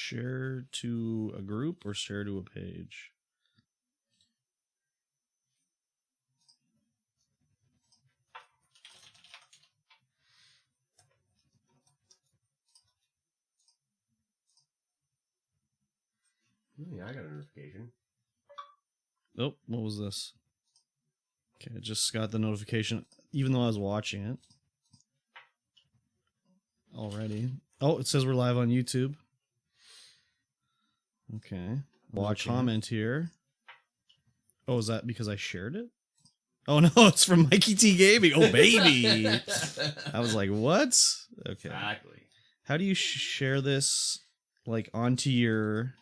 Share to a group or share to a page? Yeah, I got a notification. Oh, what was this? Okay, I just got the notification, even though I was watching it already. Oh, it says we're live on YouTube. Okay. Watch comment here. Oh, is that because I shared it? Oh, no, it's from MikeyT Gaming. Oh, baby. I was like, what? Okay. Exactly. How do you share this, like, onto your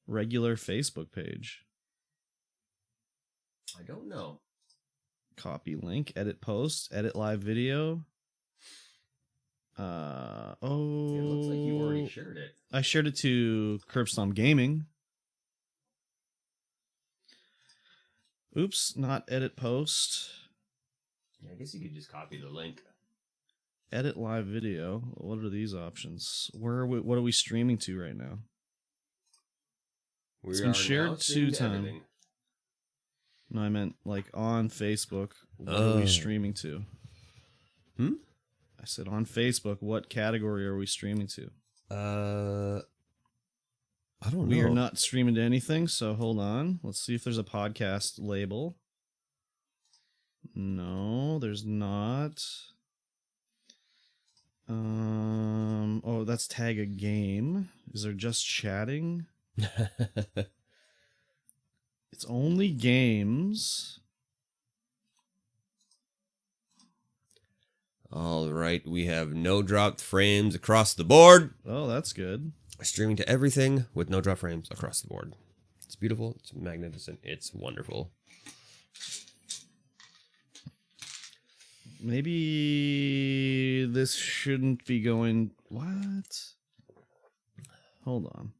regular Facebook page? I don't know. Copy link, edit post, edit live video. Oh. It looks like you already shared it. I shared it to KurbStomped Gaming. Oops, not edit post. Yeah, I guess you could just copy the link. Edit live video. What are these options? Where are we, what are we streaming to right now? It's been shared 2 times. No, I meant like on Facebook. What are we streaming to? I said on Facebook, what category are we streaming to? I don't know. We are not streaming to anything, so hold on. Let's see if there's a podcast label. No, there's not. Oh, that's tag a game. Is there just chatting? It's only games. All right, we have no dropped frames across the board. Oh, that's good. Streaming to everything with no drop frames across the board. It's beautiful. It's magnificent. It's wonderful. Maybe this shouldn't be going... What? Hold on.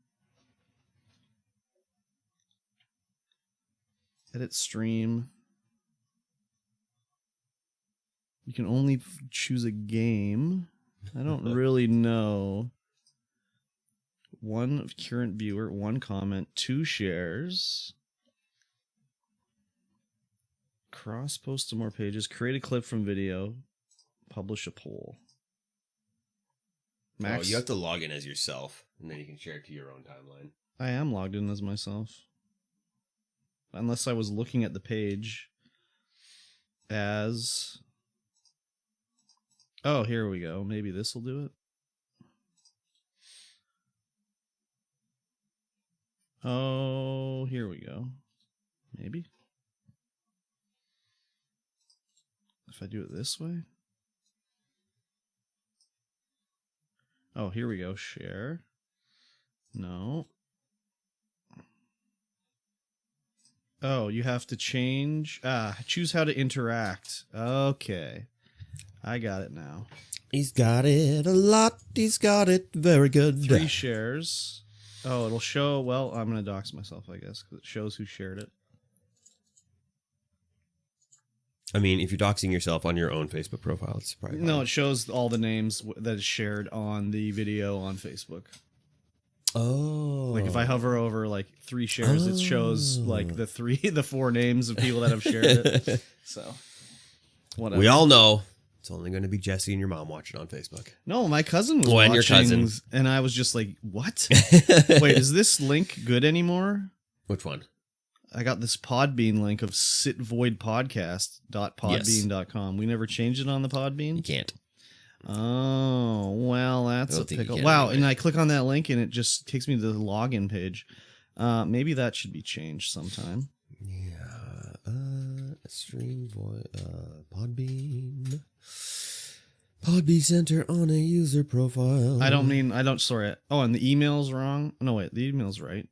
Edit stream. You can only choose a game. I don't really know. 1 current viewer, 1 comment, 2 shares. Cross post to more pages. Create a clip from video. Publish a poll. Max, you have to log in as yourself, and then you can share it to your own timeline. I am logged in as myself. Unless I was looking at the page as... Oh, here we go. Maybe this will do it. Oh, here we go. Maybe. If I do it this way. Oh, here we go. Share. No. Oh, you have to change. Choose how to interact. Okay. I got it now. He's got it a lot. He's got it very good. 3 shares. Oh, it'll show. Well, I'm going to dox myself, I guess, because it shows who shared it. I mean, if you're doxing yourself on your own Facebook profile, it's probably... No, it shows all the names that is shared on the video on Facebook. Oh. Like if I hover over like 3 shares, it shows like the 4 names of people that have shared it. So, whatever. We all know it's only going to be Jesse and your mom watching on Facebook. No, my cousin was watching, your cousin. And I was just like, what? Wait, is this link good anymore? Which one? I got this Podbean link of sitvoidpodcast.podbean.com. We never changed it on the Podbean? You can't. Oh, well, that's a pickle. Wow, anyway. And I click on that link and it just takes me to the login page. Maybe that should be changed sometime. Yeah. StreamVoid, Podbean. Podbean Center on a user profile. Sorry. Oh, and the email's wrong? No, wait, the email's right.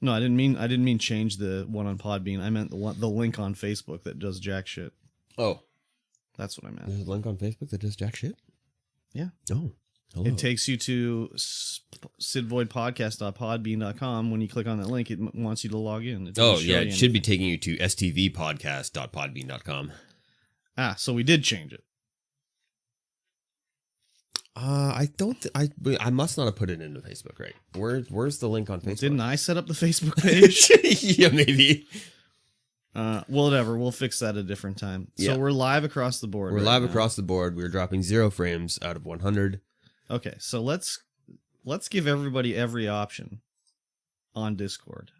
No, I didn't mean change the one on Podbean. I meant the link on Facebook that does jack shit. Oh. That's what I meant. There's a link on Facebook that does jack shit? Yeah. Oh. Hello. It takes you to sitvoidpodcast.podbean.com. When you click on that link, it wants you to log in. It should be taking you to stvpodcast.podbean.com. So we did change it. I don't. I must not have put it into Facebook, right? Where's the link on Facebook? Didn't I set up the Facebook page? Yeah, maybe. Whatever. We'll fix that a different time. Yeah. So we're live across the board. We're live across the board. We're dropping 0 frames out of 100. Okay, so let's give everybody every option on Discord.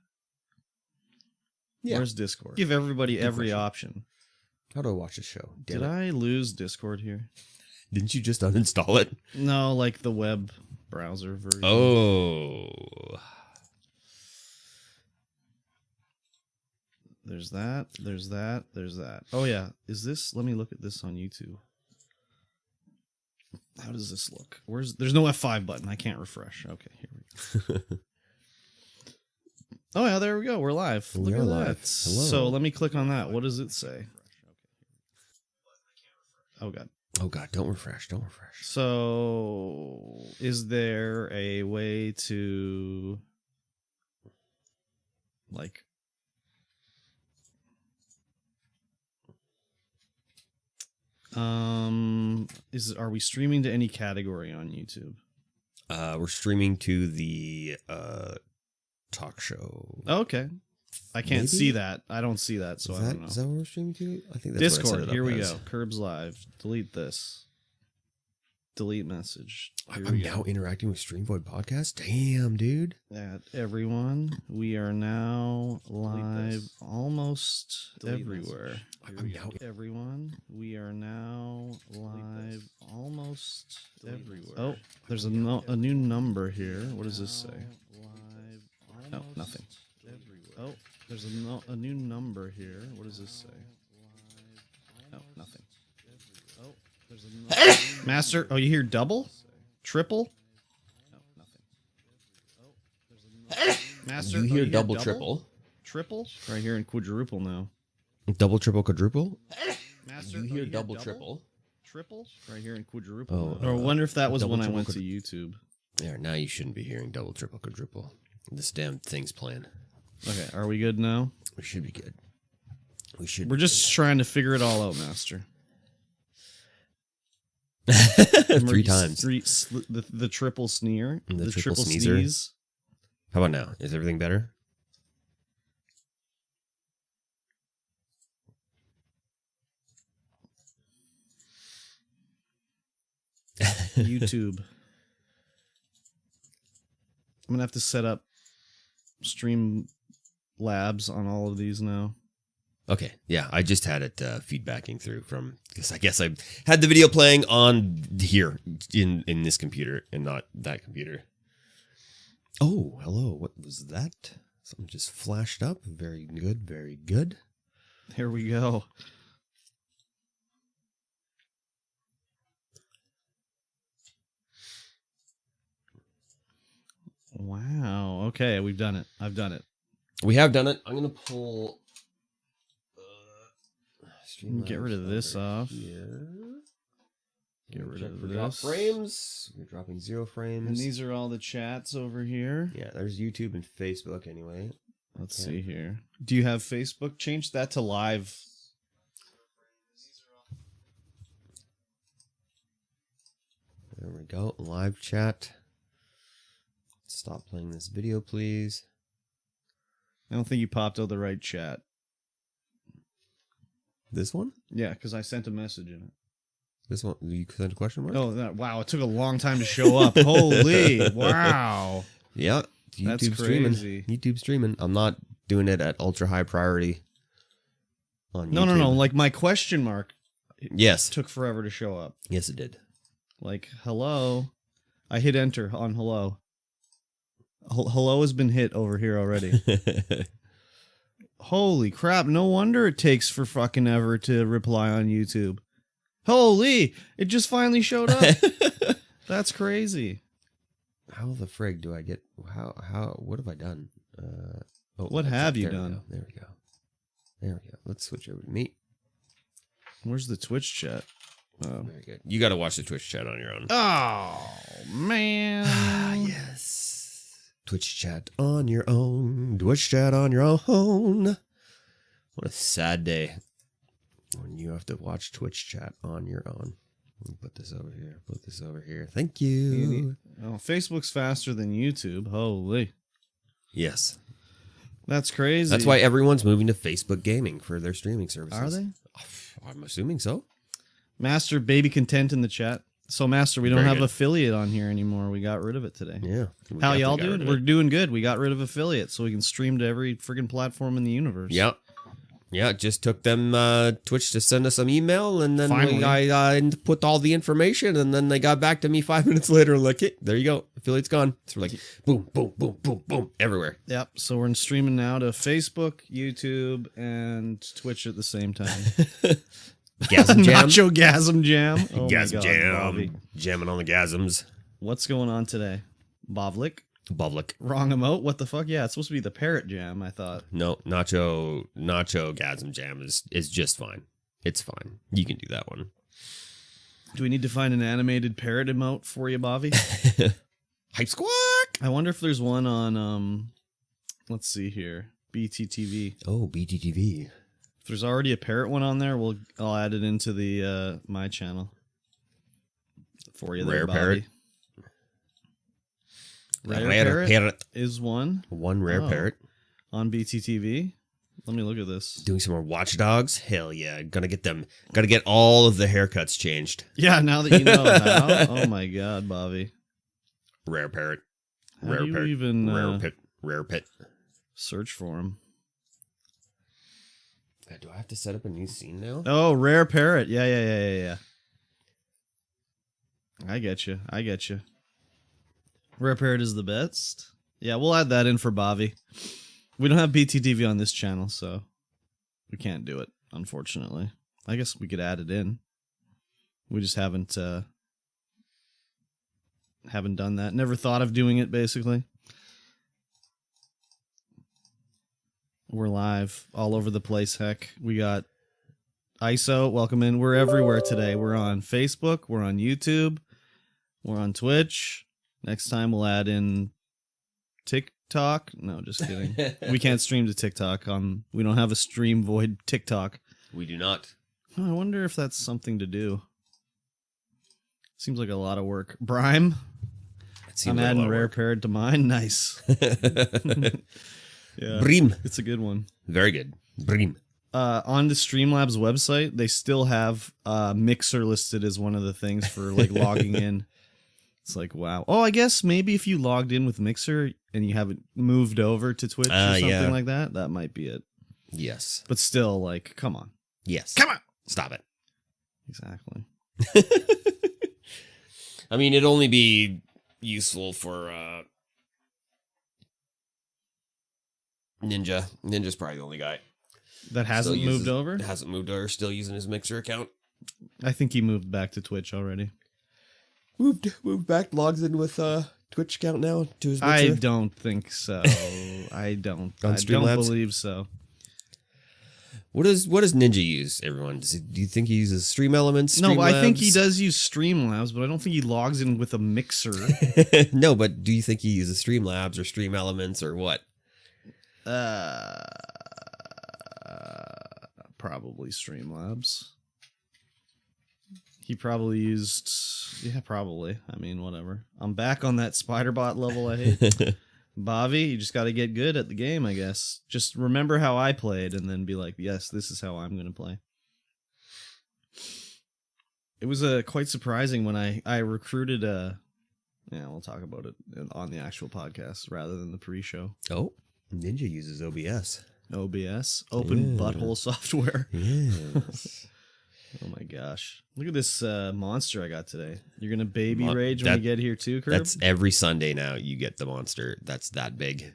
Yeah. Where's Discord? Give everybody every option. How do I watch this show? Did I lose Discord here? Didn't you just uninstall it? No, like the web browser version. Oh. There's that. There's that. There's that. Oh, yeah. Is this... Let me look at this on YouTube. How does this look? There's no F5 button. I can't refresh. Okay, here we go. Oh, yeah, there we go. We're live. Look at that. Hello. So let me click on that. What does it say? Oh, God. Oh, God. Don't refresh. Don't refresh. So is there a way to... like... are we streaming to any category on YouTube? We're streaming to the talk show. Okay. I can't see that. I don't see that, so I don't know. Is that what we're streaming to? I think that's Discord. what I set it up Here we as. go. Curbs live. Delete this. Delete message. I'm now interacting with StreamVoid podcast. Damn, dude. Everyone, we are now live almost everywhere. Everyone, we are now live almost everywhere. Oh, there's a new number here. What does this say? No, nothing. Oh, there's a new number here. What does this say? No, nothing. Oh, there's a Master. Oh, you hear double? Triple? No, nothing. Oh, there's a Master. You hear double, triple? Triple? Right here in quadruple now. Double, triple, quadruple? Master. You hear double, triple? Triple? Right here in quadruple. Oh, or I wonder if that was double, when I triple, went to YouTube. Yeah, now you shouldn't be hearing double, triple, quadruple. This damn thing's playing. Okay, are we good now? We should be good. We're just trying to figure it all out, Master. 3 times. The triple sneer. The triple sneezer. Sneeze. How about now? Is everything better? YouTube. I'm gonna have to set up Stream Labs on all of these now. Okay, yeah, I just had it feedbacking through from, because I guess I had the video playing on here in this computer and not that computer. Oh, hello, what was that? Something just flashed up. Very good, very good. Here we go. Wow. Okay, we've done it. I've done it. We have done it. I'm gonna pull. Get rid of this off. Here. Get rid of this. Drop frames. We're dropping 0 frames. And these are all the chats over here. Yeah, there's YouTube and Facebook anyway. Let's see here. Do you have Facebook? Change that to live. There we go. Live chat. Stop playing this video, please. I don't think you popped out the right chat. This one? Yeah, because I sent a message in it. This one? You sent a question mark? Oh, wow. It took a long time to show up. Holy. Wow. Yeah. That's YouTube crazy. streaming. YouTube streaming. I'm not doing it at ultra high priority on YouTube. No. Like my question mark. Yes. Took forever to show up. Yes, it did. Like, hello. I hit enter on hello. Hello has been hit over here already. Holy crap. No wonder it takes for fucking ever to reply on YouTube. Holy. It just finally showed up. That's crazy. How the frig do I get... What have I done? What have you done? There we go. There we go. Let's switch over to me. Where's the Twitch chat? Oh. Very good. You got to watch the Twitch chat on your own. Oh, man. Yes. Twitch chat on your own. Twitch chat on your own. What a sad day when you have to watch Twitch chat on your own. Put this over here. Put this over here. Thank you. Oh, Facebook's faster than YouTube. Holy. Yes. That's crazy. That's why everyone's moving to Facebook Gaming for their streaming services. Are they? I'm assuming so. Master Baby Content in the chat. So, Master, we don't Very have good. affiliate on here anymore. We got rid of it today. Yeah. How y'all doing? We're doing good. We got rid of affiliate so we can stream to every friggin' platform in the universe. Yep. Yeah, it just took them Twitch to send us some email, and then I put all the information, and then they got back to me 5 minutes later, and like, hey, there you go, affiliate's gone. So we're like, boom, boom, boom, boom, boom, everywhere. Yep. So we're streaming now to Facebook, YouTube, and Twitch at the same time. Gasm jam. Nacho Gasm Jam. Oh Gasm my God, jam. Bobby. Jamming on the gasms. What's going on today? Bovlik? Bovlik. Wrong emote? What the fuck? Yeah, it's supposed to be the parrot jam, I thought. No, Nacho gasm jam is just fine. It's fine. You can do that one. Do we need to find an animated parrot emote for you, Bobby? Hype squawk. I wonder if there's one on, let's see here, BTTV. Oh, BTTV. If there's already a parrot one on there, I'll add it into the my channel for you. Rare there, Bobby. parrot. Rare parrot is one. One rare parrot on BTTV. Let me look at this. Doing some more Watch Dogs. Hell yeah, gonna get all of the haircuts changed. Yeah, now that you know how. Oh my God, Bobby. Rare parrot. How Rare do you parrot. even Rare pit. search for him? Do I have to set up a new scene now? Oh, rare parrot. Yeah. I get you. Rare parrot is the best. Yeah, we'll add that in for Bobby. We don't have BTTV on this channel, so we can't do it, unfortunately. I guess we could add it in. We just haven't done that. Never thought of doing it, basically. We're live all over the place, heck. We got ISO, welcome in. We're everywhere today. We're on Facebook, we're on YouTube, we're on Twitch. Next time we'll add in TikTok. No, just kidding. We can't stream to TikTok. We don't have a StreamVoid TikTok. We do not. I wonder if that's something to do. Seems like a lot of work. Brime. I'm adding rare parrot to mine. Nice. Yeah, Bream. It's a good one. Very good. Bream. On the Streamlabs website, they still have Mixer listed as one of the things for like logging in. It's like, wow. Oh, I guess maybe if you logged in with Mixer and you haven't moved over to Twitch or something like that, that might be it. Yes. But still, like, come on. Yes. Come on. Stop it. Exactly. I mean, it'd only be useful for Ninja. Ninja's probably the only guy. That hasn't moved over? Hasn't moved over, still using his Mixer account. I think he moved back to Twitch already. Moved back, logs in with Twitch account now to his Mixer. I don't think so. I don't believe so. What does Ninja use, everyone? Do you think he uses Stream Elements? No, I think he does use Streamlabs, but I don't think he logs in with a Mixer. No, but do you think he uses Streamlabs or Stream Elements or what? Probably Streamlabs. He probably used... Yeah, probably. I mean, whatever. I'm back on that Spiderbot level I hate. Bobby, you just got to get good at the game, I guess. Just remember how I played and then be like, yes, this is how I'm going to play. It was quite surprising when I recruited a... Yeah, we'll talk about it on the actual podcast rather than the pre-show. Oh, Ninja uses OBS. OBS? Open Butthole Software. Yes. Oh my gosh. Look at this monster I got today. You're going to baby rage when you get here too, Curb? That's every Sunday now you get the monster. That's that big.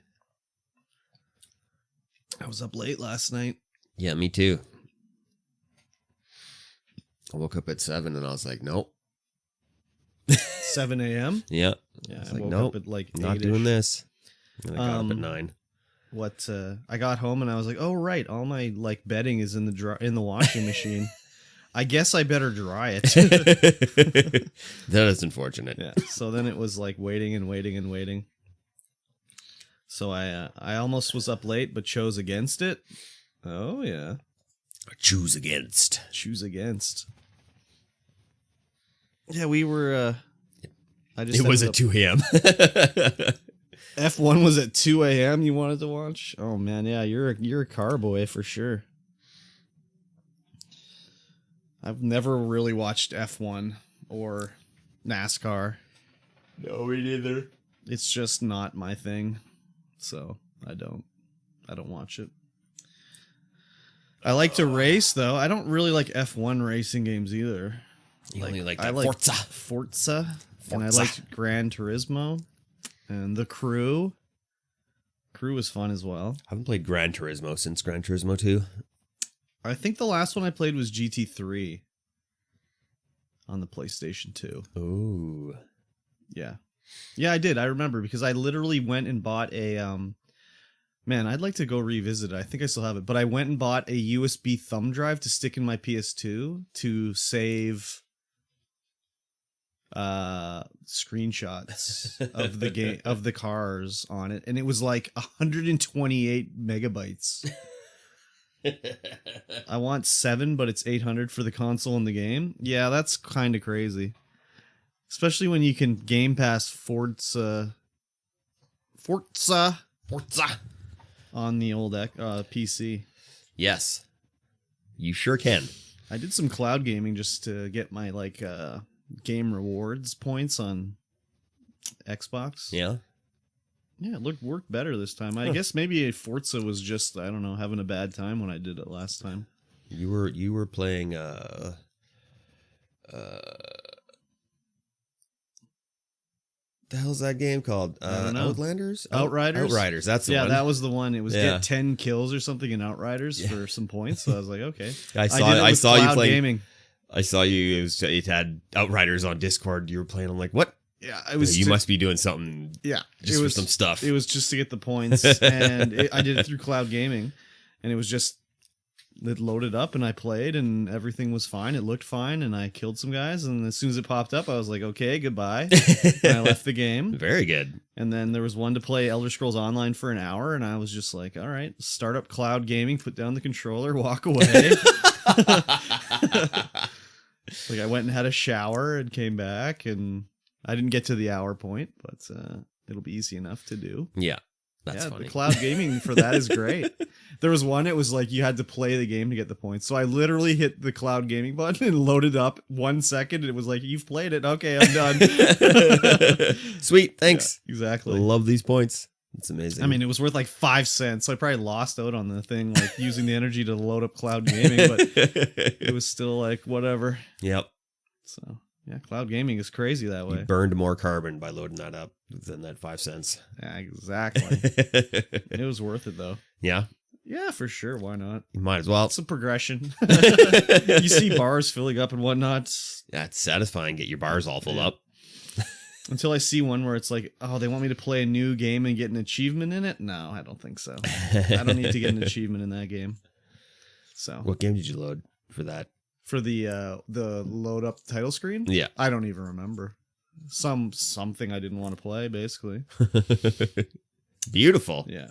I was up late last night. Yeah, me too. I woke up at 7 and I was like, nope. 7 a.m.? Yeah. Yeah, I was I like, woke nope, up at like 8-ish. not doing this. And I got up at 9. I got home and I was like, oh right, all my like bedding is in the washing machine. I guess I better dry it. That is unfortunate. Yeah. So then it was like waiting and waiting and waiting. So I almost was up late, but chose against it. Oh yeah. Choose against. Choose against. Yeah, we were. It was at 2 a.m. F1 was at 2 a.m. You wanted to watch? Oh man, yeah, you're a car boy for sure. I've never really watched F1 or NASCAR. No, me neither. It's just not my thing, so I don't watch it. I like to race though. I don't really like F1 racing games either. You only like I that like Forza. And I liked Gran Turismo and The Crew. Crew was fun as well. I haven't played Gran Turismo since Gran Turismo 2. I think the last one I played was GT3 on the PlayStation 2. Ooh. Yeah. Yeah, I did. I remember because I literally went and bought a man, I'd like to go revisit it. I think I still have it, but I went and bought a USB thumb drive to stick in my PS2 to save screenshots of the game of the cars on it, and it was like 128 megabytes. I want 7, but it's 800 for the console and the game. Yeah, that's kind of crazy, especially when you can Game Pass Forza on the old PC. Yes, you sure can. I did some cloud gaming just to get my game rewards points on Xbox. Yeah. Yeah, it worked better this time. I guess maybe Forza was just, I don't know, having a bad time when I did it last time. You were playing the hell's that game called? Outlanders? Outriders? Outriders, that's the one. Yeah, that was the one. It was get 10 kills or something in Outriders for some points. So I was like, okay. I saw you playing gaming. I saw you. It had Outriders on Discord. You were playing. I'm like, what? Yeah, it was. You must be doing something. Yeah, just for some stuff. It was just to get the points, and I did it through cloud gaming, and it was just it loaded up, and I played, and everything was fine. It looked fine, and I killed some guys, and as soon as it popped up, I was like, okay, goodbye. And I left the game. Very good. And then there was one to play Elder Scrolls Online for an hour, and I was just like, all right, start up cloud gaming, put down the controller, walk away. Like I went and had a shower and came back, and I didn't get to the hour point, but it'll be easy enough to do. Yeah, that's funny. The cloud gaming for that is great. There was one, it was like you had to play the game to get the points. So I literally hit the cloud gaming button and loaded up 1 second, and it was like, you've played it. Okay, I'm done. Sweet, thanks. Yeah, exactly. I love these points. It's amazing. I mean, it was worth like 5 cents. So I probably lost out on the thing, like using the energy to load up cloud gaming, but it was still like whatever. Yep. So yeah, cloud gaming is crazy that way. You burned more carbon by loading that up than that 5 cents. Yeah, exactly. It was worth it though. Yeah. Yeah, for sure. Why not? You might as well. It's a progression. You see bars filling up and whatnot. Yeah, it's satisfying. Get your bars all full up. Until I see one where it's like, oh, they want me to play a new game and get an achievement in it? No, I don't think so. I don't need to get an achievement in that game. So, what game did you load for that? For the load up title screen? Yeah. I don't even remember. Something I didn't want to play, basically. Beautiful. Yeah.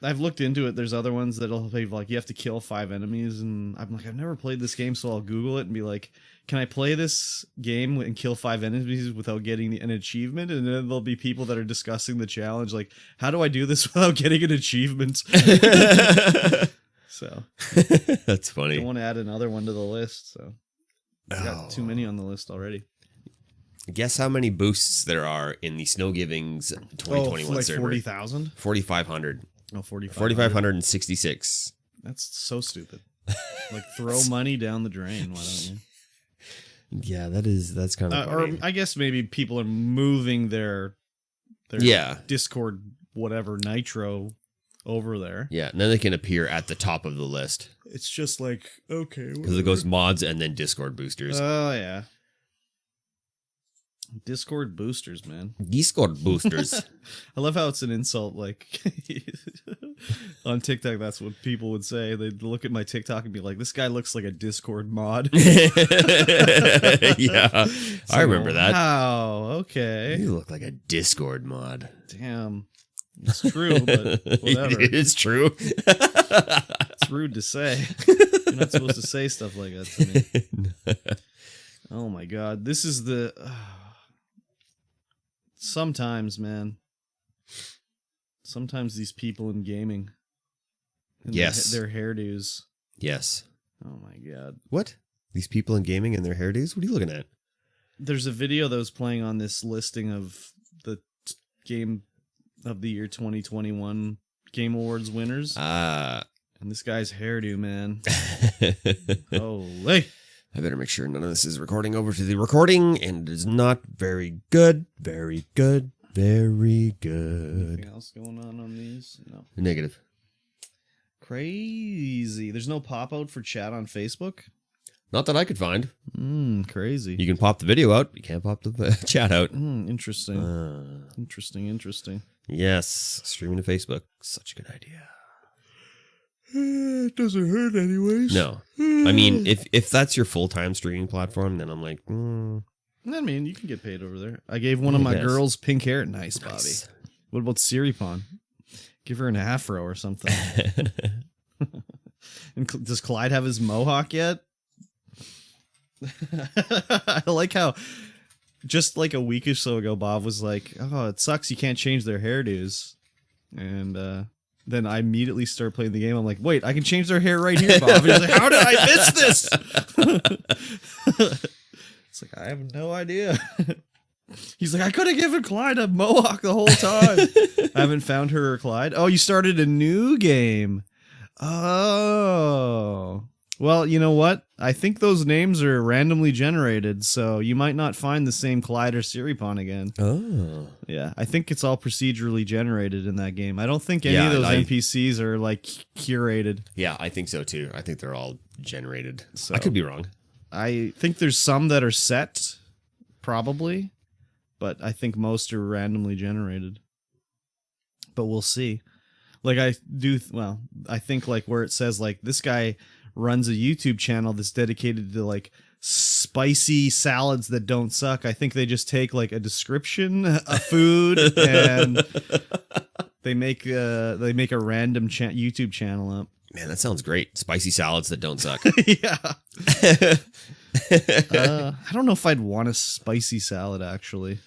I've looked into it. There's other ones that'll be like, you have to kill 5 enemies, and I'm like, I've never played this game, so I'll Google it and be like, can I play this game and kill 5 enemies without getting an achievement? And then there'll be people that are discussing the challenge, like, how do I do this without getting an achievement? So that's funny. I want to add another one to the list, so I've got too many on the list already. Guess how many boosts there are in the Snow Givings 2021 like server? 40,000? 4,500. Oh, 4,500. 4,566. That's so stupid. Like, throw money down the drain. Why don't you? Yeah, that's kind of or I guess maybe people are moving their Discord whatever Nitro over there. Yeah, and then they can appear at the top of the list. It's just like, okay, because it goes mods and then Discord boosters. Oh yeah, Discord boosters, man. Discord boosters. I love how it's an insult. Like on TikTok, that's what people would say. They'd look at my TikTok and be like, "This guy looks like a Discord mod." Yeah, I remember that. Wow. Okay. You look like a Discord mod. Damn. It's true, but whatever. It is true. It's rude to say. You're not supposed to say stuff like that to me. Oh my god, this is the. Sometimes, man. Sometimes these people in gaming. And Yes. their hairdos. Yes. Oh my god. What? These people in gaming and their hairdos? What are you looking at? There's a video that was playing on this listing of the Game of the Year 2021 Game Awards winners. And this guy's hairdo, man. Holy. I better make sure none of this is recording over to the recording, and it is not very good. Very good. Very good. Anything else going on these? No. Negative. Crazy. There's no pop-out for chat on Facebook? Not that I could find. Crazy. You can pop the video out. You can't pop the chat out. Interesting. Interesting. Yes. Streaming to Facebook. Such a good idea. It doesn't hurt anyways. No. I mean, if that's your full-time streaming platform, then I'm like, I mean, you can get paid over there. I gave one of my girls pink hair. Nice, Bobby. What about Siripon? Give her an afro or something. And does Clyde have his mohawk yet? I like how just like a week or so ago, Bob was like, oh, it sucks you can't change their hairdos. And then I immediately start playing the game. I'm like, wait, I can change their hair right here, Bob. And he's like, how did I miss this? It's like, I have no idea. He's like, I could have given Clyde a mohawk the whole time. I haven't found her or Clyde. Oh, you started a new game. Oh. Well, you know what? I think those names are randomly generated, so you might not find the same Clyde or Siripon again. oh. Yeah, I think it's all procedurally generated in that game. I don't think any of those NPCs are, like, curated. Yeah, I think so, too. I think they're all generated. So, I could be wrong. I think there's some that are set, probably, but I think most are randomly generated. But we'll see. Like, I think, like, where it says, like, this guy runs a YouTube channel that's dedicated to, like, spicy salads that don't suck. I think they just take, like, a description of food and they make a random YouTube channel up. Man, that sounds great. Spicy salads that don't suck. Yeah. I don't know if I'd want a spicy salad, actually.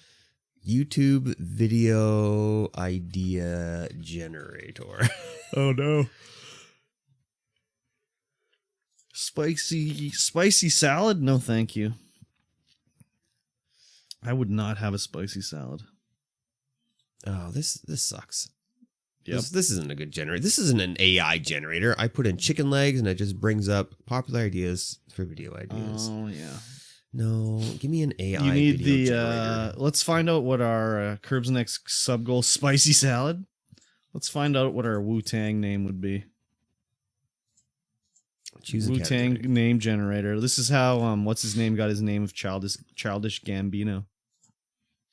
YouTube video idea generator. Oh, no. Spicy salad? No, thank you. I would not have a spicy salad. Oh, this sucks. Yep. This isn't a good generator. This isn't an AI generator. I put in chicken legs and it just brings up popular ideas for video ideas. Oh, yeah. No, give me an AI. You need video the, generator. let's find out what our Curb's next sub goal, spicy salad. Let's find out what our Wu-Tang name would be. Choose a Wu-Tang category. name generator. This is how, what's his name got his name of Childish Gambino.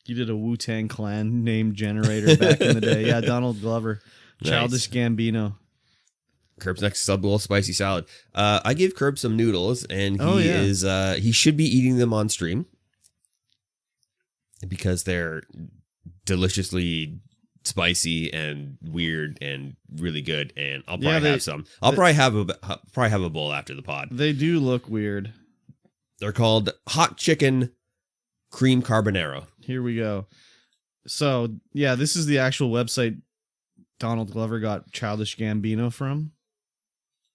He did a Wu-Tang Clan name generator back in the day. Yeah, Donald Glover. Childish Gambino. Curb's next sub bowl spicy salad. I gave Curb some noodles, and he should be eating them on stream because they're deliciously spicy and weird and really good. And I'll probably have some. I'll probably have a bowl after the pod. They do look weird. They're called hot chicken cream carbonara. Here we go. So yeah, this is the actual website Donald Glover got Childish Gambino from.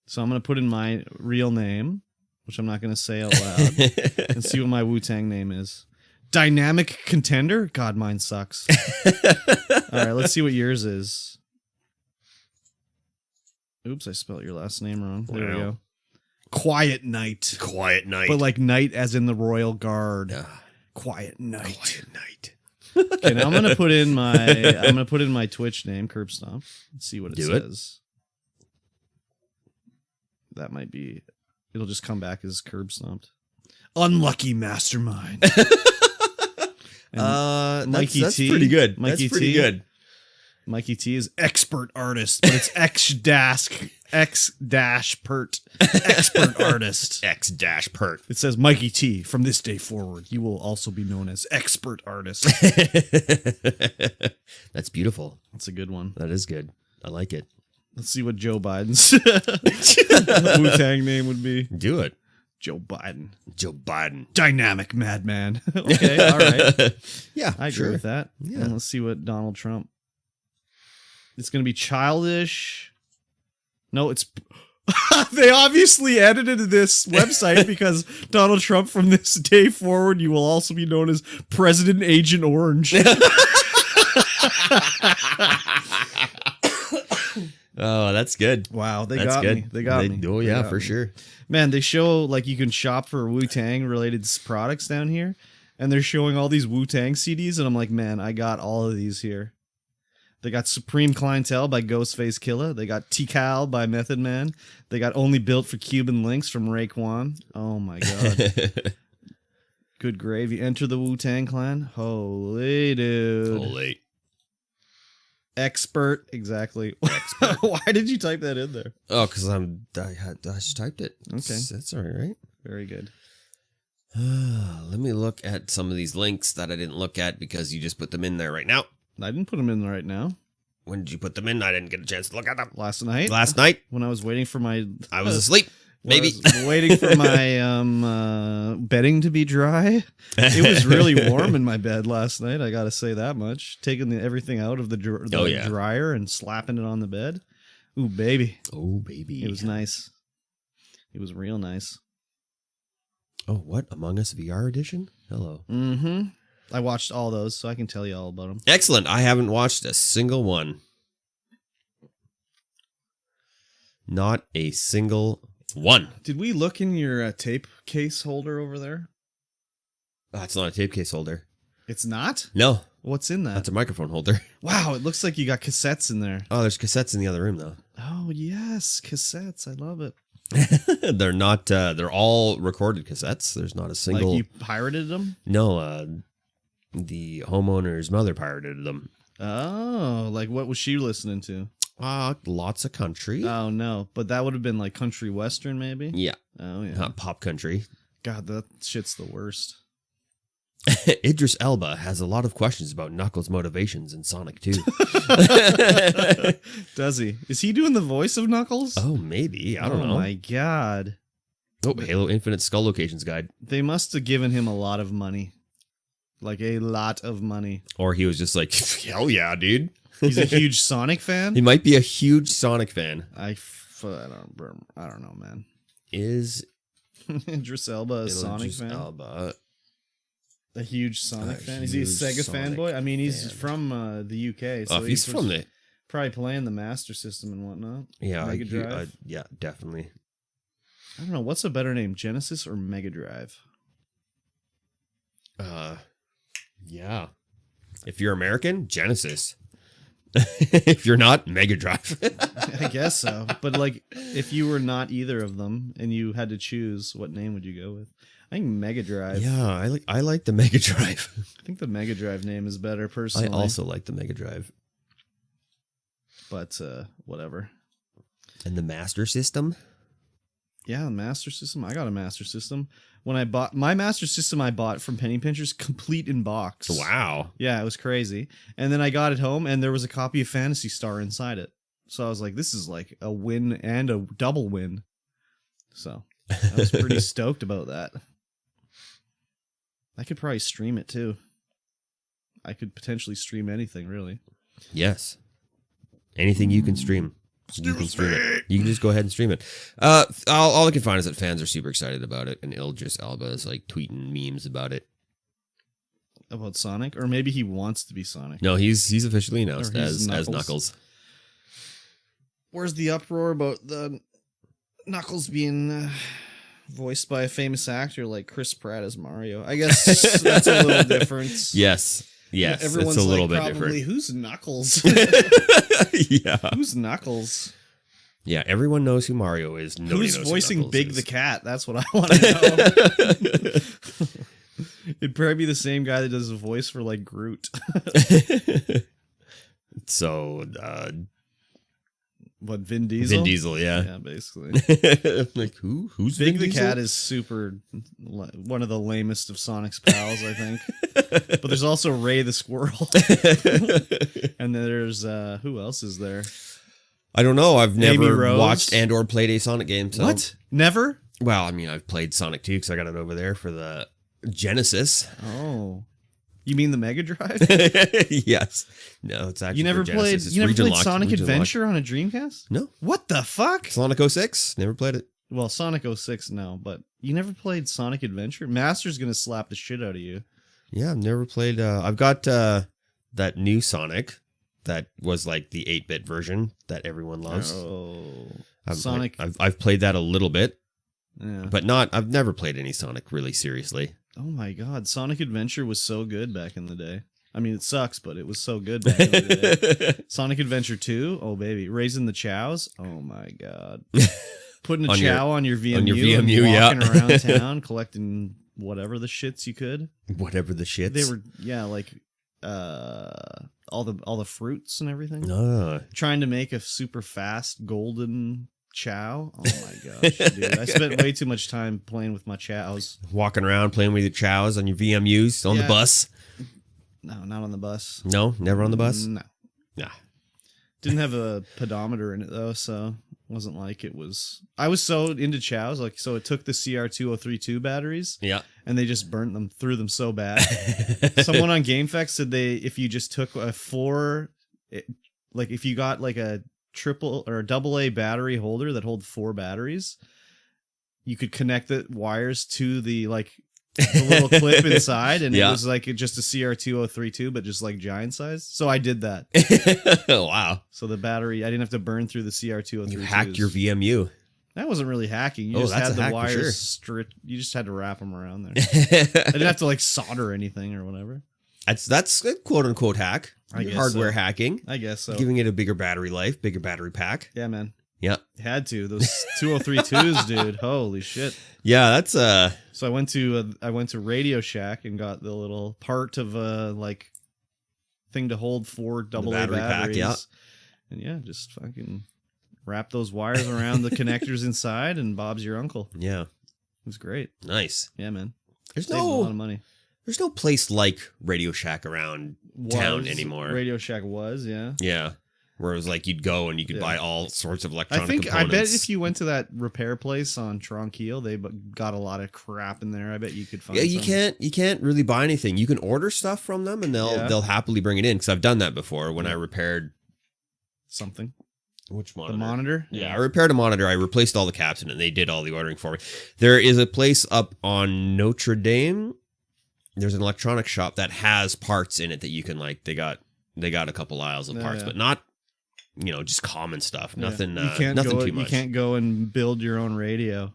So I'm going to put in my real name, which I'm not going to say out loud, and see what my Wu-Tang name is. Dynamic Contender? God, mine sucks. All right, let's see what yours is. Oops, I spelled your last name wrong. There we go. Quiet Night. Quiet Night. But like night as in the Royal Guard. Quiet Night. Quiet Night. Okay, now I'm gonna put in my Twitch name, KurbStomped. Let's see what it says. That might be. It'll just come back as KurbStomped. Unlucky Mastermind. That's T, pretty good. Mikey That's pretty T, good. Mikey T is expert artist, but it's X-pert. Expert artist. X-pert. It says Mikey T. From this day forward, you will also be known as expert artist. That's beautiful. That's a good one. That is good. I like it. Let's see what Joe Biden's Wu-Tang name would be. Do it. Joe Biden. Joe Biden. Dynamic madman. Okay, all right. Yeah, I agree with that. Yeah. And let's see what Donald Trump. It's going to be childish. No, it's... They obviously edited this website because Donald Trump, from this day forward, you will also be known as President Agent Orange. Oh, that's good. Wow, they That's got good. me. They got me. Oh, They yeah, got for me. sure. Man, they show, like, you can shop for Wu-Tang related products down here, and they're showing all these Wu-Tang CDs, and I'm like, man, I got all of these here. They got Supreme Clientele by Ghostface Killah. They got Tikal by Method Man. They got Only Built for Cuban Links from Raekwon. Oh my god. Good gravy. Enter the Wu-Tang Clan. Holy dude. Holy. Expert. Exactly. Why did you type that in there? Oh, because I just typed it. Okay. That's all right. Very good. Let me look at some of these links that I didn't look at because you just put them in there right now. I didn't put them in right now. When did you put them in? I didn't get a chance to look at them. Last night. Last night? When I was waiting for my... I was asleep. Maybe. I was waiting for my bedding to be dry. It was really warm in my bed last night. I got to say that much. Taking everything out of the dryer and slapping it on the bed. Ooh, baby. Oh, baby. It was nice. It was real nice. Oh, what? Among Us VR edition? Hello. Mm-hmm. I watched all those, so I can tell you all about them. Excellent. I haven't watched a single one. Not a single one. Did we look in your tape case holder over there? That's not a tape case holder. It's not? No. What's in that? That's a microphone holder. Wow, it looks like you got cassettes in there. Oh, there's cassettes in the other room, though. Oh, yes, cassettes. I love it. They're not, they're all recorded cassettes. There's not a single. Like you pirated them? No, the homeowner's mother pirated them. Oh, like what was she listening to? Lots of country. Oh, no. But that would have been like country western, maybe? Yeah. Oh, yeah. Not pop country. God, that shit's the worst. Idris Elba has a lot of questions about Knuckles' motivations in Sonic 2. Does he? Is he doing the voice of Knuckles? Oh, maybe. I don't know. Oh, my God. Oh, Halo Infinite Skull Locations Guide. They must have given him a lot of money. Like a lot of money. Or he was just like, hell yeah, dude. He's a huge Sonic fan? He might be a huge Sonic fan. I don't know, man. Is Idris Elba a Sonic fan? Elba. A huge Sonic fan? Is he a Sega fanboy? I mean, he's from the UK. So He's from the... Probably playing the Master System and whatnot. Yeah, Mega Drive. Yeah, definitely. I don't know. What's a better name, Genesis or Mega Drive? Yeah. If you're American, Genesis. If you're not, Mega Drive. I guess so. But like, if you were not either of them and you had to choose, what name would you go with? I think Mega Drive. Yeah, I like the Mega Drive. I think the Mega Drive name is better personally. I also like the Mega Drive. But whatever. And the Master System? Yeah, Master System. I got a Master System. When I bought my Master System, I bought from Penny Pinchers, complete in box. Wow. Yeah, it was crazy. And then I got it home, and there was a copy of Phantasy Star inside it. So I was like, this is like a win and a double win. So I was pretty stoked about that. I could probably stream it too. I could potentially stream anything, really. Yes. Anything you can stream. You can stream it. You can just go ahead and stream it. All I can find is that fans are super excited about it, and Idris Elba is like tweeting memes about it. About Sonic? Or maybe he wants to be Sonic. No, he's officially announced he's as Knuckles. Where's the uproar about the Knuckles being voiced by a famous actor like Chris Pratt as Mario? I guess that's a little different. Yes. Yes, everyone's it's a little like, bit probably, different. Who's Knuckles? Yeah. Who's Knuckles? Yeah, everyone knows who Mario is. Nobody Who's knows voicing who Knuckles Big is. the Cat? That's what I want to know. It'd probably be the same guy that does a voice for like Groot. So, what, Vin Diesel? Vin Diesel, yeah. Yeah, basically. Like, who's Big Vin the Diesel? Cat is super, one of the lamest of Sonic's pals, I think. But there's also Ray the Squirrel. And then there's, who else is there? I don't know. I've Amy never Rose? watched and or played a Sonic game. So. What? Never? Well, I mean, I've played Sonic 2 because I got it over there for the Genesis. Oh. You mean the Mega Drive? Yes. No, it's actually You never for played Genesis. It's you never region played locked, Sonic region Adventure on a Dreamcast? No. What the fuck? Sonic 06? Never played it. Well, Sonic 06, no, but you never played Sonic Adventure? Master's gonna slap the shit out of you. Yeah, I've never played. I've got that new Sonic that was like the 8-bit version that everyone loves. Oh, Sonic. I've played that a little bit, yeah. but not. I've never played any Sonic really seriously. Oh my god, Sonic Adventure was so good back in the day. I mean, it sucks, but it was so good back in the day. Sonic Adventure 2, oh baby, raising the chows. Oh my god, putting a chow on your VMU, and walking around town collecting whatever the shits you could. Whatever the shits. They were like all the fruits and everything. Ah. Trying to make a super fast golden chow. Oh my gosh, dude! I spent way too much time playing with my chows. Walking around playing with your chows on your VMUs on the bus. No, not on the bus. No, never on the bus. No. Nah. Didn't have a pedometer in it though, so it wasn't like it was. I was so into chows, like so. It took the CR2032 batteries, and they just burnt them, threw them so bad. Someone on GameFAQs said if you just took if you got like a triple or a double A battery holder that hold 4 batteries, you could connect the wires to the little clip inside, and it was like just a CR2032, but just like giant size. So I did that. Wow. So the battery, I didn't have to burn through the CR2032. You hacked your VMU. That wasn't really hacking. You just had the wires you just had to wrap them around there. I didn't have to solder anything or whatever. That's a quote unquote hack. I guess hardware hacking. I guess so. Giving it a bigger battery life, bigger battery pack. Yeah, man. Yeah. Had to. Those 2032s, dude. Holy shit. Yeah, that's So I went to Radio Shack and got the little part of thing to hold 4 double A batteries. Pack, yeah. And just fucking wrap those wires around the connectors inside, and Bob's your uncle. Yeah. It was great. Nice. Yeah, man. There's Saved a lot of money. There's no place like Radio Shack around town anymore. Radio Shack was, yeah. Yeah. Where it was like you'd go and you could buy all sorts of electronic components. I bet if you went to that repair place on Tronquil, they got a lot of crap in there. I bet you could find. Yeah, you can't really buy anything. You can order stuff from them and they'll happily bring it in, because I've done that before when I repaired something. Which monitor? The monitor? Yeah, I repaired a monitor. I replaced all the caps in it, and they did all the ordering for me. There is a place up on Notre Dame. There's an electronics shop that has parts in it that you can they got a couple aisles of parts, but not just common stuff. Nothing nothing too much. You can't go and build your own radio.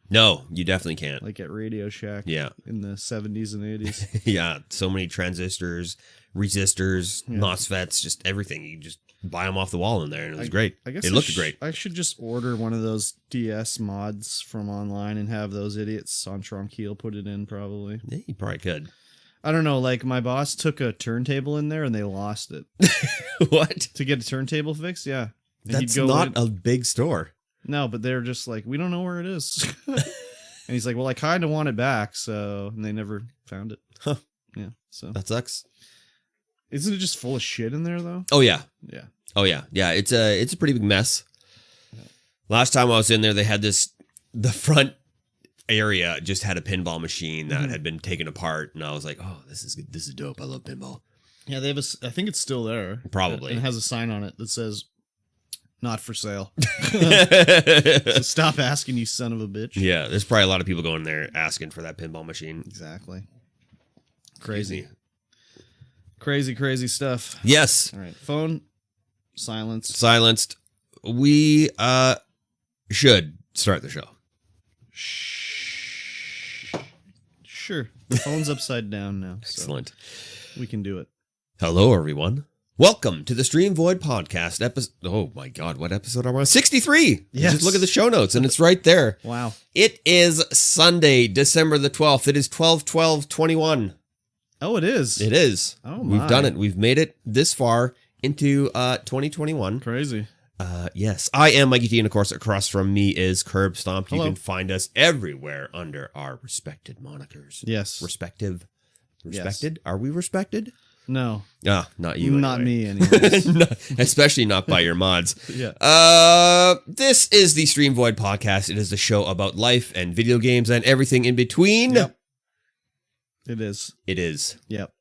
No, you definitely can't. Like at Radio Shack. Yeah. In the 70s and 80s. Yeah, so many transistors, resistors, MOSFETs, just everything. You just buy them off the wall in there, and it was great. I guess it looked great. I should just order one of those DS mods from online and have those idiots on Tronquil put it in, probably. Yeah, you probably could. I don't know, my boss took a turntable in there and they lost it. What? To get a turntable fixed? Yeah. And that's not a big store. No, but they're just we don't know where it is. And he's like, well, I kind of want it back, so... And they never found it. Huh. Yeah, so... That sucks. Isn't it just full of shit in there, though? Oh, yeah. Yeah. Oh, yeah. Yeah, it's a pretty big mess. Yeah. Last time I was in there, they had the front area just had a pinball machine that had been taken apart, and I was like, oh, this is good. This is dope. I love pinball. Yeah, they have I think it's still there. Probably. And it has a sign on it that says, not for sale. So stop asking, you son of a bitch. Yeah, there's probably a lot of people going there asking for that pinball machine. Exactly. Crazy. Crazy stuff. Yes. All right. Phone silenced. Silenced. We should start the show. Sure. The phone's upside down now. Excellent. So we can do it. Hello, everyone. Welcome to the StreamVoid podcast episode. Oh my God, what episode are we on? 63. Yes. Just look at the show notes and it's right there. Wow. It is Sunday, December the 12th. It is 12/12/21. Oh, it is. It is. Oh my. We've done it. We've made it this far into 2021. Crazy. Yes, I am MikeyT, and of course, across from me is KurbStomped. Hello. You can find us everywhere under our respected monikers. Yes. Respected? Yes. Are we respected? No. Not you. Not anyway. me, anyways. No, especially not by your mods. Yeah. This is the StreamVoid podcast. It is the show about life and video games and everything in between. Yep. It is. It is. Yep.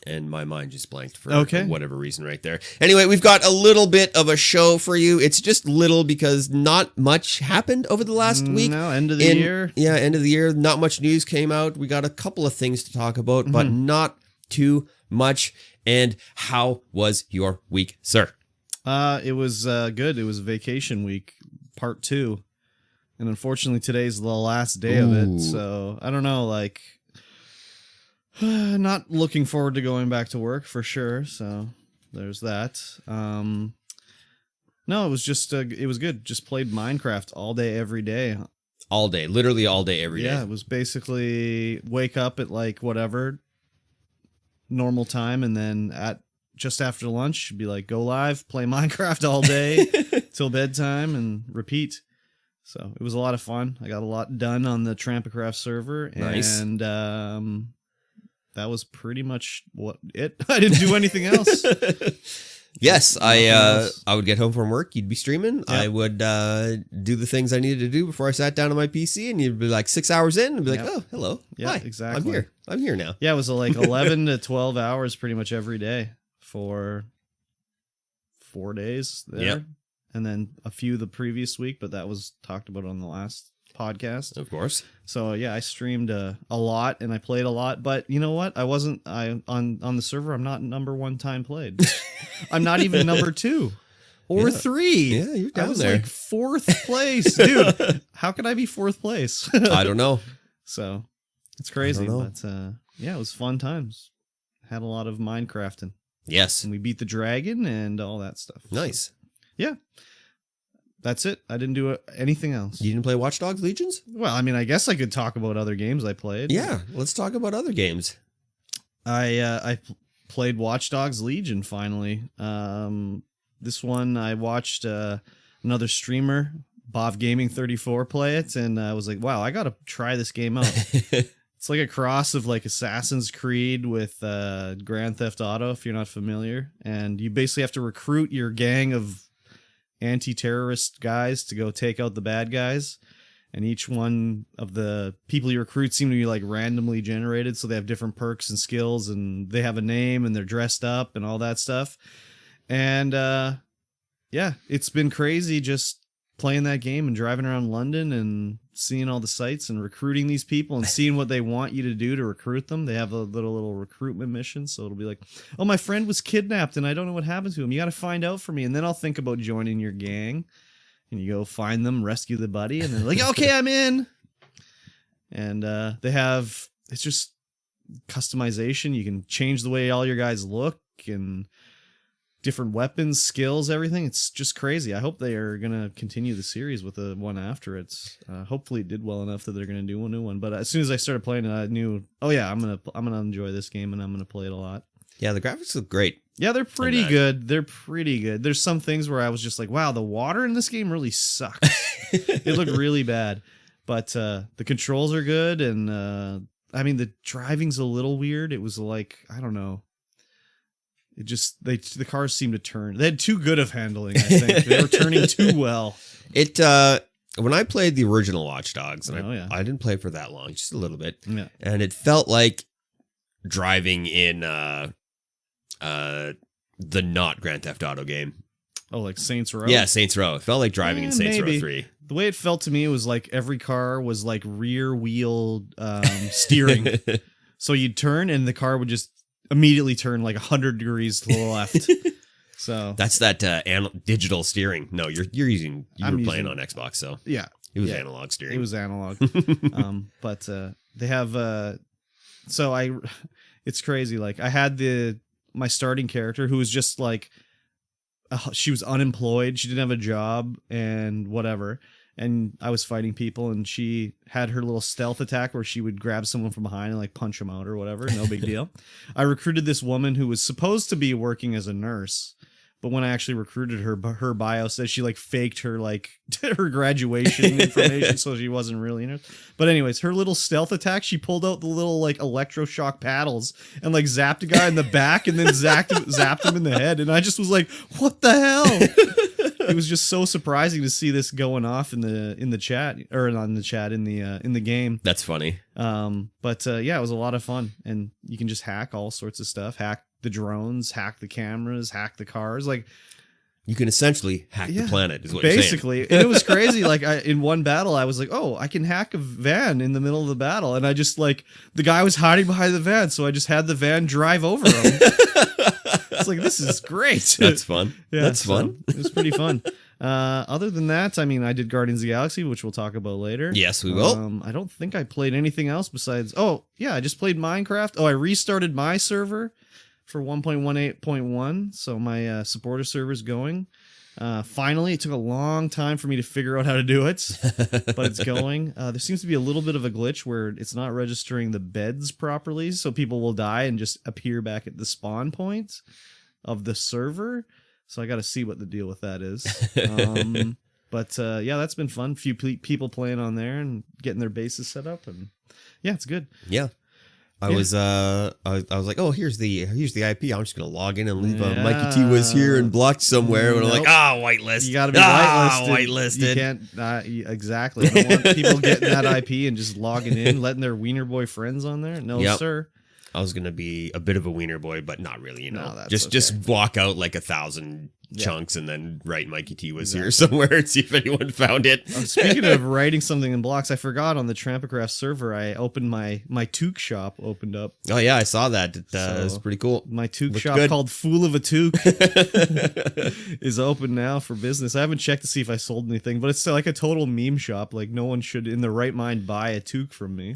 And my mind just blanked for whatever reason right there. Anyway, we've got a little bit of a show for you. It's just little because not much happened over the last week. No, end of the year. Yeah, end of the year. Not much news came out. We got a couple of things to talk about, but not too much. And how was your week, sir? It was good. It was vacation week, part 2. And unfortunately, today's the last day of it. So, I don't know, like... not looking forward to going back to work for sure. So there's that. No, it was just it was good. Just played Minecraft all day, every day. All day, literally all day, every day. Yeah, it was basically wake up at like whatever normal time, and then at just after lunch, be like go live, play Minecraft all day till bedtime, and repeat. So it was a lot of fun. I got a lot done on the Trampacraft server, nice. And that was pretty much it. I didn't do anything else. Yes, I would get home from work. You'd be streaming. Yep. I would do the things I needed to do before I sat down on my PC, and you'd be like 6 hours in, and be like, "Oh, hello, yeah, hi, exactly. I'm here now." Yeah, it was like 11 to 12 hours, pretty much every day for 4 days there, yep. And then a few the previous week, but that was talked about on the last podcast, of course. So yeah, I streamed a lot and I played a lot, but you know what? On the server. I'm not number 1 time played. I'm not even number 2 or 3. Yeah, you're down I was there. like 4th place, dude. How could I be 4th place? I don't know. So it's crazy, but yeah, it was fun times. Had a lot of Minecrafting. Yes, and we beat the dragon and all that stuff. Nice. So, yeah. That's it. I didn't do anything else. You didn't play Watch Dogs Legions? Well, I mean, I guess I could talk about other games I played. Yeah, let's talk about other games. I played Watch Dogs Legion finally. This one I watched another streamer, BovGaming34, play it, and I was like, wow, I gotta try this game out. It's like a cross of like Assassin's Creed with Grand Theft Auto, if you're not familiar, and you basically have to recruit your gang of anti-terrorist guys to go take out the bad guys, and each one of the people you recruit seem to be like randomly generated, so they have different perks and skills, and they have a name, and they're dressed up and all that stuff. And yeah, it's been crazy just playing that game and driving around London and seeing all the sights and recruiting these people and seeing what they want you to do to recruit them. They have a little recruitment mission. So it'll be like, oh, my friend was kidnapped and I don't know what happened to him. You got to find out for me. And then I'll think about joining your gang, and you go find them, rescue the buddy. And they're like, okay, I'm in. And they have, it's just customization. You can change the way all your guys look and different weapons, skills, everything. It's just crazy. I hope they are going to continue the series with the one after it. Hopefully it did well enough that they're going to do a new one. But as soon as I started playing it, I knew, oh yeah, I'm going to enjoy this game, and I'm going to play it a lot. Yeah, the graphics look great. Yeah, they're pretty good. They're pretty good. There's some things where I was just like, wow, the water in this game really sucks. It looked really bad. But the controls are good, and I mean, the driving's a little weird. It was like, I don't know. It just, the cars seemed to turn. They had too good of handling, I think. They were turning too well. When I played the original Watch Dogs, and I didn't play for that long, just a little bit, and it felt like driving in the not Grand Theft Auto game. Oh, like Saints Row? Yeah, Saints Row. It felt like driving in Saints Row 3. The way it felt to me was like every car was like rear wheel steering. So you'd turn and the car would just immediately turn like 100 degrees to the left. So that's that digital steering. No, you're playing on Xbox, so yeah, it was analog steering. It was analog. But they have so it's crazy. Like I had my starting character who was just like she was unemployed. She didn't have a job and whatever. And I was fighting people, and she had her little stealth attack where she would grab someone from behind and like punch them out or whatever. No big deal. I recruited this woman who was supposed to be working as a nurse, But when I actually recruited her, her bio says she like faked her like her graduation information, so she wasn't really in it. But anyways, her little stealth attack, she pulled out the little like electroshock paddles and like zapped a guy in the back and then zapped him in the head. And I just was like, what the hell? It was just so surprising to see this going off in the chat, or not in the chat, in the game. That's funny. But yeah, it was a lot of fun, and you can just hack all sorts of stuff. Hack the drones, hack the cameras, hack the cars. Like, you can essentially hack the planet, is what basically. you're saying. And it was crazy. Like, in one battle, I was like, oh, I can hack a van in the middle of the battle. And I just, like, the guy was hiding behind the van, so I just had the van drive over him. It's like, this is great. That's fun. Yeah, That's fun. It was pretty fun. Other than that, I mean, I did Guardians of the Galaxy, which we'll talk about later. Yes, we will. I don't think I played anything else besides... Oh, yeah, I just played Minecraft. Oh, I restarted my server for 1.18.1, so my supporter server's going. Finally, it took a long time for me to figure out how to do it, but it's going. There seems to be a little bit of a glitch where it's not registering the beds properly, so people will die and just appear back at the spawn point of the server. So I got to see what the deal with that is. But yeah, that's been fun. Few people playing on there and getting their bases set up, and yeah, it's good. Yeah. I was like, oh, here's the IP. I'm just gonna log in and leave MikeyT was here and blocked somewhere. And I'm like, whitelist. You gotta be whitelisted. You can't exactly. I don't want people getting that IP and just logging in, letting their wiener boy friends on there. No, sir. I was gonna be a bit of a wiener boy, but not really. You know, no, just block out like 1,000 chunks and then write MikeyT was here somewhere and see if anyone found it. Speaking of writing something in blocks, I forgot on the Trampacraft server, I opened my toque shop opened up. Oh yeah, I saw that. It was pretty cool. My toque shop called Fool of a Toque is open now for business. I haven't checked to see if I sold anything, but it's like a total meme shop. Like, no one should in the right mind buy a toque from me.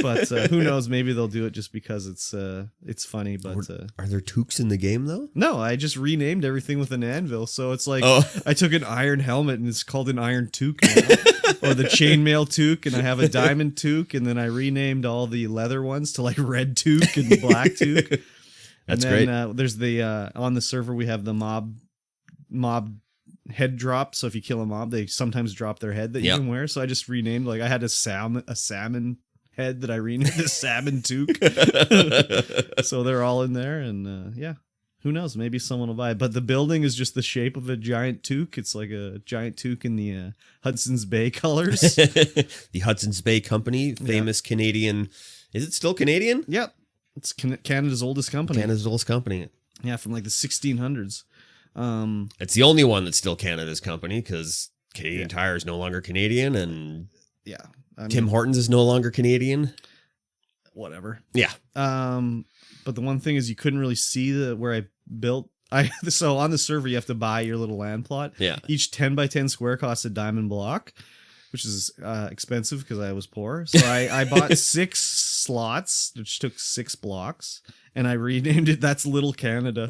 But who knows? Maybe they'll do it just because it's funny. But are there toques in the game though? No, I just renamed everything with an anvil, so it's like I took an iron helmet and it's called an iron toque now. Or the chainmail toque, and I have a diamond toque, and then I renamed all the leather ones to like red toque and black toque. That's and then, great. There's the on the server we have the mob head drop, so if you kill a mob they sometimes drop their head that you can wear. So I just renamed, like, I had a salmon head that I renamed a salmon toque. So they're all in there, and yeah. Who knows? Maybe someone will buy it. But the building is just the shape of a giant toque. It's like a giant toque in the Hudson's Bay colors. The Hudson's Bay Company, famous Canadian. Is it still Canadian? Yep. It's Canada's oldest company. Canada's oldest company. Yeah, from like the 1600s. It's the only one that's still Canada's company, because Canadian Tire is no longer Canadian, and Tim Hortons is no longer Canadian. Whatever. Yeah. But the one thing is you couldn't really see where I built. So on the server you have to buy your little land plot. Yeah. Each 10x10 square costs a diamond block, which is expensive because I was poor. So I bought 6 slots, which took 6 blocks, and I renamed it That's Little Canada.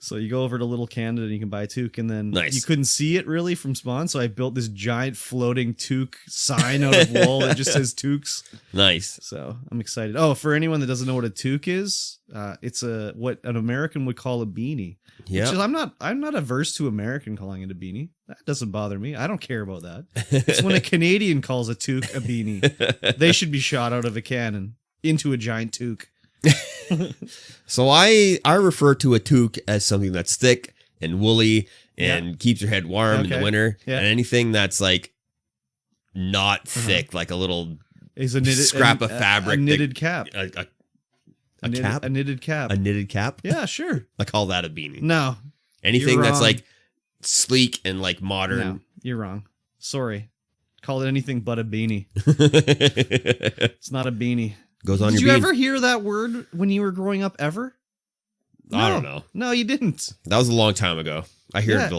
So you go over to Little Canada and you can buy a toque, and then you couldn't see it really from spawn, so I built this giant floating toque sign out of wool that just says toques. Nice. So I'm excited. Oh, for anyone that doesn't know what a toque is, it's what an American would call a beanie. Yeah. I'm not averse to American calling it a beanie. That doesn't bother me. I don't care about that. It's when a Canadian calls a toque a beanie. They should be shot out of a cannon into a giant toque. So I refer to a toque as something that's thick and woolly and keeps your head warm in the winter. Yeah. And anything that's like not thick, like a little scrap of fabric. A knitted cap. A cap? A knitted cap. A knitted cap? Yeah, sure. I call that a beanie. No. Anything that's like sleek and like modern. No, you're wrong. Sorry. Call it anything but a beanie. It's not a beanie. Goes on Did your you bean. ever hear that word when you were growing up ever? No. I don't know. No, you didn't. That was a long time ago. I heard a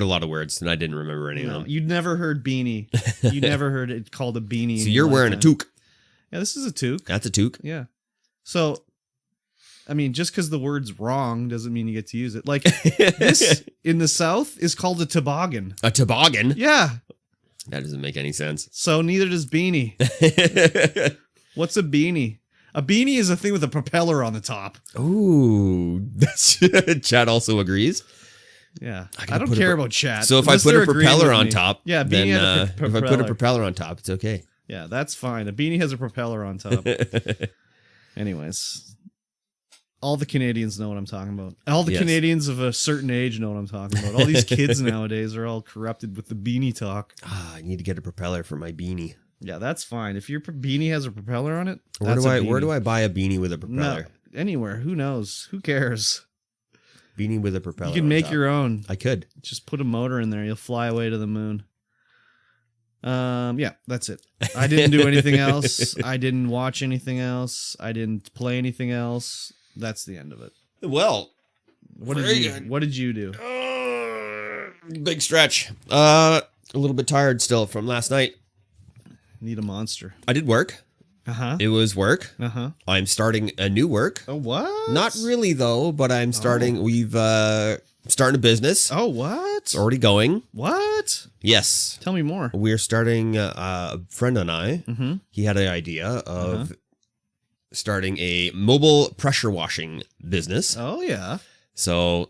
lot of words, and I didn't remember any of them. You'd never heard beanie. You never heard it called a beanie. So you're wearing a toque. Yeah, this is a toque. That's a toque. Yeah. So, I mean, just because the word's wrong doesn't mean you get to use it. Like, this in the South is called a toboggan. A toboggan? Yeah. That doesn't make any sense. So neither does beanie. What's a beanie? A beanie is a thing with a propeller on the top. Ooh, that's Chad also agrees. Yeah, I don't care about chat. So if I put a propeller on top, yeah, then beanie had a if I put a propeller on top, it's okay. Yeah, that's fine. A beanie has a propeller on top. Anyways, all the Canadians know what I'm talking about. All the Canadians of a certain age know what I'm talking about. All these kids nowadays are all corrupted with the beanie talk. I need to get a propeller for my beanie. Yeah, that's fine. If your beanie has a propeller on it, where do I buy a beanie with a propeller? No, anywhere. Who knows? Who cares? Beanie with a propeller. You can make your own. I could. Just put a motor in there. You'll fly away to the moon. Yeah, that's it. I didn't do anything else. I didn't watch anything else. I didn't play anything else. That's the end of it. Well, what did you do? Big stretch. A little bit tired still from last night. Need a monster. I did work. Uh-huh. It was work. Uh-huh. I'm starting a new work. Oh, what? Not really, though, but I'm starting. Oh. We've starting a business. Oh, what? It's already going. What? Yes. Tell me more. We're starting, a friend and I, mm-hmm. he had an idea of starting a mobile pressure washing business. Oh, yeah. So,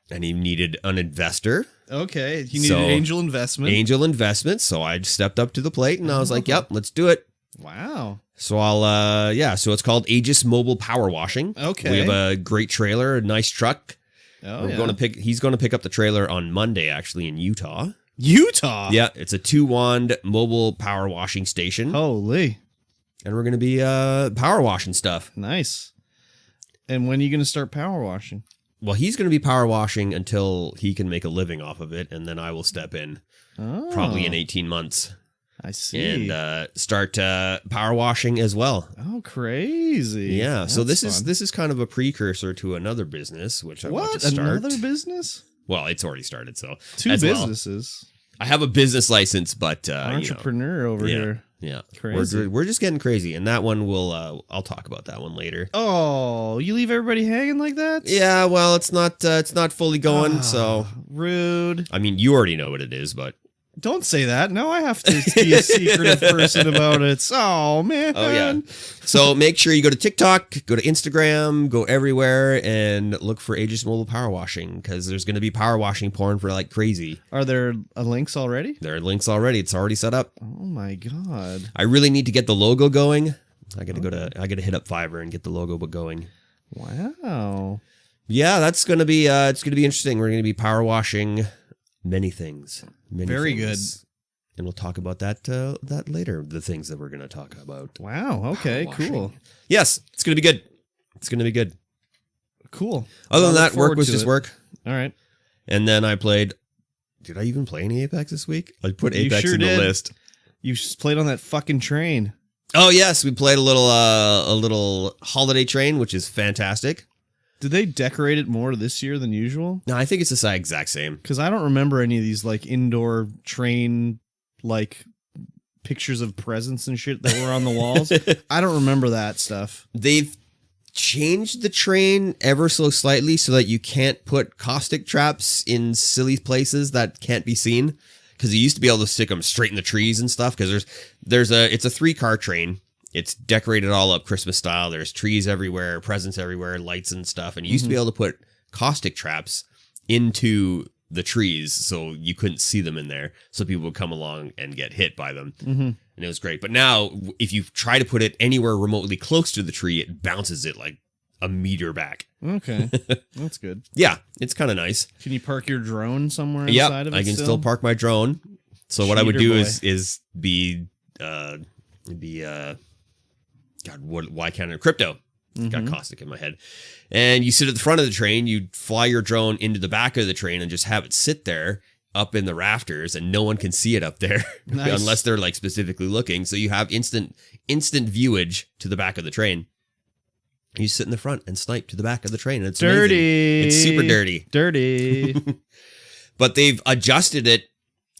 and he needed an investor. Okay. He needed angel investment. Angel investment. So I stepped up to the plate and I was like, yep, let's do it. Wow. So so it's called Aegis Mobile Power Washing. Okay. We have a great trailer, a nice truck. Oh, he's going to pick up the trailer on Monday, actually, in Utah. Utah? Yeah, it's a 2-wand mobile power washing station. Holy. And we're going to be power washing stuff. Nice. And when are you going to start power washing? Well, he's going to be power washing until he can make a living off of it, and then I will step in probably in 18 months. I see. And start power washing as well. Oh, crazy. Yeah. That's so this fun. is kind of a precursor to another business, which I want to start. Another business? Well, it's already started, so. Two businesses. Well. I have a business license, but entrepreneur over here. Yeah. Crazy. We're just getting crazy, and that one I'll talk about that one later. Oh, you leave everybody hanging like that? Yeah, well, it's not fully going, so rude. I mean, you already know what it is, but don't say that. No, I have to be a secretive person about it. Oh, man. Oh, yeah. So make sure you go to TikTok, go to Instagram, go everywhere, and look for Aegis Mobile Power Washing, because there's going to be power washing porn for like crazy. Are there links already? There are links already. It's already set up. Oh, my God. I really need to get the logo going. I got to hit up Fiverr and get the logo going. Wow. Yeah, that's going to be, it's going to be interesting. We're going to be power washing many things. Very good. And we'll talk about that later, the things that we're going to talk about. Wow. Okay, cool. Yes, it's going to be good. It's going to be good. Cool. Other than that, work was just work. All right. And then I played... Did I even play any Apex this week? I put Apex in the list. You played on that fucking train. Oh, yes. We played a little holiday train, which is fantastic. Did they decorate it more this year than usual? No, I think it's the exact same. Because I don't remember any of these like indoor train like pictures of presents and shit that were on the walls. I don't remember that stuff. They've changed the train ever so slightly so that you can't put caustic traps in silly places that can't be seen. Because you used to be able to stick them straight in the trees and stuff. Because it's a 3-car train. It's decorated all up Christmas style. There's trees everywhere, presents everywhere, lights and stuff. And you used to be able to put caustic traps into the trees so you couldn't see them in there. So people would come along and get hit by them. Mm-hmm. And it was great. But now, if you try to put it anywhere remotely close to the tree, it bounces it like a meter back. Okay. That's good. Yeah, it's kind of nice. Can you park your drone somewhere inside of it? I can still park my drone. So what I would do is be God, why can't I? Crypto. Got caustic in my head. And you sit at the front of the train, you fly your drone into the back of the train and just have it sit there up in the rafters and no one can see it up there unless they're like specifically looking. So you have instant viewage to the back of the train. You sit in the front and snipe to the back of the train. And it's dirty. Amazing. It's super dirty. Dirty. But they've adjusted it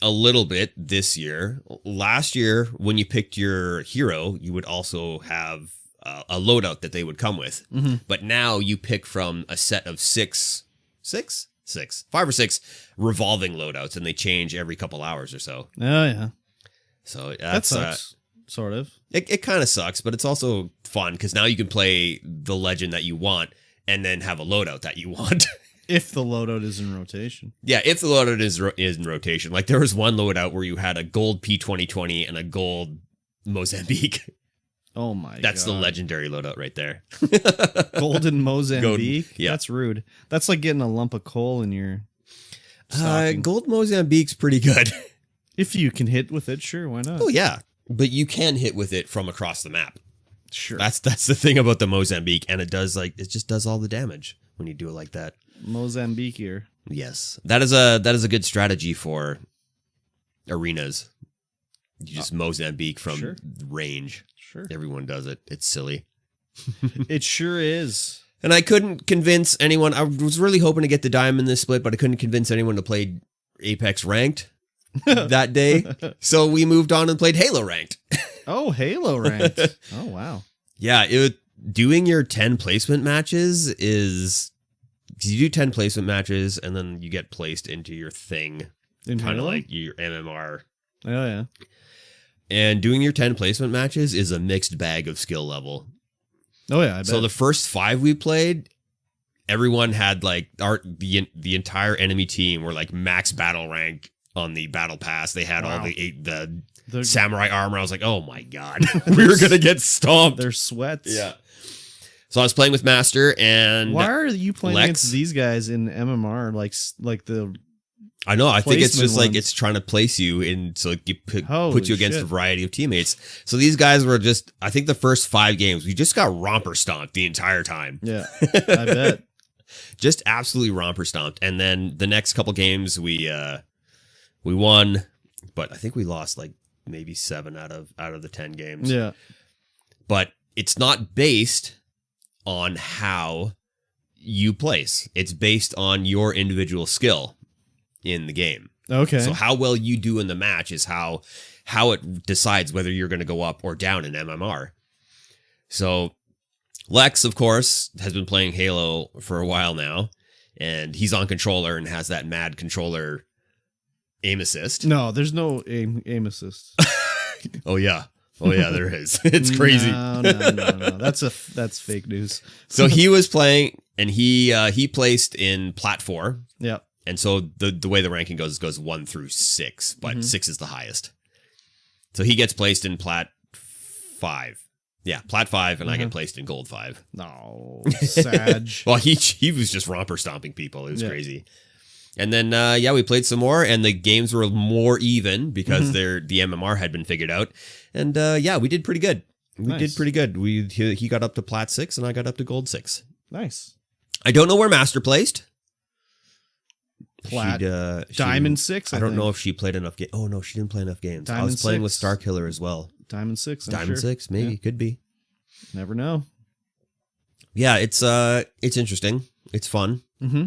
a little bit this year. Last year, when you picked your hero, you would also have a loadout that they would come with. Mm-hmm. But now you pick from a set of 5 or 6 revolving loadouts, and they change every couple hours or so. Oh, yeah. So that sucks. Sort of. It kind of sucks, but it's also fun because now you can play the legend that you want and then have a loadout that you want. If the loadout is in rotation. Yeah, if the loadout is in rotation. Like there was one loadout where you had a gold P2020 and a gold Mozambique. Oh my god. That's the legendary loadout right there. Golden Mozambique? Yeah. That's rude. That's like getting a lump of coal in your stocking. Gold Mozambique's pretty good. If you can hit with it, sure, why not? Oh yeah, but you can hit with it from across the map. Sure. That's the thing about the Mozambique, and it just does all the damage when you do it like that. Mozambique here. Yes, that is a good strategy for arenas. You just Mozambique from range. Sure. Everyone does it. It's silly. It sure is. And I couldn't convince anyone. I was really hoping to get the diamond in this split, but I couldn't convince anyone to play Apex ranked that day. So we moved on and played Halo ranked. Oh, Halo ranked. Oh, wow. Yeah, doing your 10 placement matches is... You do 10 placement matches, and then you get placed into your thing. Kind of like your MMR. Oh, yeah. And doing your 10 placement matches is a mixed bag of skill level. Oh, yeah, I bet. So the first 5 we played, everyone had like... The entire enemy team were like max battle rank on the battle pass. They had all the samurai armor. I was like, oh my god. We were going to get stomped. Their sweats. Yeah. So I was playing with Master and why are you playing Lex against these guys in MMR? Like the I know. I think it's just ones. like it's trying to place you in, so like you Holy put you against shit. a variety of teammates. So these guys were just, I think the first 5 games, we just got romper stomped the entire time. Yeah, I bet. Just absolutely romper stomped. And then the next couple games we won, but I think we lost like maybe 7 out of the 10 games. Yeah, but it's not based on how you place. It's based on your individual skill in the game. Okay. So how well you do in the match is how it decides whether you're going to go up or down in MMR. So Lex, of course, has been playing Halo for a while now, and he's on controller and has that mad controller aim assist. No, there's no aim assist. Oh yeah. Oh yeah, there is. It's crazy. No. That's fake news. So he was playing, and he placed in Plat 4. Yeah. And so the way the ranking goes 1 through 6, but 6 is the highest. So he gets placed in Plat 5. Yeah, Plat 5, and I get placed in Gold 5. No, Sag. Well, he was just romper stomping people. It was crazy. And then we played some more, and the games were more even because the MMR had been figured out. And we did pretty good. We did pretty good. He got up to Plat 6, and I got up to Gold 6. Nice. I don't know where Master placed. Plat Diamond 6. I don't know if she played enough games. Oh no, she didn't play enough games. Diamond I was playing 6. with Starkiller as well. Diamond 6. Diamond 6, maybe could be. Never know. Yeah, it's interesting. It's fun. Mm-hmm.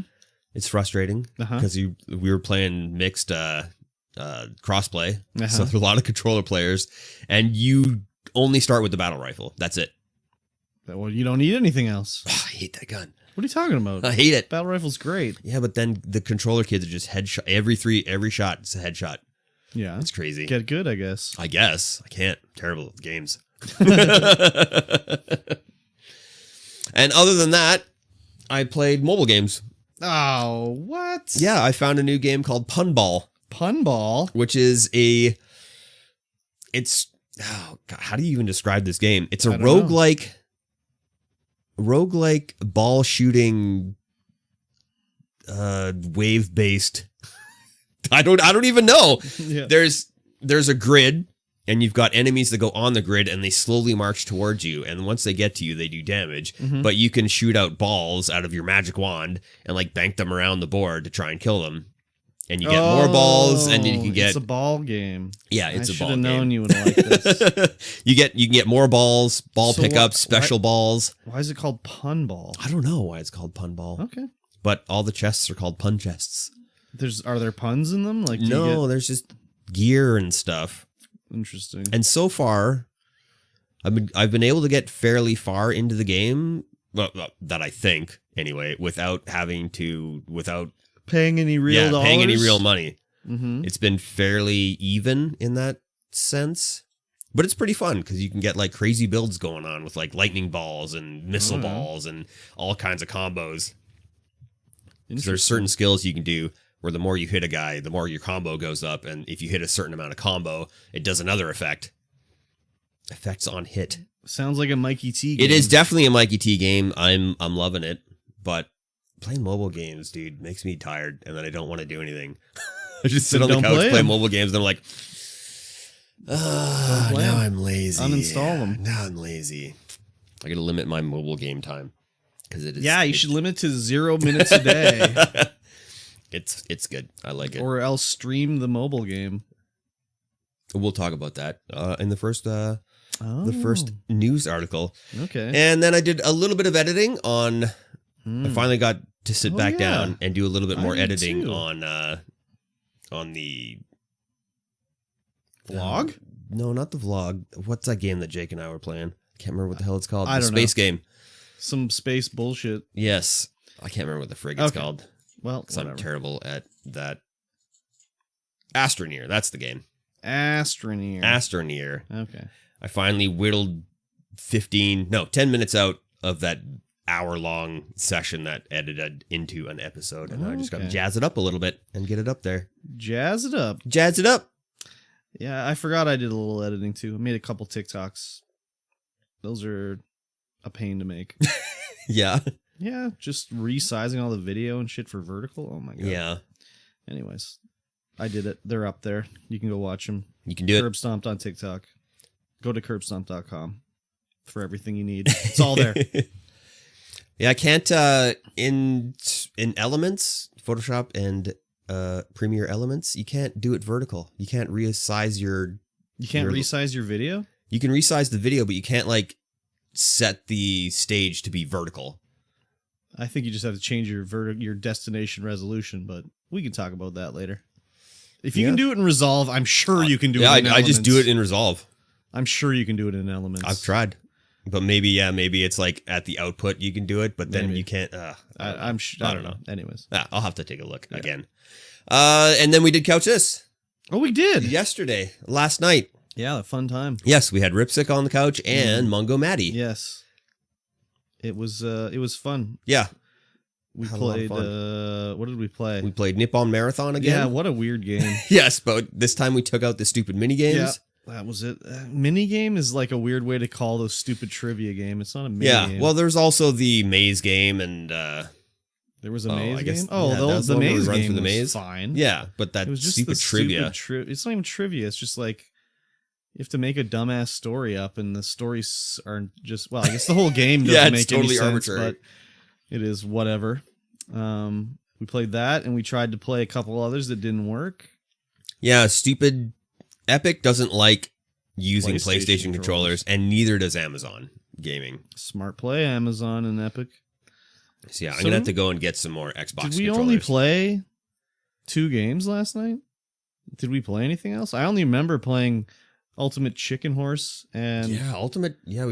It's frustrating because we were playing mixed crossplay, so there's a lot of controller players, and you only start with the battle rifle. That's it. Well, you don't need anything else. I hate that gun. What are you talking about? I hate it. Battle rifle's great. Yeah, but then the controller kids are just headshot. Every shot is a headshot. Yeah, it's crazy. Get good, I guess. I can't. Terrible at games. And other than that, I played mobile games. Oh, what? Yeah, I found a new game called Punball. Punball? Which is oh God, how do you even describe this game? It's a roguelike ball shooting wave based. I don't even know. Yeah. There's a grid, and you've got enemies that go on the grid, and they slowly march towards you, and once they get to you, they do damage. But you can shoot out balls out of your magic wand and like bank them around the board to try and kill them. And you get more balls, and then you can get... It's a ball game. Yeah, it's a ball game. I should have known you would like this. You can get more balls, pickups, special balls. Why is it called Punball? I don't know why it's called Punball. Okay. But all the chests are called pun chests. Are there puns in them? Like there's just gear and stuff. Interesting. And so far, I've been able to get fairly far into the game, well, that I think anyway, without paying any real dollars? Paying any real money. Mm-hmm. It's been fairly even in that sense. But it's pretty fun because you can get like crazy builds going on with like lightning balls and missile balls and all kinds of combos. There's certain skills you can do where the more you hit a guy, the more your combo goes up. And if you hit a certain amount of combo, it does another effect. Effects on hit. Sounds like a Mikey T game. It is definitely a Mikey T game. I'm loving it. But playing mobile games, dude, makes me tired. And then I don't want to do anything. I just sit on the couch, play mobile games, and I'm like, now I'm lazy. Uninstall them. Now I'm lazy. I got to limit my mobile game time. Because it is. Yeah, you should limit to 0 minutes a day. It's good. I like it. Or else stream the mobile game. We'll talk about that in the first news article. Okay. And then I did a little bit of editing on. I finally got to sit back down and do a little bit more editing on the vlog. No, not the vlog. What's that game that Jake and I were playing? I can't remember what the hell it's called. I don't know. Space game. Some space bullshit. Yes. I can't remember what the frig it's called. Well, I'm terrible at that. Astroneer. That's the game. Astroneer. Okay. I finally whittled 10 minutes out of that hour-long session that edited into an episode. And I just got to jazz it up a little bit and get it up there. Jazz it up. Jazz it up. Yeah, I forgot I did a little editing too. I made a couple TikToks. Those are a pain to make. Yeah. Yeah, just resizing all the video and shit for vertical. Oh my god. Yeah. Anyways, I did it. They're up there. You can go watch them. You can do it. KurbStomped on TikTok. Go to KurbStomped.com for everything you need. It's all there. Yeah, I can't in Elements, Photoshop and Premiere Elements, you can't do it vertical. You can't resize your. You can't resize your video? You can resize the video, but you can't like set the stage to be vertical. I think you just have to change your destination resolution, but we can talk about that later. If you can do it in Resolve, I'm sure you can do it in Elements. I just do it in Resolve. I'm sure you can do it in Elements. I've tried. But maybe it's like at the output you can do it, but then you can't. I don't know. Anyways. I'll have to take a look again. And then we did Couch This. Oh, we did. Yesterday, last night. Yeah, a fun time. Yes, we had Ripsick on the couch and Mungo Matty. Yes. It was fun. Yeah. We played, what did we play? We played Nippon Marathon again. Yeah, what a weird game. Yes, but this time we took out the stupid mini games. Yeah, that was it. Mini game is like a weird way to call those stupid trivia game. It's not a mini game. Yeah, well, there's also the maze game and... there was a maze game? Oh, the maze game was fine. Yeah, but that was just stupid trivia. It's not even trivia. It's just like... You have to make a dumbass story up, and the stories aren't just... Well, I guess the whole game doesn't make any sense, arbitrary. But it is whatever. We played that, and we tried to play a couple others that didn't work. Yeah, stupid Epic doesn't like using PlayStation controllers, and neither does Amazon Gaming. Smart play, Amazon and Epic. So yeah, I'm going to have to go and get some more Xbox controllers. Did we only play 2 games last night? Did we play anything else? I only remember playing... Ultimate Chicken Horse and we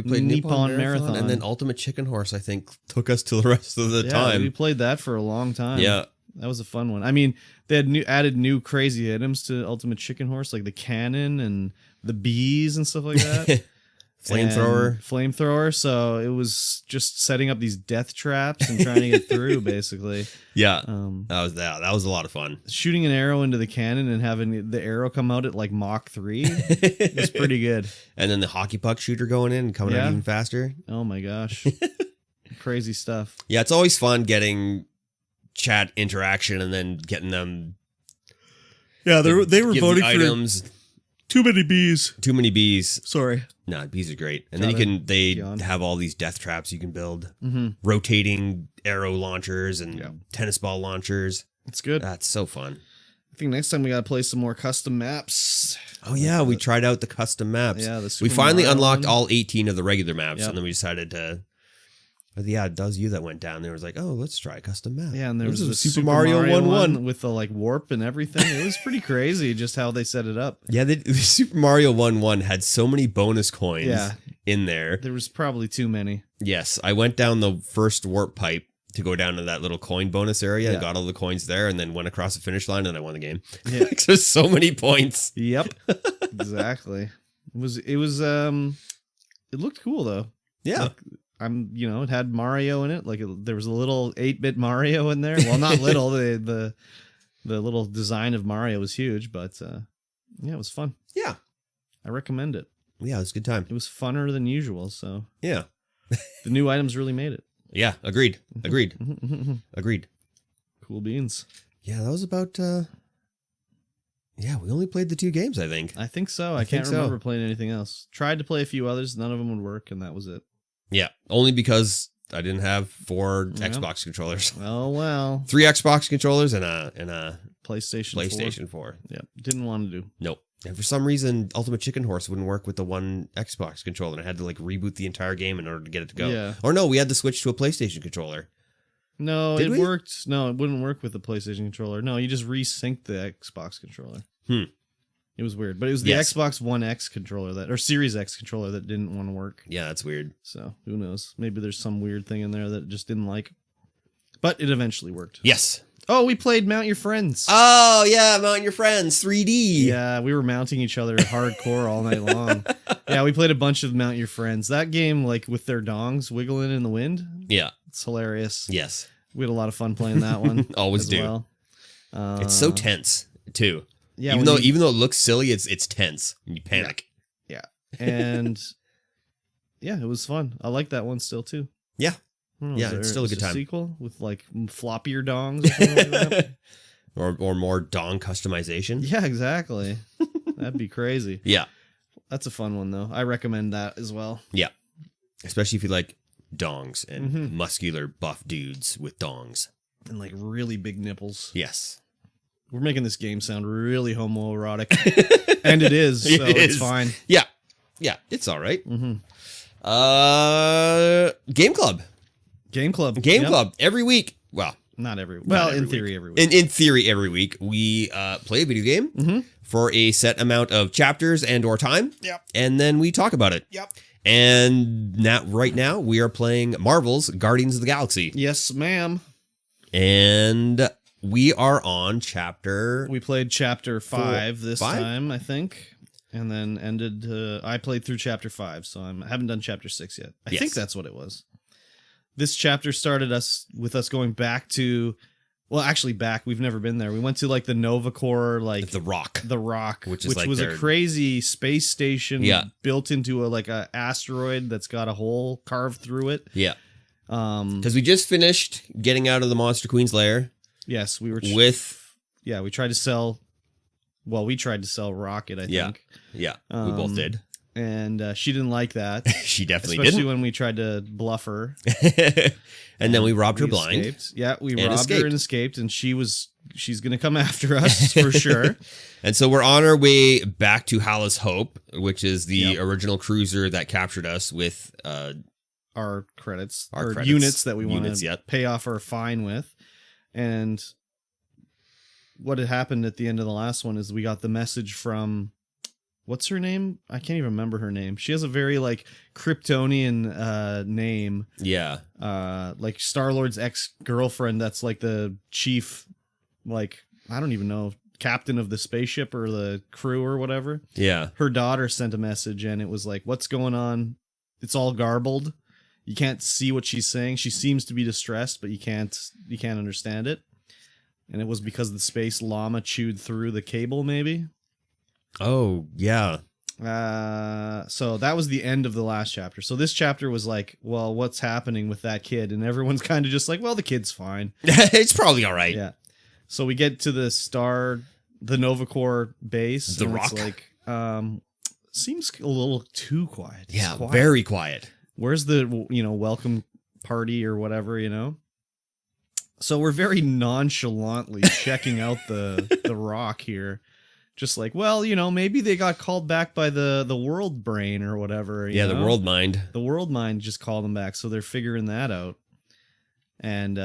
played Nippon Marathon and then Ultimate Chicken Horse I think took us to the rest of the time. We played that for a long time. Yeah. That was a fun one. I mean, they had added new crazy items to Ultimate Chicken Horse like the cannon and the bees and stuff like that. Flamethrower. So it was just setting up these death traps and trying to get through basically. Yeah. That was a lot of fun. Shooting an arrow into the cannon and having the arrow come out at like Mach 3 was pretty good. And then the hockey puck shooter going in and coming out even faster. Oh my gosh. Crazy stuff. Yeah, it's always fun getting chat interaction and then getting them. Yeah, they were voting for items. Too many bees. Too many bees. Sorry. No, bees are great. And then they have all these death traps you can build. Mm-hmm. Rotating arrow launchers and tennis ball launchers. It's good. That's so fun. I think next time we got to play some more custom maps. Oh yeah, we tried out the custom maps. Yeah, we finally unlocked all 18 of the regular maps, and then we decided to... it does you that went down there. It was like, oh, let's try a custom map. Yeah, and there was the Super Mario 1 with the like warp and everything. It was pretty crazy just how they set it up. Yeah, the Super Mario 1 had so many bonus coins in there. There was probably too many. Yes, I went down the first warp pipe to go down to that little coin bonus area and got all the coins there and then went across the finish line and I won the game. Yeah. There's so many points. Yep, exactly. It looked cool though. Yeah. Like, it had Mario in it. Like there was a little 8-bit Mario in there. Well, not little. The little design of Mario was huge, but yeah, it was fun. Yeah. I recommend it. Yeah, it was a good time. It was funner than usual, so Yeah. the new items really made it. Yeah, agreed. Agreed. Cool beans. Yeah, that was about yeah, we only played the 2 games, I think. I think so. I can't remember playing anything else. Tried to play a few others, none of them would work, and that was it. Yeah, only because I didn't have 4 Xbox controllers. Oh well. 3 Xbox controllers and a PlayStation 4. Yeah, didn't want to do. Nope. And for some reason, Ultimate Chicken Horse wouldn't work with the one Xbox controller. And I had to reboot the entire game in order to get it to go. Yeah. Or no, we had to switch to a PlayStation controller. No, it worked. No, it wouldn't work with the PlayStation controller. No, you just resynced the Xbox controller. It was weird, but it was the Xbox One X controller or Series X controller that didn't want to work. Yeah, that's weird. So who knows? Maybe there's some weird thing in there that it just didn't like. But it eventually worked. Yes. Oh, we played Mount Your Friends. Oh, yeah, Mount Your Friends, 3D. Yeah, we were mounting each other hardcore all night long. Yeah, we played a bunch of Mount Your Friends. That game, like, with their dongs wiggling in the wind. Yeah. It's hilarious. Yes. We had a lot of fun playing that one. Always do. Well. It's so tense, too. Yeah, even though it looks silly, it's tense. And you panic. Yeah. And, yeah, it was fun. I like that one still, too. Yeah. Yeah, it's still a good time. Sequel with like floppier dongs or something like that. or more dong customization. Yeah, exactly. That'd be crazy. Yeah. That's a fun one though. I recommend that as well. Yeah. Especially if you like dongs and muscular buff dudes with dongs. And like really big nipples. Yes. We're making this game sound really homoerotic. And it is, so it's fine. Yeah. Yeah, it's all right. Game Club. Game Club. Game Club. Every week. Well, not every week. Well, in theory, every week. In theory, every week, we play a video game for a set amount of chapters and or time. Yep. And then we talk about it. Yep. And right now, we are playing Marvel's Guardians of the Galaxy. Yes, ma'am. And we are on chapter... We played chapter 5 this time, I think. And then ended... I played through chapter 5, so I haven't done chapter 6 yet. I think that's what it was. This chapter started with us going back to, well, actually back. We've never been there. We went to like the Nova Corps, like the Rock, which was a crazy space station built into a asteroid that's got a hole carved through it. Yeah. Because we just finished getting out of the Monster Queen's lair. Yes, we were we tried to sell. Well, we tried to sell Rocket, I think. Yeah. We both did. And she didn't like that. She definitely didn't. Especially when we tried to bluff her. And then we robbed her blind. Escaped. Yeah, we robbed her and escaped. And she's going to come after us for sure. And so we're on our way back to Hala's Hope, which is the original cruiser that captured us with our credits. Our units that we want to pay off our fine with. And what had happened at the end of the last one is we got the message from... What's her name? I can't even remember her name. She has a very like Kryptonian name. Yeah. Like Star-Lord's ex-girlfriend that's like the chief, like, I don't even know, captain of the spaceship or the crew or whatever. Yeah. Her daughter sent a message and it was like, what's going on? It's all garbled. You can't see what she's saying. She seems to be distressed, but you can't understand it. And it was because the space llama chewed through the cable, maybe. Oh, yeah. So that was the end of the last chapter. So this chapter was like, well, what's happening with that kid? And everyone's kind of just like, well, the kid's fine. It's probably all right. Yeah. So we get to the Nova Corps base. The Rock. It's like, seems a little too quiet. Yeah, quiet. Very quiet. Where's the, welcome party or whatever, So we're very nonchalantly checking out the Rock here. Just like, well, maybe they got called back by the world brain or whatever. Yeah, the world mind. The world mind just called them back, so they're figuring that out. And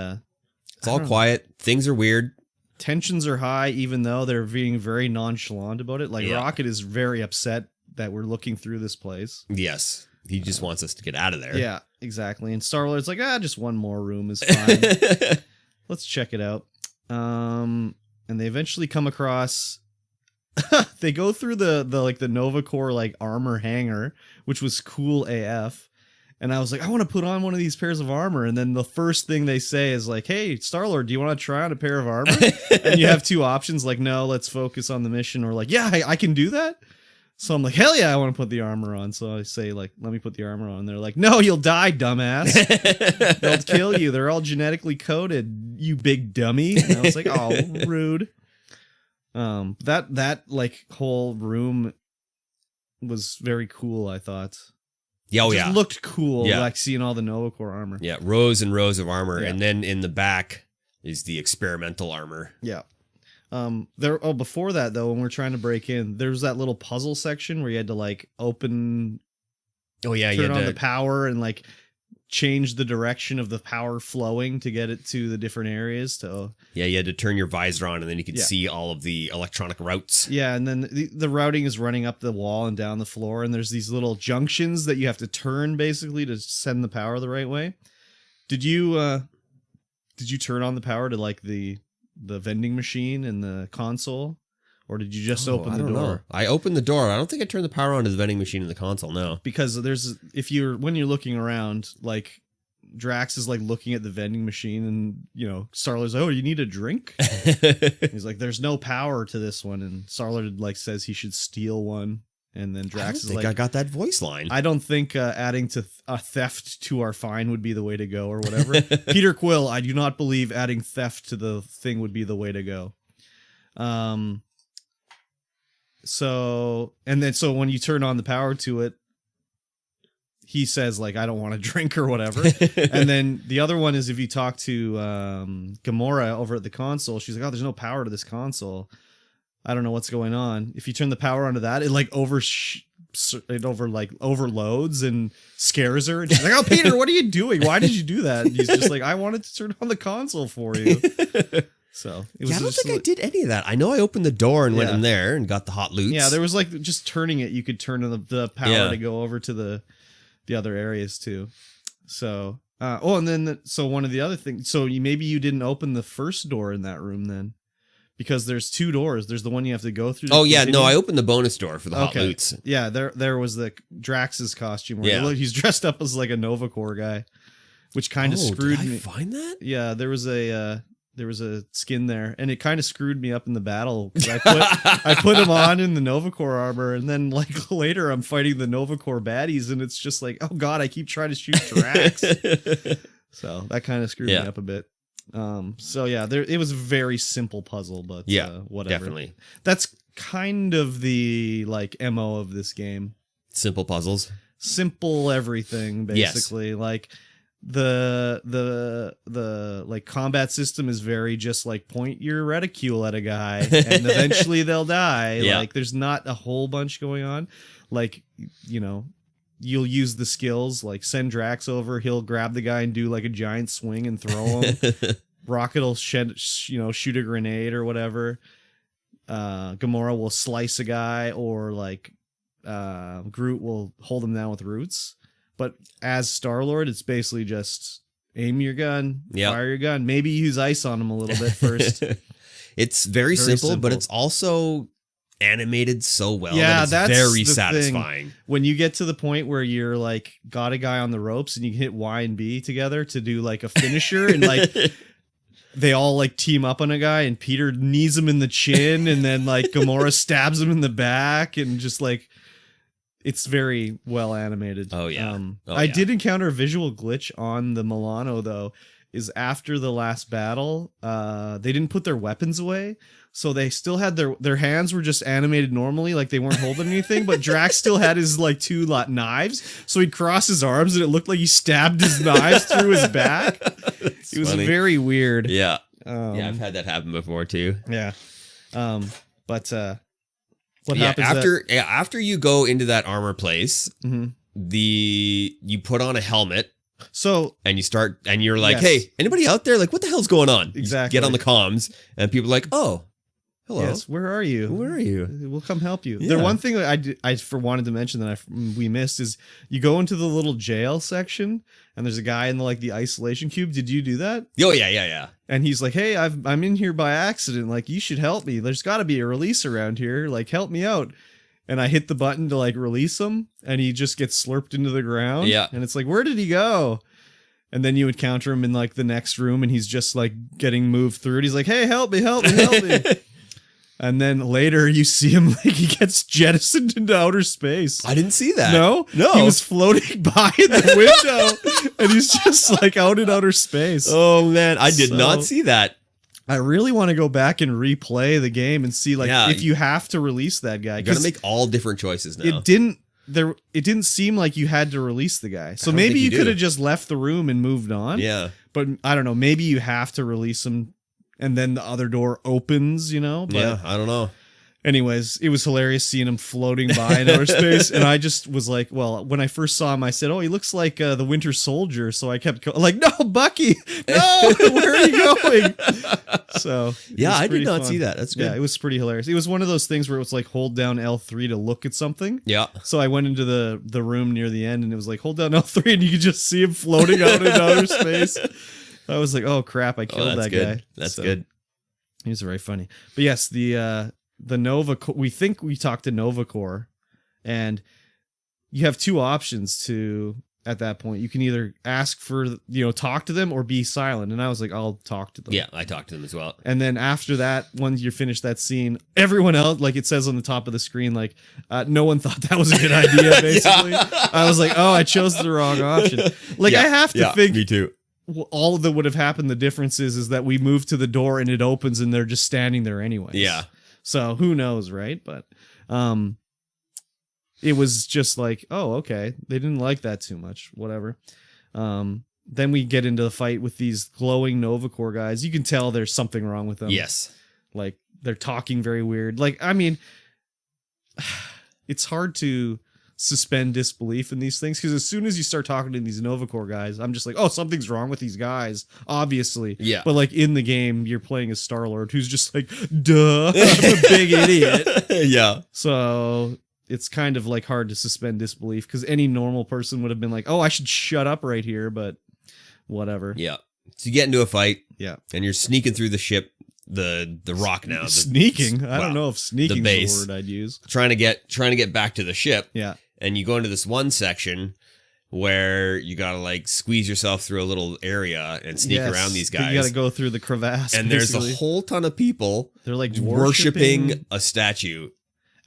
it's all quiet. Things are weird. Tensions are high, even though they're being very nonchalant about it. Like, Rocket is very upset that we're looking through this place. Yes. He just wants us to get out of there. Yeah, exactly. And Star-Lord's like, just one more room is fine. Let's check it out. And they eventually come across... they go through the like the Nova Corps like armor hanger, which was cool AF. And I was like, I want to put on one of these pairs of armor. And then the first thing they say is like, hey, Star-Lord, do you want to try on a pair of armor? And you have two options, like, no, let's focus on the mission. Or like, yeah, I can do that. So I'm like, hell yeah, I want to put the armor on. So I say, like, let me put the armor on. And they're like, no, you'll die, dumbass. They'll kill you. They're all genetically coded, you big dummy. And I was like, oh, rude. That like whole room was very cool, I thought. Yeah, It just looked cool, like seeing all the Nova Corps armor. Yeah, rows and rows of armor, and then in the back is the experimental armor. Yeah. Before that though, when we're trying to break in, there's that little puzzle section where you had to like open. Oh yeah, turn on the power and like change the direction of the power flowing to get it to the different areas. Yeah, you had to turn your visor on, and then you could see all of the electronic routes. Yeah, and then the routing is running up the wall and down the floor, and there's these little junctions that you have to turn basically to send the power the right way. Did you turn on the power to like the vending machine and the console, or did you just open the door? Know. I opened the door. I don't think I turned the power on to the vending machine and the console. No, because when you're looking around, like Drax is like looking at the vending machine, and you know Star-Lord's like, oh, you need a drink? He's like, there's no power to this one, and Star-Lord like says he should steal one, and then Drax is like, I got that voice line. I don't think adding to a theft to our fine would be the way to go, or whatever. Peter Quill, I do not believe adding theft to the thing would be the way to go. So when you turn on the power to it, he says like, I don't want a drink or whatever. And then the other one is if you talk to Gamora over at the console, she's like, oh, there's no power to this console. I don't know what's going on. If you turn the power onto that, it like overloads and scares her. And she's like, oh, Peter, what are you doing? Why did you do that? And he's just like, I wanted to turn on the console for you. So it was I don't think I did any of that. I know I opened the door and went in there and got the hot loots. Yeah, there was like just turning it. You could turn on the power to go over to the other areas too. So, and then so one of the other things. So maybe you didn't open the first door in that room then, because there's two doors. There's the one you have to go through. Oh yeah, no, I opened the bonus door for the hot loots. Yeah, there was the Drax's costume where he's dressed up as like a Nova Corps guy, which kind of screwed me. Did I find that? Yeah, there was a skin there, and it kind of screwed me up in the battle because I put him on in the Nova Corps armor, and then like later I'm fighting the Nova Corps baddies, and it's just like, oh god, I keep trying to shoot Drax. So that kind of screwed me up a bit. So yeah, it was a very simple puzzle, but whatever. Definitely. That's kind of the like MO of this game. Simple puzzles. Simple everything, basically. Yes. Like the like combat system is very just like point your reticule at a guy and eventually they'll die. Like there's not a whole bunch going on. Like, you know, you'll use the skills, like send Drax over, he'll grab the guy and do like a giant swing and throw him. Rocket will shoot a grenade or whatever. Gamora will slice a guy, or like Groot will hold him down with roots. But as Star-Lord, it's basically just aim your gun, fire your gun. Maybe use ice on him a little bit first. It's very simple, but it's also animated so well that it's very satisfying. Thing. When you get to the point where you're like got a guy on the ropes and you can hit Y and B together to do like a finisher and like they all like team up on a guy and Peter knees him in the chin and then like Gamora stabs him in the back and just like it's very well animated. Oh yeah. I did encounter a visual glitch on the Milano though. Is after the last battle, they didn't put their weapons away, so they still had their hands were just animated normally, like they weren't holding anything. But Drax still had his like two knives, so he'd cross his arms and it looked like he stabbed his knives through his back. It was funny. Very weird. Yeah, I've had that happen before too. Yeah, but what happens after you go into that armor place? Mm-hmm. You put on a helmet. So and you start and you're like, hey, anybody out there? Like, what the hell's going on? Exactly. You get on the comms and people are like, oh, Hello. Yes, where are you? Where are you? We'll come help you. Yeah. The one thing that I wanted to mention that we missed is you go into the little jail section and there's a guy in the isolation cube. Did you do that? Oh yeah. And he's like, hey, I'm in here by accident. Like, you should help me. There's got to be a release around here. Like, help me out. And I hit the button to release him, and he just gets slurped into the ground. Yeah. And it's like, where did he go? And then you encounter him in the next room, and he's just getting moved through it. He's like, hey, help me, help me, help me. And then later you see him he gets jettisoned into outer space. I didn't see that. No? He was floating by in the window, and he's just out in outer space. Oh man, I did not see that. I really want to go back and replay the game and see if you have to release that guy. You gotta make all different choices now. It didn't seem like you had to release the guy. So maybe you could have just left the room and moved on. Yeah. But I don't know, maybe you have to release him and then the other door opens, But yeah, I don't know. Anyways, it was hilarious seeing him floating by in outer space, and I just was like, well, when I first saw him, I said, oh, he looks like the Winter Soldier, so I kept no, Bucky, no, where are you going? So yeah, I did not see that. That's good. Yeah, it was pretty hilarious. It was one of those things where it was hold down L3 to look at something. Yeah. So I went into the room near the end, and it was hold down L3, and you could just see him floating out in outer space. I was like, oh crap, I killed that good. guy. That's good. He was very funny. But yes, the Nova, we think we talked to Nova Corps, and you have two options to, at that point. You can either ask for, talk to them or be silent. And I was like, I'll talk to them. Yeah, I talked to them as well. And then after that, once you're finished that scene, everyone else, it says on the top of the screen, no one thought that was a good idea, basically. Yeah. I was like, oh, I chose the wrong option. I have to think. Me too. All that would have happened, the difference is that we move to the door and it opens and they're just standing there anyways. Yeah. So who knows, right? But it was just oh, okay. They didn't like that too much. Whatever. Then we get into the fight with these glowing Nova Corps guys. You can tell there's something wrong with them. Yes. They're talking very weird. It's hard to suspend disbelief in these things because as soon as you start talking to these Nova Corps guys, I'm just oh, something's wrong with these guys, obviously. Yeah. But in the game, you're playing as Star-Lord, who's just duh, I'm a big idiot. Yeah. So it's kind of hard to suspend disbelief because any normal person would have been oh, I should shut up right here, but whatever. Yeah. So you get into a fight. Yeah. And you're sneaking through the ship, the rock now. Sneaking? I don't know if sneaking is the word I'd use. Trying to get back to the ship. Yeah. And you go into this one section where you gotta squeeze yourself through a little area and sneak around these guys. You gotta go through the crevasse. And basically. there's a whole ton of people. They're worshiping a statue.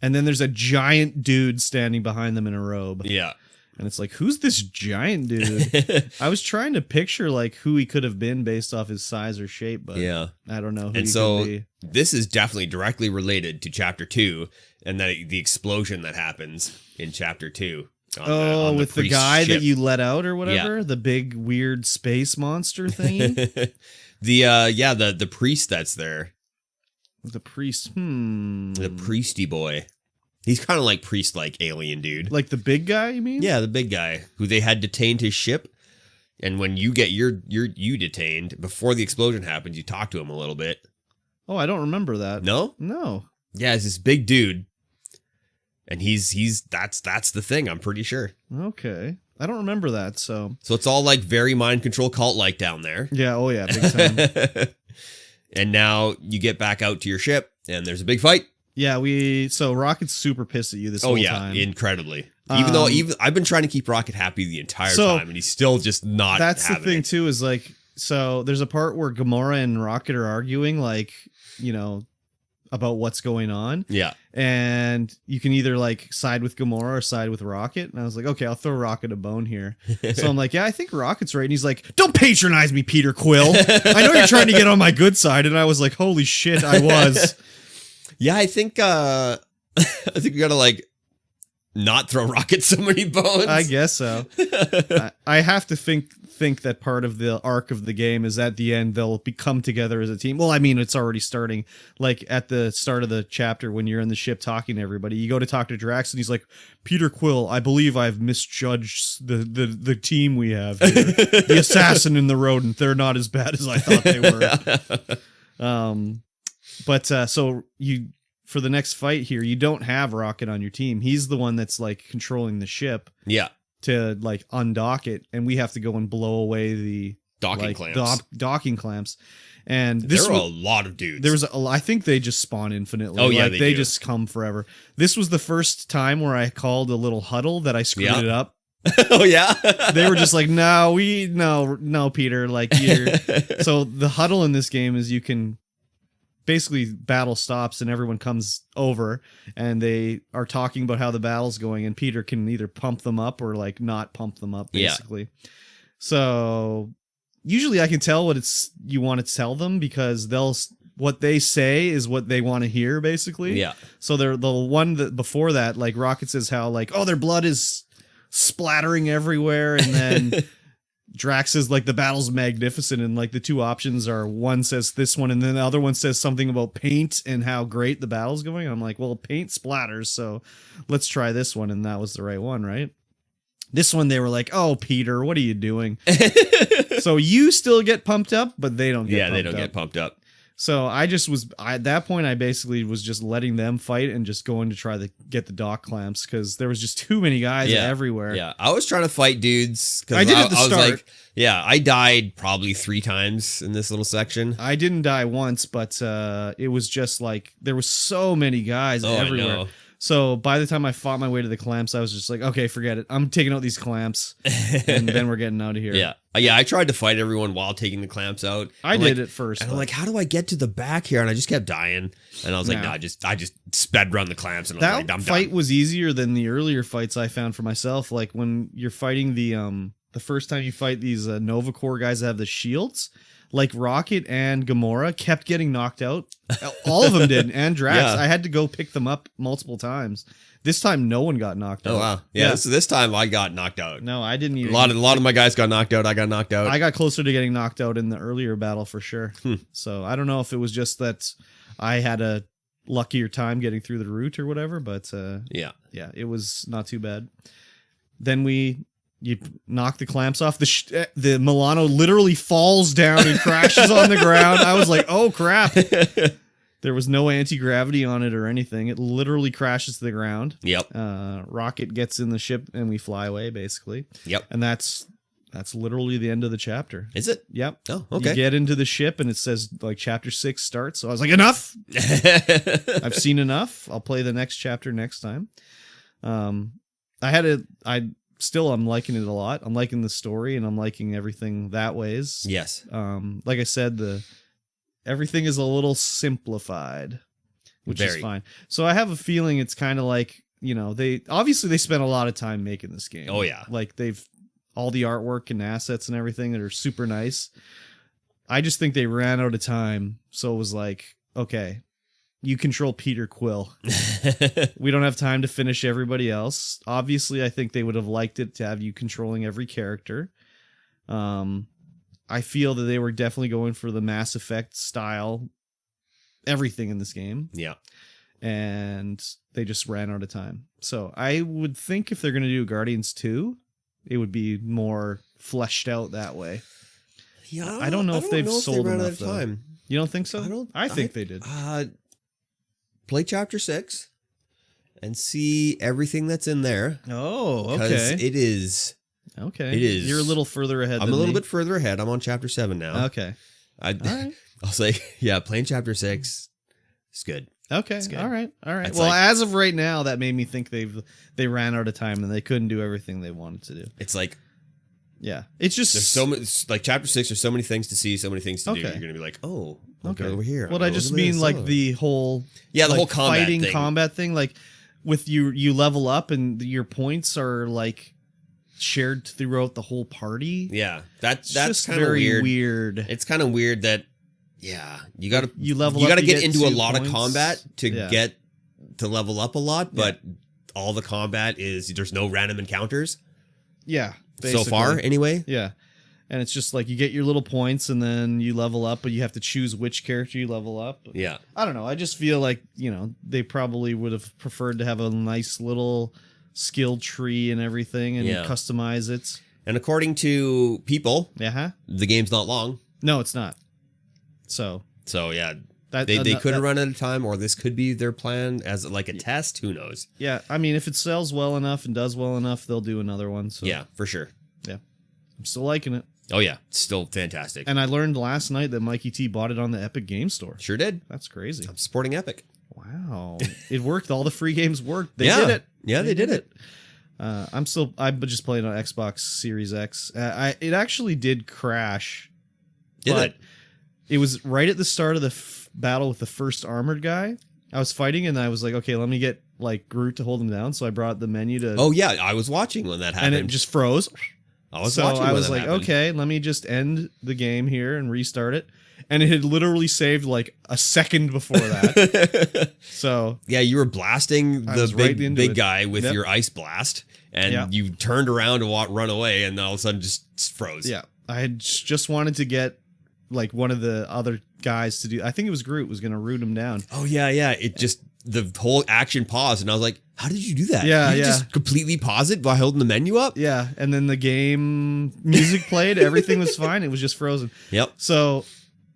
And then there's a giant dude standing behind them in a robe. Yeah. And it's who's this giant dude? I was trying to picture who he could have been based off his size or shape, but yeah, I don't know who and he so could be. This is definitely directly related to Chapter 2 and the explosion that happens in Chapter 2. On with the guy ship. that you let out or whatever? Yeah. The big weird space monster thingy? the priest that's there. The priest. The priesty boy. He's kind of priest-like alien dude. The big guy, you mean? Yeah, the big guy who they had detained his ship. And when you get you detained, before the explosion happens, you talk to him a little bit. Oh, I don't remember that. No? No. Yeah, it's this big dude. And that's the thing, I'm pretty sure. Okay. I don't remember that, so. So it's all very mind control cult-like down there. Yeah, oh yeah, big time. And now you get back out to your ship, and there's a big fight. Yeah, so Rocket's super pissed at you this whole time. Oh yeah, incredibly. Even though I've been trying to keep Rocket happy the entire time, and he's still just not. That's the thing too. Is so there's a part where Gamora and Rocket are arguing, about what's going on. Yeah, and you can either side with Gamora or side with Rocket. And I was like, okay, I'll throw Rocket a bone here. So I'm yeah, I think Rocket's right. And he's like, don't patronize me, Peter Quill. I know you're trying to get on my good side. And I was like, holy shit, I was. Yeah, I think we gotta not throw Rocket so many bones. I guess so. I have to think that part of the arc of the game is at the end they'll come together as a team. Well, I mean, it's already starting. At the start of the chapter when you're in the ship talking to everybody, you go to talk to Drax and he's like, Peter Quill, I believe I've misjudged the team we have here. The assassin and the rodent, they're not as bad as I thought they were. But so you for the next fight here, you don't have Rocket on your team. He's the one that's like controlling the ship. Yeah. To like undock it, and we have to go and blow away the docking clamps. Docking clamps. And this there are a lot of dudes. There was I think they just spawn infinitely. Oh yeah, like, they just come forever. This was the first time where I called a little huddle that I screwed it up. Oh yeah. They were just like, no, Peter, like you're so the huddle in this game is you can basically battle stops and everyone comes over and they are talking about how the battle's going, and Peter can either pump them up or like not pump them up, basically. Yeah. So usually I can tell what you want to tell them, because what they say is what they want to hear, basically. Yeah. So they're the one that before that, like Rocket says how like, oh, their blood is splattering everywhere, and then Drax says like the battle's magnificent, and like the two options are one says this one and then the other one says something about paint and how great the battle's going. I'm like, well, paint splatters, so let's try this one, and that was the right one, right? This one they were like, oh, Peter, what are you doing? So you still get pumped up, but they don't get pumped up. Yeah, they don't get pumped up. So I just was, at that point, I basically was just letting them fight and just going to try to get the dock clamps, because there was just too many guys everywhere. Yeah, I was trying to fight dudes. I did at the start. Like, yeah, I died probably 3 times in this little section. I didn't die once, but it was just like, there was so many guys everywhere. I know. So by the time I fought my way to the clamps, I was just like, okay, forget it. I'm taking out these clamps, and then we're getting out of here. Yeah. Yeah, I tried to fight everyone while taking the clamps out. I did it first. And I'm like, how do I get to the back here? And I just kept dying. And I was like, no, I just sped run the clamps. And I was like, I'm fight done. was easier than the earlier fights I found for myself. Like when you're fighting the first time you fight these Nova Corps guys that have the shields, like Rocket and Gamora kept getting knocked out. All of them did, and Drax. Yeah. I had to go pick them up multiple times. This time, no one got knocked out. Oh wow! Yeah. So this time I got knocked out. No, I didn't. Even, a lot of my guys got knocked out. I got knocked out. I got closer to getting knocked out in the earlier battle for sure. So I don't know if it was just that I had a luckier time getting through the route or whatever, but yeah, it was not too bad. Then you knock the clamps off. The Milano literally falls down and crashes on the ground. I was like, oh crap. There was no anti-gravity on it or anything. It literally crashes to the ground. Yep. Rocket gets in the ship and we fly away, basically. Yep. And that's literally the end of the chapter. Is it? Yep. Oh, okay. You get into the ship and it says like chapter 6 starts. So I was like, enough. I've seen enough. I'll play the next chapter next time. I'm liking it a lot. I'm liking the story and I'm liking everything that ways. Yes. Like I said, everything is a little simplified, which is fine. So I have a feeling it's kind of like, they spent a lot of time making this game. Oh yeah. Like all the artwork and assets and everything that are super nice. I just think they ran out of time. So it was like, okay, you control Peter Quill. We don't have time to finish everybody else. Obviously, I think they would have liked it to have you controlling every character. I feel that they were definitely going for the Mass Effect style, everything in this game. Yeah. And they just ran out of time. So I would think if they're going to do Guardians 2, it would be more fleshed out that way. Yeah. I don't know if they've sold enough of time. You don't think so? I think they did. Play chapter 6 and see everything that's in there. Oh, okay. Because it is. Okay. It is. You're a little further ahead I'm a little bit further ahead. I'm on chapter 7 now. Okay. All right. I'll say, yeah, playing chapter 6 is good. Okay. It's good. All right. It's well, as of right now, that made me think they ran out of time and they couldn't do everything they wanted to do. It's like, yeah, it's just there's so much, like chapter 6. There's so many things to see, so many things to do. You're gonna be like, oh, okay, over here. Well, I just mean like the whole the whole combat fighting thing. Combat thing. Like with you level up and your points are like shared throughout the whole party. Yeah, that's kind of very weird. It's kind of weird that you gotta get into a lot of combat to get to level up a lot, but all the combat is there's no random encounters. Yeah. Basically. So far, anyway. Yeah. And it's just like you get your little points and then you level up, but you have to choose which character you level up. Yeah. I don't know. I just feel like, they probably would have preferred to have a nice little skill tree and everything and customize it. And according to people, the game's not long. No, it's not. So yeah. They could have run out of time, or this could be their plan as like a test. Who knows? Yeah, I mean, if it sells well enough and does well enough, they'll do another one. So yeah, for sure. Yeah, I'm still liking it. Oh yeah, it's still fantastic. And I learned last night that Mikey T bought it on the Epic Game Store. Sure did. That's crazy. I'm supporting Epic. Wow, it worked. All the free games worked. They yeah. did it. Yeah, they did it. I'm just playing on Xbox Series X. It actually did crash. Did it? It was right at the start of the battle with the first armored guy. I was fighting and I was like, okay, let me get like Groot to hold him down. So I brought the menu to. Oh yeah, I was watching when that happened, and it just froze. I was watching. I was like, okay, let me just end the game here and restart it. And it had literally saved like a second before that. So yeah, you were blasting the big guy with Yep. your ice blast, and Yep. you turned around to run away, and all of a sudden just froze. Yeah, I had just wanted to get like one of the other guys to do. I think it was Groot was going to root him down. Oh yeah, yeah. It just the whole action paused, and I was like, "How did you do that? Yeah, you yeah. just completely pause it by holding the menu up." Yeah, and then the game music played. Everything was fine. It was just frozen. Yep. So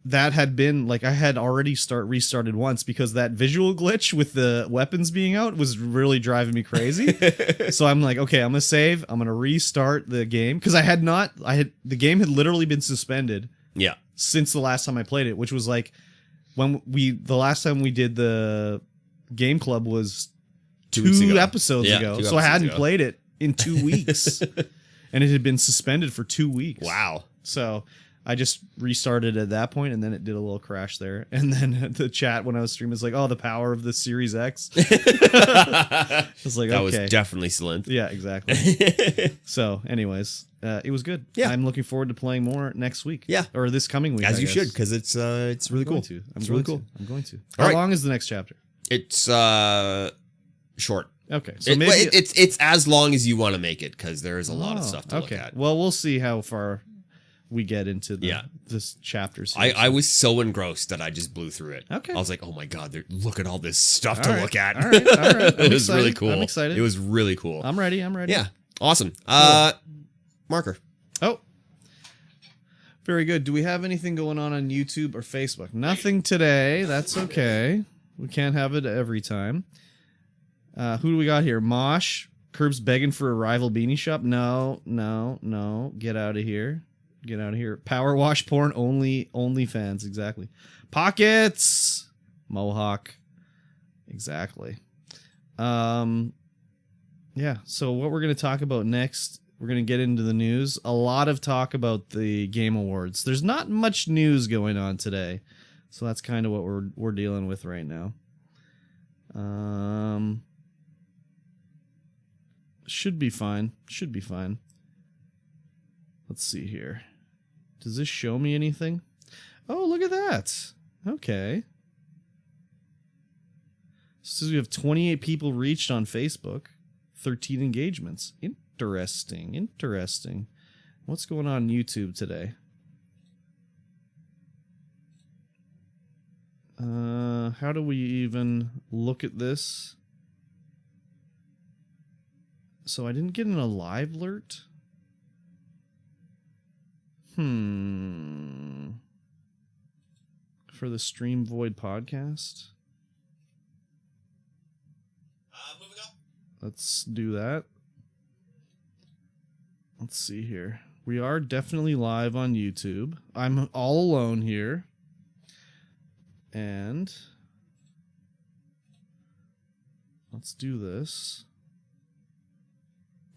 that had been like I had already restarted once because that visual glitch with the weapons being out was really driving me crazy. So I'm like, okay, I'm gonna save. I'm gonna restart the game because the game had literally been suspended. Yeah. Since the last time I played it, which was like the last time we did the game club was 2 episodes ago. So I hadn't played it in 2 weeks and it had been suspended for 2 weeks. Wow. So I just restarted at that point and then it did a little crash there. And then the chat when I was streaming was like, oh, the power of the Series X. I was like, that okay. was definitely Slint. Yeah, exactly. So anyways, it was good. Yeah. I'm looking forward to playing more next week. Yeah. Or this coming week. As I you guess. should, because it's really cool. It's really cool. I'm going to. All How right. long is the next chapter? It's short. Okay. So maybe it's as long as you want to make it, because there is a lot of stuff to look at. Well, we'll see how far we get into this chapter series. I was so engrossed that I just blew through it. Okay. I was like, oh my God, look at all this stuff to look at. All right. It was really cool. I'm excited. It was really cool. I'm ready. Yeah. Awesome. Marker. Oh. Very good. Do we have anything going on YouTube or Facebook? Nothing today. That's okay. We can't have it every time. Who do we got here? Mosh. Curb's begging for a rival beanie shop. No. Get out of here. Power wash porn only fans. Exactly. Pockets. Mohawk. Exactly. Yeah. So what we're going to talk about next, we're going to get into the news. A lot of talk about the Game Awards. There's not much news going on today. So that's kind of what we're dealing with right now. Should be fine. Let's see here. Does this show me anything? Oh, look at that. Okay. So we have 28 people reached on Facebook, 13 engagements. Interesting. What's going on YouTube today? How do we even look at this? So I didn't get in a live alert. For the StreamVoid podcast. Moving up. Let's do that. Let's see here. We are definitely live on YouTube. I'm all alone here. And let's do this.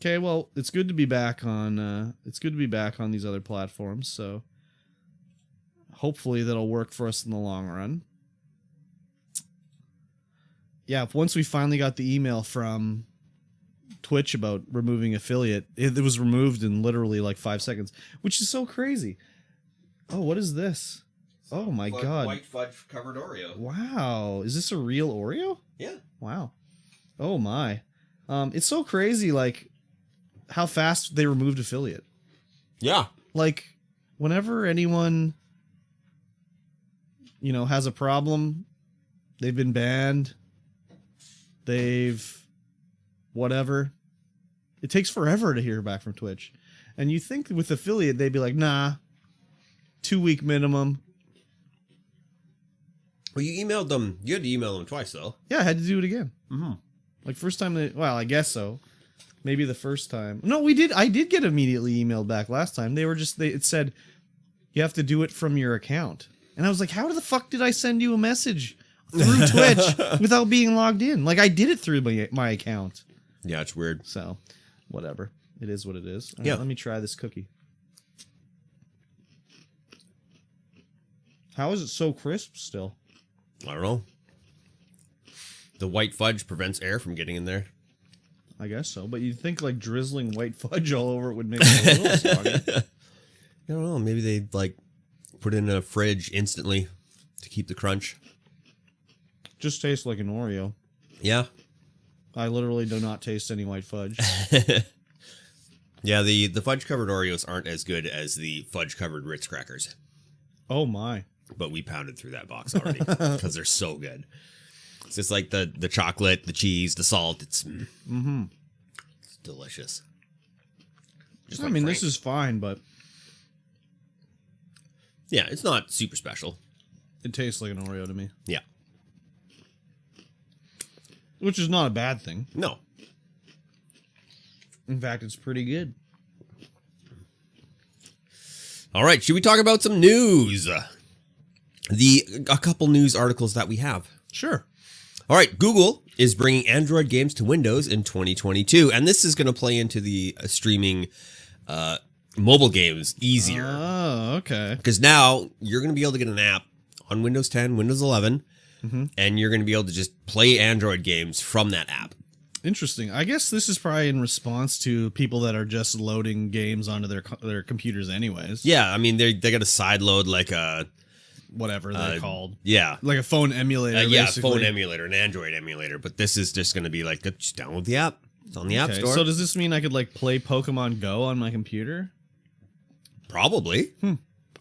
Okay, well, it's good to be back on these other platforms, so hopefully that'll work for us in the long run. Yeah, once we finally got the email from Twitch about removing affiliate, it was removed in literally like 5 seconds, which is so crazy. Oh, what is this? Oh my God. White fudge covered Oreo. Wow. Is this a real Oreo? Yeah. Wow. Oh my. It's so crazy, like, how fast they removed affiliate. Yeah. Like, whenever anyone, has a problem, they've been banned, whatever, it takes forever to hear back from Twitch. And you think with affiliate, they'd be like, nah, 2-week minimum. Well, you emailed them. You had to email them twice, though. Yeah, I had to do it again. Mm-hmm. Like first time well, I guess so. Maybe the first time. No, we did. I did get immediately emailed back last time. It said you have to do it from your account. And I was like, how the fuck did I send you a message through Twitch without being logged in? Like I did it through my account. Yeah, it's weird. So, whatever. It is what it is. All yeah. right, let me try this cookie. How is it so crisp still? I don't know. The white fudge prevents air from getting in there. I guess so, but you'd think like drizzling white fudge all over it would make it a little soggy. I don't know. Maybe they like put it in a fridge instantly to keep the crunch. Just tastes like an Oreo. Yeah. I literally do not taste any white fudge. Yeah, the fudge covered Oreos aren't as good as the fudge covered Ritz crackers. Oh my. But we pounded through that box already because they're so good. It's just like the chocolate, the cheese, the salt. It's delicious. Just I like mean, Frank. this is fine, but yeah, it's not super special. it tastes like an Oreo to me. Yeah. Which is not a bad thing. No. In fact, it's pretty good. All right, should we talk about some news? A couple news articles that we have. Sure. All right, Google is bringing Android games to Windows in 2022, and this is going to play into the streaming mobile games easier. Oh, okay. Because now you're going to be able to get an app on Windows 10, Windows 11, and you're going to be able to just play Android games from that app. Interesting. I guess this is probably in response to people that are just loading games onto their computers anyways. Yeah, I mean, they got a side load like a... Whatever they're called. Yeah. Like a phone emulator, yeah, basically. phone emulator, an Android emulator. But this is just going to be like, just download the app. It's on the App Store. So does this mean I could like play Pokemon Go on my computer? Probably.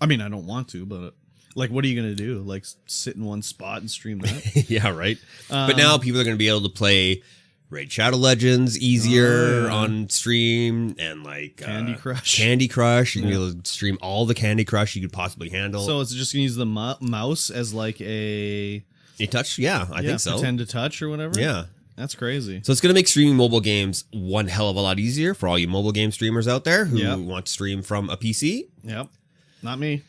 I mean, I don't want to, but like, what are you going to do? Like sit in one spot and stream that? Yeah, right. But now people are going to be able to play Raid Shadow Legends easier on stream and like Candy Crush. Candy Crush. You can be able to stream all the Candy Crush you could possibly handle. So it's just going to use the mouse as like a touch? Yeah, I think so. Pretend to touch or whatever? Yeah. That's crazy. So it's going to make streaming mobile games one hell of a lot easier for all you mobile game streamers out there who want to stream from a PC. Yep. Not me.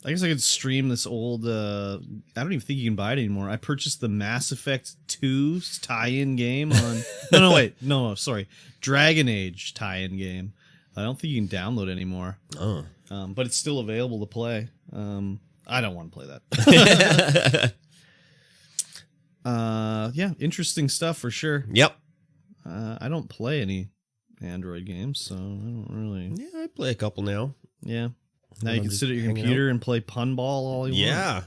I guess I could stream this old, I don't even think you can buy it anymore. I purchased the Mass Effect 2 tie-in game on... No, sorry. Dragon Age tie-in game. I don't think you can download it anymore. Oh. But it's still available to play. I don't want to play that. Yeah, interesting stuff for sure. Yep. I don't play any Android games, so I don't really... Yeah, I play a couple now. Yeah. Now you can sit at your computer and play Punball all you want. Yeah.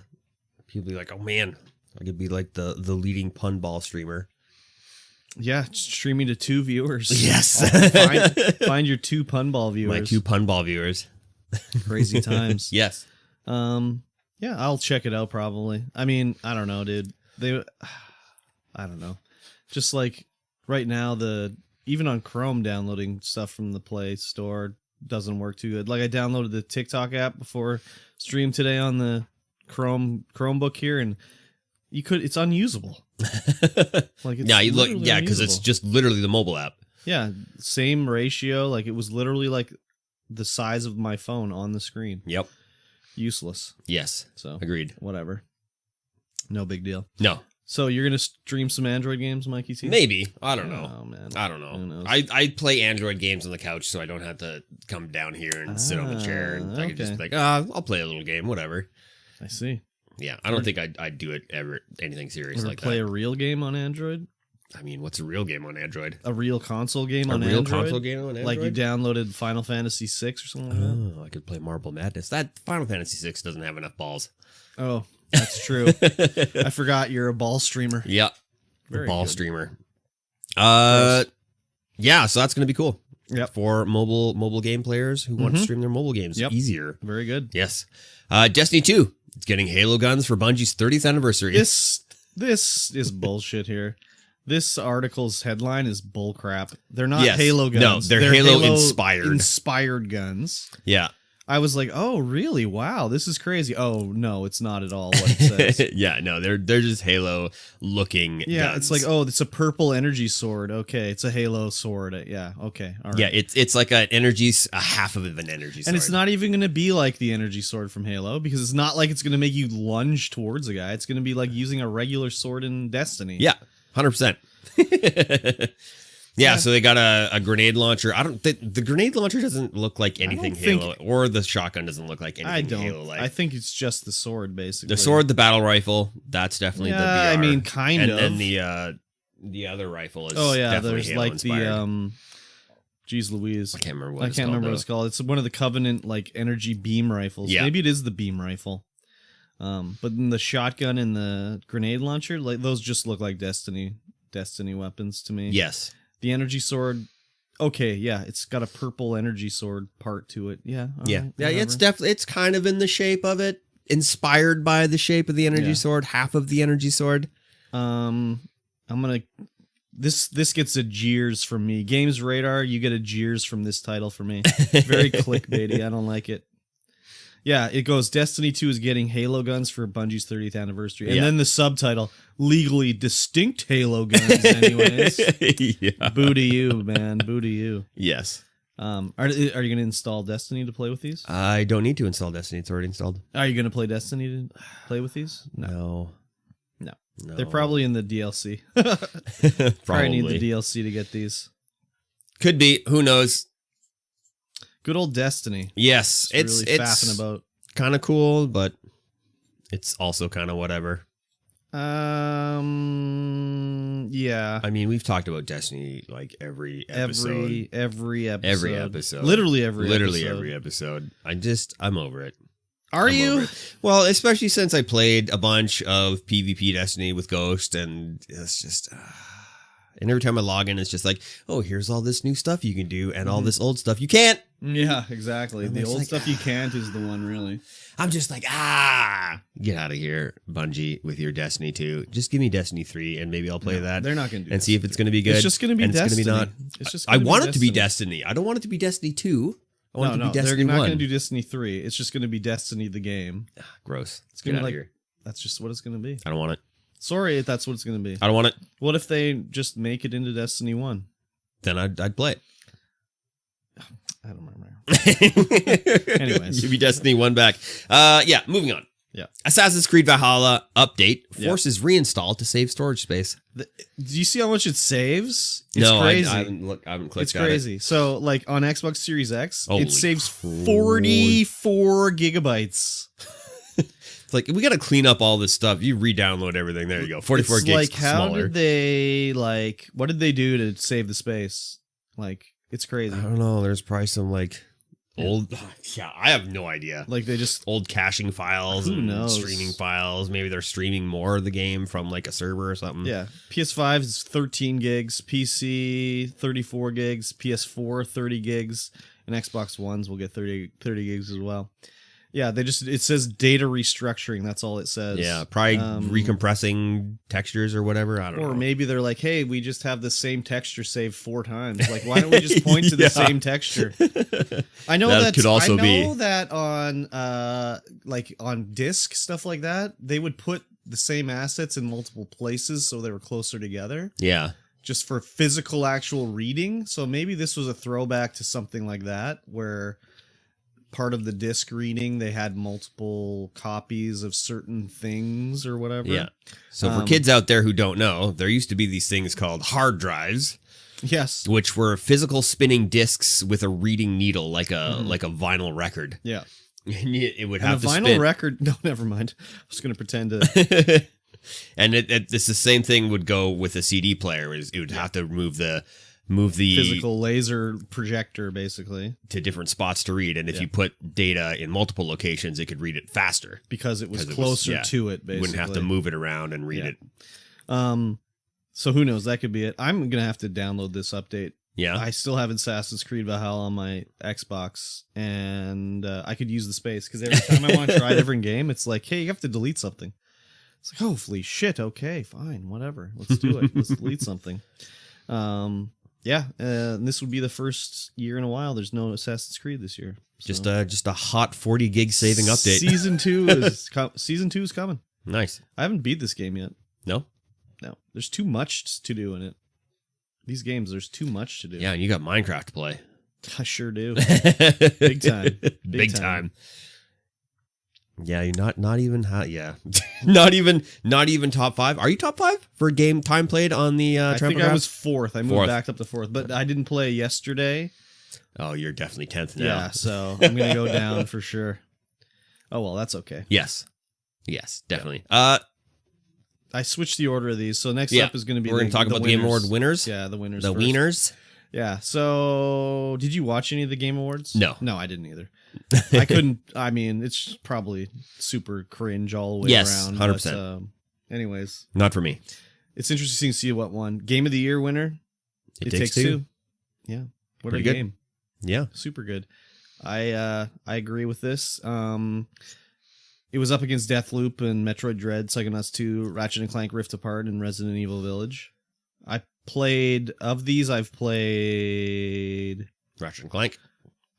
People be like, oh man, I could be like the leading Punball streamer. Yeah, streaming to 2 viewers. Yes. Find your 2 Punball viewers. My 2 Punball viewers. Crazy times. Yes. Yeah, I'll check it out probably. I mean, I don't know, dude. I don't know. Just like right now, even on Chrome, downloading stuff from the Play Store doesn't work too good. Like I downloaded the TikTok app before stream today on the Chromebook here, and it's unusable. Like it's because it's just literally the mobile app. Yeah, same ratio. Like it was literally like the size of my phone on the screen. Yep. Useless. Yes. So agreed. Whatever. No big deal. No. So you're gonna stream some Android games, MikeyT? Maybe. I don't know. Oh man. I don't know. Who knows? I play Android games on the couch, so I don't have to come down here and sit on the chair. And I can just be like, I'll play a little game, whatever. I see. Yeah, I don't think I'd do it ever anything serious like play that. a real game on Android? I mean, what's a real game on Android? A real console game on Android? A real console game on Android? Like you downloaded Final Fantasy VI or something like that? Oh, I could play Marble Madness. That Final Fantasy VI doesn't have enough balls. Oh, that's true. I forgot you're a ball streamer. Yeah. Very ball good. streamer. Yeah, so that's going to be cool. Yep. For mobile game players who want to stream their mobile games easier. Very good. Yes. Destiny 2. It's getting Halo guns for Bungie's 30th anniversary. This is bullshit here. This article's headline is bullcrap. They're not Halo guns. No, they're Halo inspired. Inspired guns. Yeah. I was like, oh, really? Wow, this is crazy. Oh, no, it's not at all what it says. Yeah, no, they're just Halo looking guns. It's like, oh, it's a purple energy sword. Okay, it's a Halo sword. Yeah, okay, all right. Yeah, it's like a half of an energy sword. And it's not even going to be like the energy sword from Halo, because it's not like it's going to make you lunge towards a guy. It's going to be like using a regular sword in Destiny. Yeah, 100%. Yeah, so they got a grenade launcher. The grenade launcher doesn't look like anything Halo, or the shotgun doesn't look like anything Halo-like. I think it's just the sword, basically. The sword, the battle rifle, that's definitely the BR. I mean, kind of. And then the other rifle is definitely there's Halo like inspired. Geez Louise. I can't remember what it's called. It's one of the Covenant like energy beam rifles. Yeah. Maybe it is the beam rifle. But then the shotgun and the grenade launcher, like those just look like Destiny weapons to me. Yes. The energy sword, okay, yeah, it's got a purple energy sword part to it. Yeah. Right, it's kind of in the shape of it, inspired by the shape of the energy sword, half of the energy sword. This gets a jeers from me. Games Radar, you get a jeers from this title for me. Very clickbaity. I don't like it. Yeah, it goes, Destiny 2 is getting Halo guns for Bungie's 30th anniversary. And then the subtitle, legally distinct Halo guns anyways. Yeah. Boo to you, man. Boo to you. Yes. Are you going to install Destiny to play with these? I don't need to install Destiny. It's already installed. Are you going to play Destiny to play with these? No. They're probably in the DLC. Probably need the DLC to get these. Could be. Who knows? Good old Destiny. Yes. It's really faffing about. Kind of cool, but it's also kind of whatever. Yeah. I mean, we've talked about Destiny like every episode. Every episode. Every episode. Literally every episode. I'm over it. Are you? Well, especially since I played a bunch of PvP Destiny with Ghost, and it's just... and every time I log in, it's just like, oh, here's all this new stuff you can do, and all this old stuff you can't. Yeah, exactly. The old stuff you can't is the one, really. I'm just like, get out of here, Bungie, with your Destiny 2. Just give me Destiny 3, and maybe I'll play that. They're not going to do and see if it's going to be good. It's just going to be Destiny. It's going to be not. It's just I want it to be Destiny. I don't want it to be Destiny 2. I want it to be Destiny 1. They're not going to do Destiny 3. It's just going to be Destiny the game. Gross. It's going to be like, that's just what it's going to be. I don't want it. Sorry if that's what it's going to be. I don't want it. What if they just make it into Destiny 1? Then I'd play it. I don't remember. Anyways. Give me Destiny 1 back. Yeah, moving on. Yeah. Assassin's Creed Valhalla update forces reinstall to save storage space. Do you see how much it saves? It's crazy. I haven't clicked. It's crazy. So, like on Xbox Series X, it saves crud. 44 gigabytes. It's like, we got to clean up all this stuff. You re-download everything. There you go. 44 gigs like, how smaller. did they, like, what did they do to save the space? Like, it's crazy. I don't know. There's probably some, like, old... Yeah, I have no idea. Like, they just... Old caching files Who and knows? Streaming files. Maybe they're streaming more of the game from, like, a server or something. Yeah. PS5 is 13 gigs. PC, 34 gigs. PS4, 30 gigs. And Xbox Ones will get 30 gigs as well. Yeah, it says data restructuring. That's all it says. Yeah, probably recompressing textures or whatever. I don't know. Or maybe they're like, hey, we just have the same texture saved 4 times. Like, why don't we just point to the same texture? I know that could also be. I know that on like on disk, stuff like that, they would put the same assets in multiple places so they were closer together. Yeah. Just for physical actual reading. So maybe this was a throwback to something like that, where part of the disc reading, they had multiple copies of certain things or whatever. Yeah. So for kids out there who don't know, there used to be these things called hard drives. Yes. Which were physical spinning discs with a reading needle, like a vinyl record. Yeah. And it would have a vinyl record. No, never mind. I was going to pretend to. And it's the same thing would go with a CD player. It would have to move the physical laser projector basically to different spots to read, and if you put data in multiple locations, it could read it faster because it was closer to it. Basically, you wouldn't have to move it around and read it. So who knows? That could be it. I'm gonna have to download this update. Yeah, I still have Assassin's Creed Valhalla on my Xbox, and I could use the space because every time I want to try a different game, it's like, hey, you have to delete something. It's like, holy shit. Okay, fine, whatever. Let's do it. Let's delete something. Yeah, this would be the first year in a while. There's no Assassin's Creed this year. So. Just a hot 40 gig saving update. Season 2 is coming. Nice. I haven't beat this game yet. No? No. There's too much to do in it. These games, there's too much to do. Yeah, and you got Minecraft to play. I sure do. Big time. Big time. Yeah, you're not even yeah. not even top 5. Are you top 5 for game time played on the I think I was 4th. I moved 4th. back up to 4th, but I didn't play yesterday. Oh, you're definitely 10th now. Yeah, so I'm going to go down for sure. Oh, well, that's okay. Yes, definitely. I switched the order of these. So next up is going to be we're going to talk about the Game Award winners. Yeah, the winners. The first. wieners. Yeah. So did you watch any of the Game Awards? No. No, I didn't either. I couldn't. I mean, it's probably super cringe all the way around. 100%. But, anyways. Not for me. It's interesting to see what won. Game of the Year winner. It Takes Two. Yeah. What Pretty a good. game. Yeah. Super good. I agree with this. It was up against Deathloop and Metroid Dread, Psychonauts 2, Ratchet & Clank Rift Apart, and Resident Evil Village. I've played Ratchet & Clank.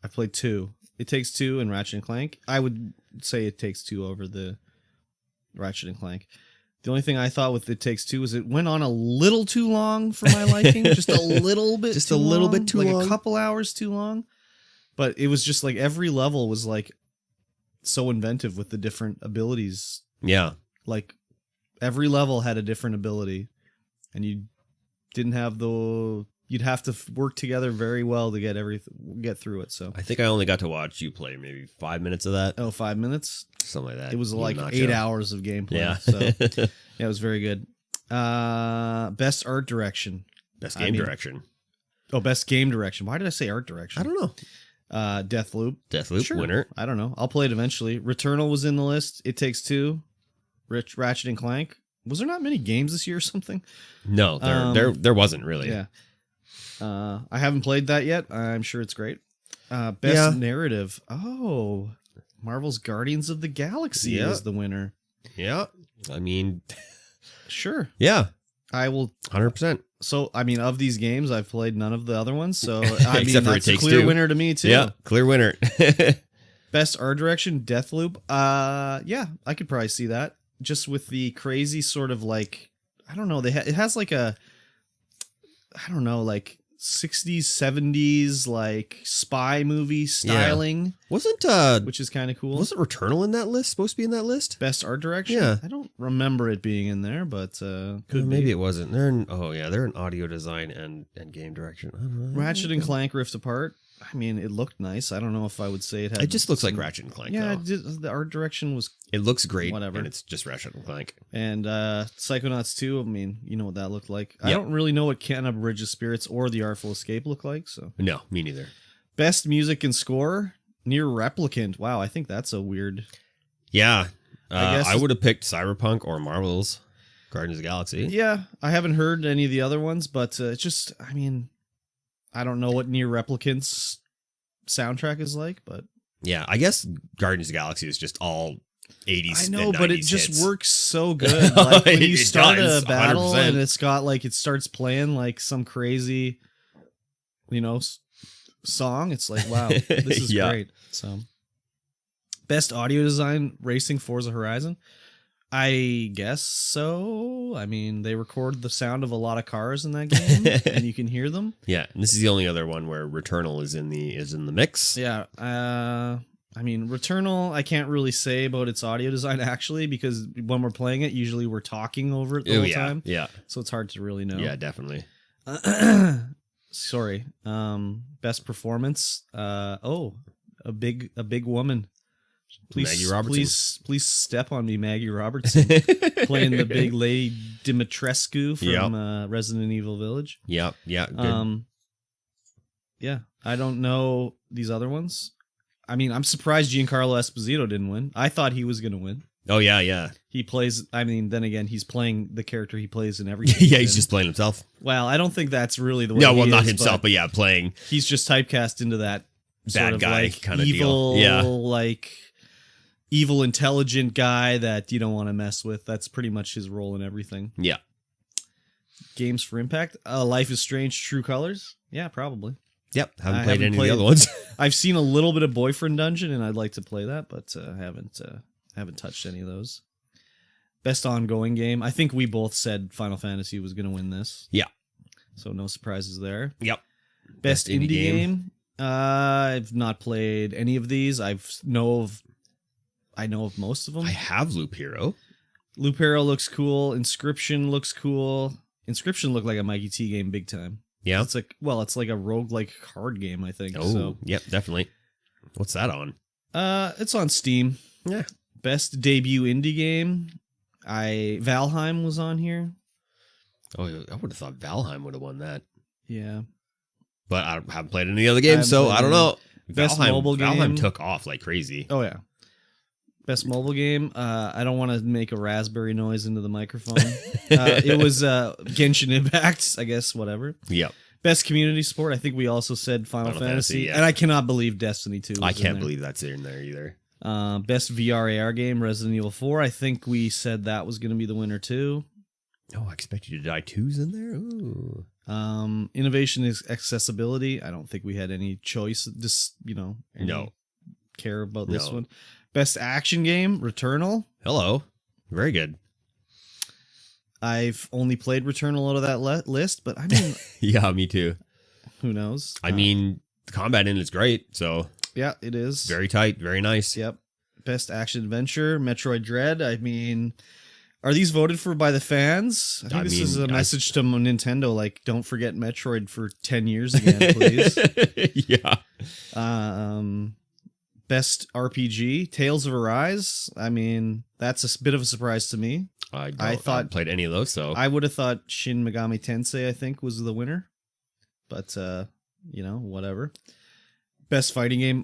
I've played 2. It Takes Two and Ratchet & Clank. I would say It Takes Two over the Ratchet & Clank. The only thing I thought with It Takes Two was it went on a little too long for my liking. Just a little bit Just too a little long, bit too like long. a couple hours too long. But it was just like every level was like so inventive with the different abilities. Yeah. Like every level had a different ability, and you didn't have you'd have to work together very well to get through it. So I think I only got to watch you play maybe 5 minutes of that. 5 minutes. Something like that. It was like Not 8 sure. hours of gameplay. Yeah. So yeah, it was very good. Best art direction. Best game direction. Oh, best game direction. Why did I say art direction? I don't know. Deathloop. Deathloop Sure. winner. I don't know. I'll play it eventually. Returnal was in the list. It Takes Two. Ratchet & Clank. Was there not many games this year or something? No, there wasn't really. Yeah. I haven't played that yet. I'm sure it's great. Best narrative. Oh, Marvel's Guardians of the Galaxy is the winner. Yeah. I mean, sure. yeah. I will 100%. So, I mean, of these games, I've played none of the other ones. So, I mean, for that's It a Takes clear Two. winner to me, too. Yeah, clear winner. Best art direction, Deathloop. Yeah, I could probably see that. Just with the crazy sort of like, I don't know, it has like a, I don't know, like 60s, 70s, like spy movie styling, Wasn't which is kind of cool. wasn't Returnal in that list? Supposed to be in that list? Best art direction? Yeah. I don't remember it being in there, but could Maybe be. it wasn't. They're in audio design and game direction. I don't know. Ratchet & Clank Rift Apart. I mean, it looked nice. I don't know if I would say it had. It just looks like Ratchet & Clank. Yeah, though. the art direction was. It looks great. Whatever. And it's just Ratchet & Clank. And Psychonauts 2, I mean, you know what that looked like. I Yep. don't really know what Canna Bridge of Spirits or The Artful Escape look like. So No, me neither. best music and score, Near Replicant. Wow, I think that's a weird. Yeah. I guess I would have picked Cyberpunk or Marvel's Guardians of the Galaxy. Yeah, I haven't heard any of the other ones, but it's just, I mean, I don't know what Near Replicant's soundtrack is like, but Yeah, I guess Guardians of the Galaxy is just all 80s. I know, and but it 90s just hits. works so good. Like when you It start does, a battle 100%. and it's got like it starts playing like some crazy, song. It's like, wow, this is Yeah. great. So, best audio design, Racing Forza Horizon. I guess so. I mean, they record the sound of a lot of cars in that game, and you can hear them. Yeah, and this is the only other one where Returnal is in the mix. Yeah. I mean, Returnal, I can't really say about its audio design actually, because when we're playing it, usually we're talking over it the whole time. Yeah. So it's hard to really know. Yeah, definitely. Sorry. Best performance. A big woman. Please, Maggie Robertson. Please step on me, Maggie Robertson, playing the big Lady Dimitrescu from Resident Evil Village. Yeah, good. Yeah, I don't know these other ones. I mean, I'm surprised Giancarlo Esposito didn't win. I thought he was going to win. Oh, yeah. He plays, I mean, then again, he's playing the character he plays in everything. Yeah, he's just playing himself. Well, I don't think that's really the way No, he well, not is, himself, but yeah, playing he's just typecast into that sort bad of guy like kind of evil, deal. Yeah. like evil, intelligent guy that you don't want to mess with. That's pretty much his role in everything. Yeah. Games for Impact. Life is Strange, True Colors. Yeah, probably. Yep, I haven't played haven't any played- of the other ones. I've seen a little bit of Boyfriend Dungeon, and I'd like to play that, but haven't touched any of those. Best ongoing game. I think we both said Final Fantasy was going to win this. Yeah. So no surprises there. Yep. Best indie game. I've not played any of these. I know of most of them. I have Loop Hero. Loop Hero looks cool. Inscription looks cool. Inscription looked like a Mikey T game big time. Yeah. It's like a roguelike card game, I think. Oh, So yep, definitely. What's that on? it's on Steam. Yeah. Best debut indie game. Valheim was on here. Oh, I would have thought Valheim would have won that. Yeah. But I haven't played any other games, so I don't know. Best mobile game. Valheim took off like crazy. Oh, yeah. Best mobile game. I don't want to make a raspberry noise into the microphone. It was Genshin Impact, I guess, whatever. Yep. Best community support. I think we also said Final Fantasy. Yeah. And I cannot believe Destiny 2 was I in can't there. believe that's in there either. Best VR AR game, Resident Evil 4. I think we said that was going to be the winner too. Oh, I Expect You to Die 2's in there? Ooh. Innovation is accessibility. I don't think we had any choice. Just, No. care about this No. one. Best action game, Returnal. Hello. Very good. I've only played Returnal out of that list, but I mean, Yeah, me too. who knows? I mean, the combat in is great, so Yeah, it is. very tight, very nice. Yep. Best action adventure, Metroid Dread. I mean, are these voted for by the fans? I think this is a message to Nintendo, like, don't forget Metroid for 10 years again, please. Yeah. Best RPG, Tales of Arise. I mean, that's a bit of a surprise to me. I thought- haven't played any of those, so I would have thought Shin Megami Tensei, I think, was the winner. But, whatever. Best fighting game,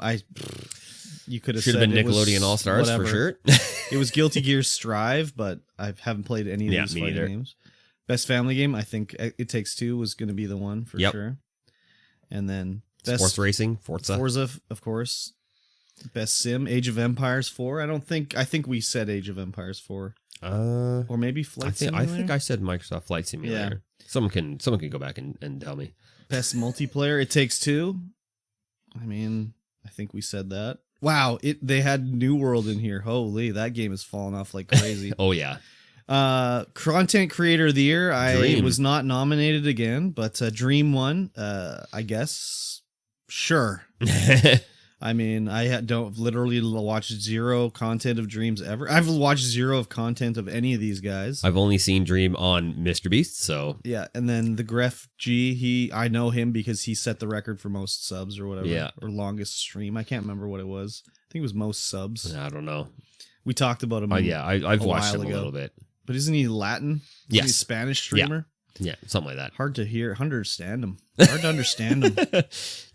you could have should said have been it was Nickelodeon All Stars for whatever. sure. It was Guilty Gear Strive, but I haven't played any of Yeah, these me fighting either. games. Best family game, I think It Takes Two was going to be the one for Yep. sure. And then best Sports racing, Forza. Forza, of course. Best sim, Age of Empires 4. I think we said Age of Empires 4. Or maybe Flight Simulator. I think I said Microsoft Flight Simulator. Someone can go back and tell me. Best multiplayer, It Takes Two. I mean, I think we said that. Wow, they had New World in here. Holy, that game has fallen off like crazy. Oh yeah. Content Creator of the Year. I Dream. was not nominated again, but Dream won. I guess. Sure. I mean, don't literally watch zero content of Dreams ever. I've watched zero of content of any of these guys. I've only seen Dream on Mr. Beast, so Yeah, and then the Gref G, I know him because he set the record for most subs or whatever. Yeah. Or longest stream. I can't remember what it was. I think it was most subs. I don't know. We talked about him. I've watched while him ago. a little bit. But isn't he Latin? Isn't he a Yes. Spanish streamer? Yeah, something like that. Hard to hear, hard to understand him. Hard to understand him.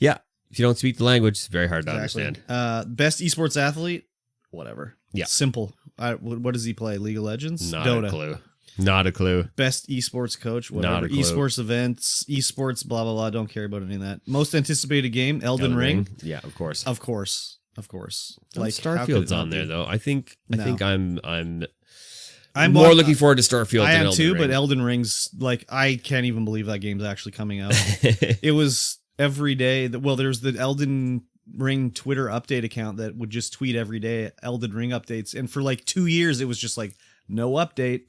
Yeah. If you don't speak the language, it's very hard to Exactly. understand. Best esports athlete? Whatever. Yeah. Simple. What does he play? League of Legends? Not Dota. a clue. Not a clue. Best esports coach? Whatever. Not a clue. Esports events, esports, blah, blah, blah. Don't care about any of that. Most anticipated game? Elden Ring? Yeah, of course. Of course. Of course. Like how could it Starfield's not on there be? though. I think I'm more looking forward to Starfield I than am Elden too, Ring. but Elden Ring's like, I can't even believe that game's actually coming out. It was every day. There's the Elden Ring Twitter update account that would just tweet every day Elden Ring updates. And for like 2 years, it was just like, no update.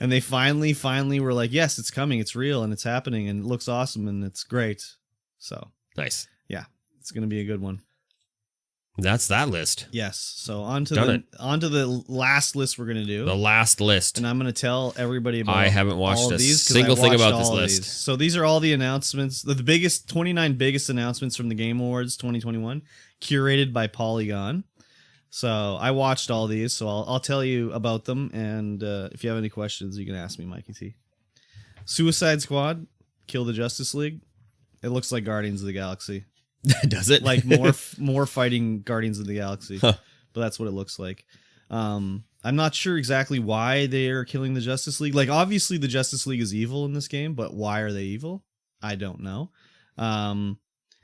And they finally were like, yes, it's coming. It's real and it's happening and it looks awesome and it's great. So Nice. yeah, it's going to be a good one. That's that list. Yes. So on to Done the last list we're going to do. The last list. And I'm going to tell everybody about I haven't watched all a of these 'cause single I thing watched about this all of list. these. So these are all the announcements, the biggest 29 biggest announcements from the Game Awards 2021, curated by Polygon. So I watched all these, so I'll tell you about them, and if you have any questions, you can ask me, Mikey T. Suicide Squad, Kill the Justice League. It looks like Guardians of the Galaxy. Does it? Like more fighting Guardians of the Galaxy. Huh. But that's what it looks like. I'm not sure exactly why they are killing the Justice League. Like, obviously the Justice League is evil in this game, but why are they evil? I don't know.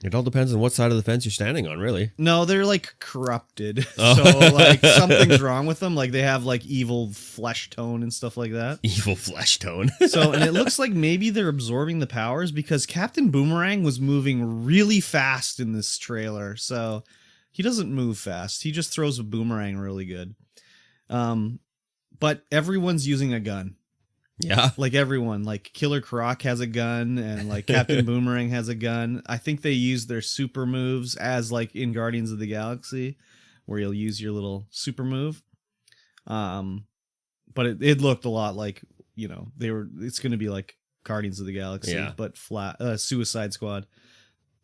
It all depends on what side of the fence you're standing on, really. No, they're like corrupted. Oh. So like something's wrong with them. Like they have like evil flesh tone and stuff like that. Evil flesh tone. So, and it looks like maybe they're absorbing the powers because Captain Boomerang was moving really fast in this trailer. So he doesn't move fast. He just throws a boomerang really good. But everyone's using a gun. Yeah. Like everyone, like Killer Croc has a gun and like Captain Boomerang has a gun. I think they use their super moves as like in Guardians of the Galaxy where you'll use your little super move. But it looked a lot like, you know, it's going to be like Guardians of the Galaxy, but Suicide Squad,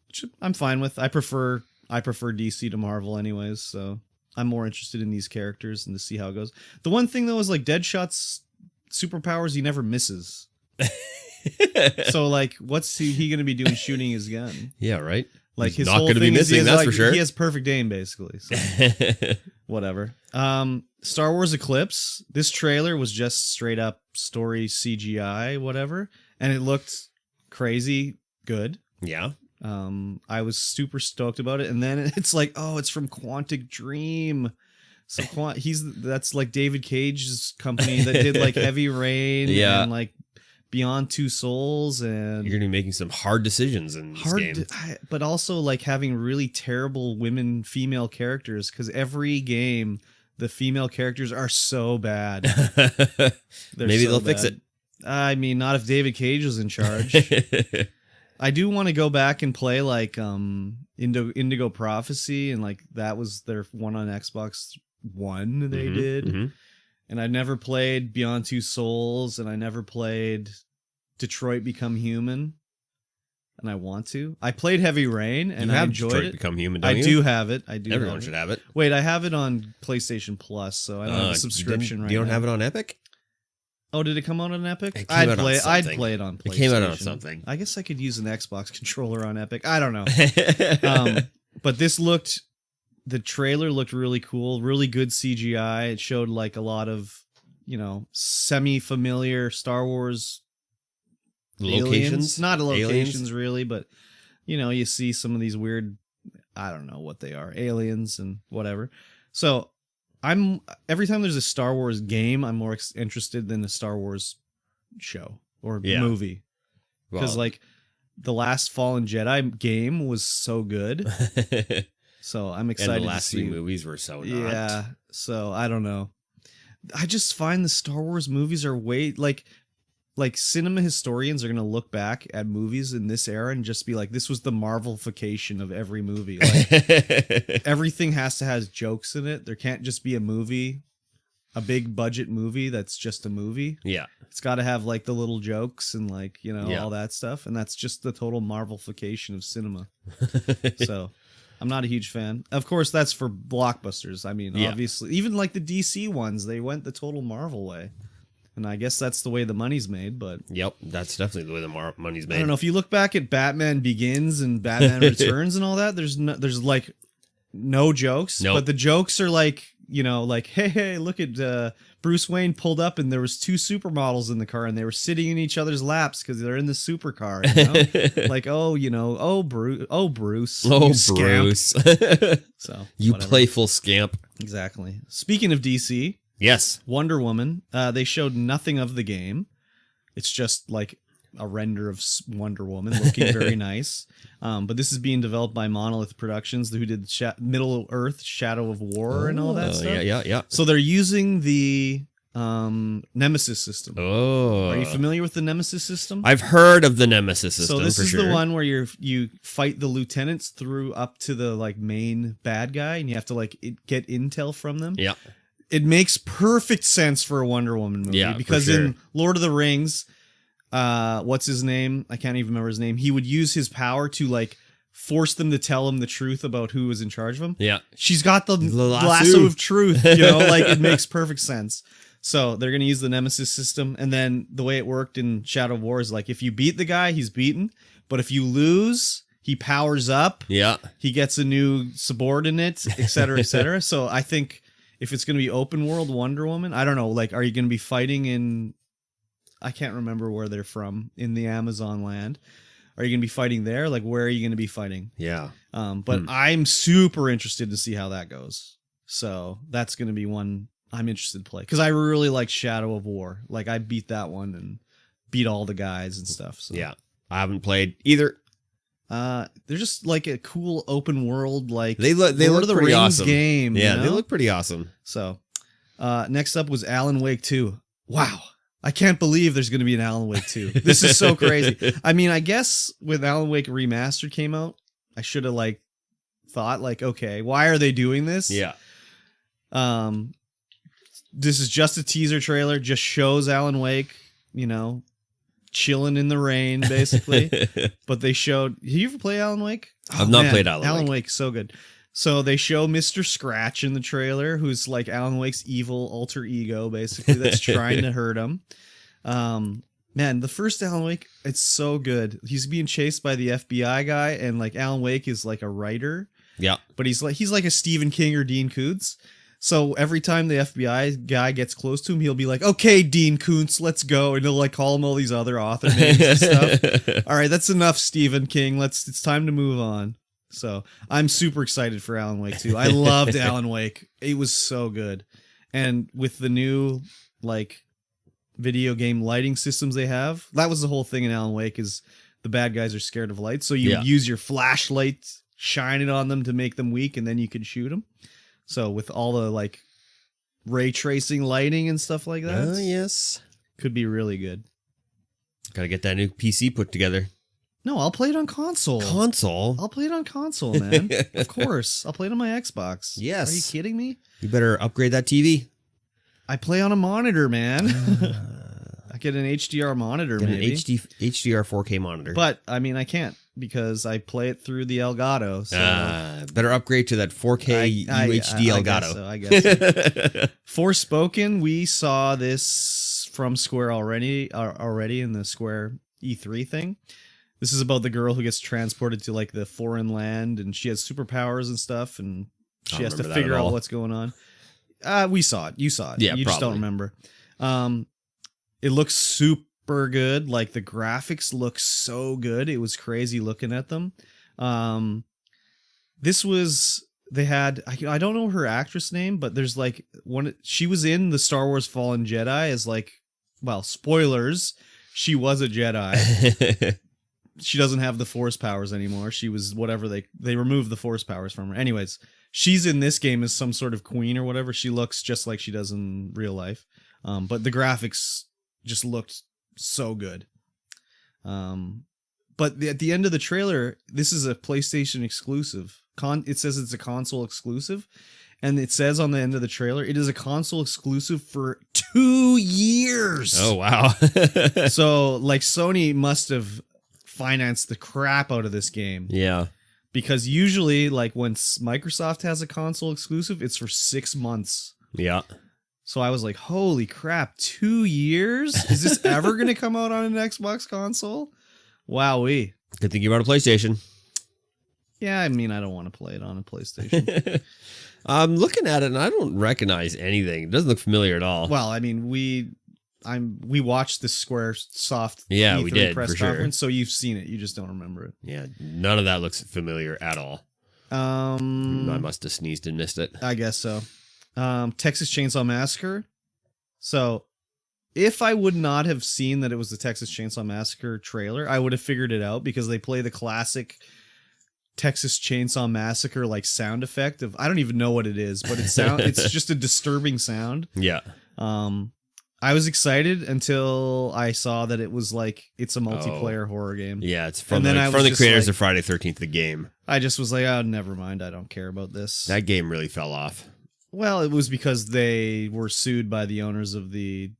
which I'm fine with. I prefer DC to Marvel anyways. So I'm more interested in these characters and to see how it goes. The one thing though is like Deadshot's superpowers, he never misses. So like what's he gonna be doing shooting his gun? Yeah, right. Like he's his not whole gonna be thing is missing, that's like, for sure. He has perfect aim basically, so whatever. Star Wars Eclipse, this trailer was just straight up story CGI whatever, and it looked crazy good. Yeah. I was super stoked about it, and then it's like, oh, it's from Quantic Dream. So that's like David Cage's company that did like Heavy Rain and like Beyond Two Souls, and you're gonna be making some hard decisions in this game. But also like having really terrible female characters, because every game the female characters are so bad. Maybe they'll fix it. I mean, not if David Cage was in charge. I do want to go back and play like Indigo Prophecy, and like that was their one on Xbox One they did. And I never played Beyond Two Souls, and I never played Detroit Become Human, and I want to. I played Heavy Rain, and I enjoyed Detroit it. Become Human, don't I you? do have it. I do. Everyone should have it. Wait, I have it on PlayStation Plus, so I don't have a subscription right now. You don't have it on Epic? Oh, did it come out on Epic? I'd play it on PlayStation. It came out on something. I guess I could use an Xbox controller on Epic. I don't know. But the trailer looked really cool, really good CGI. It showed like a lot of, you know, semi-familiar Star Wars locations. Not locations really, but you know, you see some of these weird, I don't know what they are, aliens and whatever. So every time there's a Star Wars game, I'm more interested than a Star Wars show or movie. Because like the last Fallen Jedi game was so good. So I'm excited. And the last to see. three movies were so not. Yeah. So I don't know. I just find the Star Wars movies are way like cinema historians are going to look back at movies in this era and just be like, this was the Marvelification of every movie. Like everything has to have jokes in it. There can't just be a big budget movie that's just a movie. Yeah. It's got to have like the little jokes and like, you know, all that stuff. And that's just the total Marvelification of cinema. So I'm not a huge fan. Of course, that's for blockbusters. I mean, obviously, even like the DC ones, they went the total Marvel way. And I guess that's the way the money's made, but... Yep, that's definitely the way the money's made. I don't know, if you look back at Batman Begins and Batman Returns and all that, there's like no jokes. But the jokes are like, you know, like, hey, look at Bruce Wayne pulled up and there was two supermodels in the car and they were sitting in each other's laps because they're in the supercar. You know? Like, Bruce. Bruce. So you playful scamp. Exactly. Speaking of DC... Yes. Wonder Woman. They showed nothing of the game. It's just like a render of Wonder Woman looking very nice. But this is being developed by Monolith Productions, who did Middle Earth, Shadow of War, and all that stuff. Yeah. So they're using the Nemesis system. Oh. Are you familiar with the Nemesis system? I've heard of the Nemesis system. So this is the one where you fight the lieutenants through up to the like main bad guy, and you have to like get intel from them. Yeah. It makes perfect sense for a Wonder Woman movie because in Lord of the Rings, what's his name? I can't even remember his name. He would use his power to like force them to tell him the truth about who was in charge of him. Yeah. She's got the lasso of truth, you know, like it makes perfect sense. So they're going to use the Nemesis system. And then the way it worked in Shadow of War is like, if you beat the guy, he's beaten. But if you lose, he powers up. Yeah. He gets a new subordinate, et cetera, et cetera. So I think... if it's going to be open world Wonder Woman, I don't know, like, are you going to be fighting in, I can't remember where they're from, in the Amazon land, Are you going to be fighting there? Like, where are you going to be fighting? Yeah. But I'm super interested to see how that goes. So that's going to be one I'm interested to play. Because I really like Shadow of War. Like, I beat that one and beat all the guys and stuff. So. Yeah. I haven't played either. They're just like a cool open world, like they look Lord of the pretty Rings awesome. game. Yeah, you know? they look pretty awesome. So, next up was Alan Wake 2. Wow. I can't believe there's going to be an Alan Wake 2. This is so crazy. I mean, I guess when Alan Wake Remastered came out, I should have like thought like, okay, why are they doing this? Yeah. This is just a teaser trailer, just shows Alan Wake, you know, chilling in the rain, basically. But they showed. Have you ever played Alan Wake? I've not played Alan Wake. Alan Wake, so good. So they show Mr. Scratch in the trailer, who's like Alan Wake's evil alter ego, basically, that's trying to hurt him. Man, the first Alan Wake, it's so good. He's being chased by the FBI guy, and like Alan Wake is like a writer. Yeah. But he's like a Stephen King or Dean Koontz. So every time the FBI guy gets close to him, he'll be like, okay, Dean Koontz, let's go. And he'll like call him all these other author names and stuff. All right, that's enough, Stephen King. It's time to move on. So I'm super excited for Alan Wake 2. I loved Alan Wake. It was so good. And with the new like video game lighting systems they have, that was the whole thing in Alan Wake is the bad guys are scared of light. So you use your flashlight, shine it on them to make them weak, and then you can shoot them. So with all the like ray tracing lighting and stuff like that. Yes. Could be really good. Gotta get that new PC put together. No, I'll play it on console. Console? I'll play it on console, man. Of course. I'll play it on my Xbox. Yes. Are you kidding me? You better upgrade that TV. I play on a monitor, man. I get an HDR monitor, Get maybe. an HDR 4K monitor. But, I mean, I can't because I play it through the Elgato. So better upgrade to that 4K UHD Elgato. I guess so. Forspoken, we saw this from Square already in the Square E3 thing. This is about the girl who gets transported to like the foreign land and she has superpowers and stuff and she has to figure out what's going on. We saw it. You saw it. Yeah, you just don't remember. It looks super good. Like the graphics look so good. It was crazy looking at them. They had, I don't know her actress name, but there's like she was in the Star Wars Fallen Jedi as like, well, spoilers. She was a Jedi. She doesn't have the Force powers anymore. She was whatever they removed the Force powers from her. Anyways, she's in this game as some sort of queen or whatever. She looks just like she does in real life. But the graphics just looked so good. But at the end of the trailer, this is a PlayStation exclusive. It says it's a console exclusive. And it says on the end of the trailer, it is a console exclusive for 2 years. Oh, wow. So, like, Sony must have financed the crap out of this game. Yeah. Because usually, like, when Microsoft has a console exclusive, it's for 6 months. Yeah. So I was like, holy crap, 2 years? Is this ever going to come out on an Xbox console? Wowee. Good thing you brought a PlayStation. Yeah, I mean, I don't want to play it on a PlayStation. I'm looking at it and I don't recognize anything. It doesn't look familiar at all. Well, I mean, we watched the Squaresoft E3 we did, press conference, so you've seen it. You just don't remember it. Yeah, none of that looks familiar at all. I must have sneezed and missed it. I guess so. Texas Chainsaw Massacre. So, if I would not have seen that it was the Texas Chainsaw Massacre trailer, I would have figured it out because they play the classic Texas Chainsaw Massacre like sound effect of, I don't even know what it is, but it's just a disturbing sound. Yeah. I was excited until I saw that it was like it's a multiplayer horror game. Yeah, it's from the creators of Friday 13th, the game. I just was like, oh, never mind. I don't care about this. That game really fell off. Well, it was because they were sued by the owners of the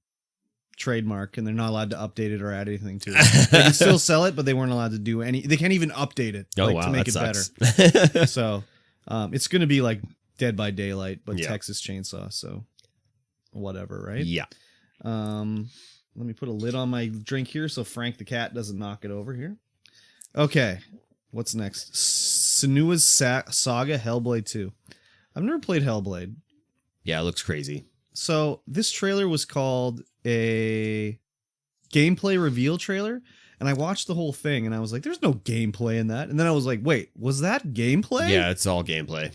trademark and they're not allowed to update it or add anything to it. They can still sell it, but they weren't allowed to do they can't even update it to make it better. So it's going to be like Dead by Daylight, but Texas Chainsaw. So whatever, right? Yeah. Let me put a lid on my drink here so Frank the cat doesn't knock it over here. Okay. What's next? Senua's Saga Hellblade 2. I've never played Hellblade. Yeah, it looks crazy. So this trailer was called a gameplay reveal trailer. And I watched the whole thing, and I was like, "There's no gameplay in that." And then I was like, "Wait, was that gameplay?" Yeah, it's all gameplay.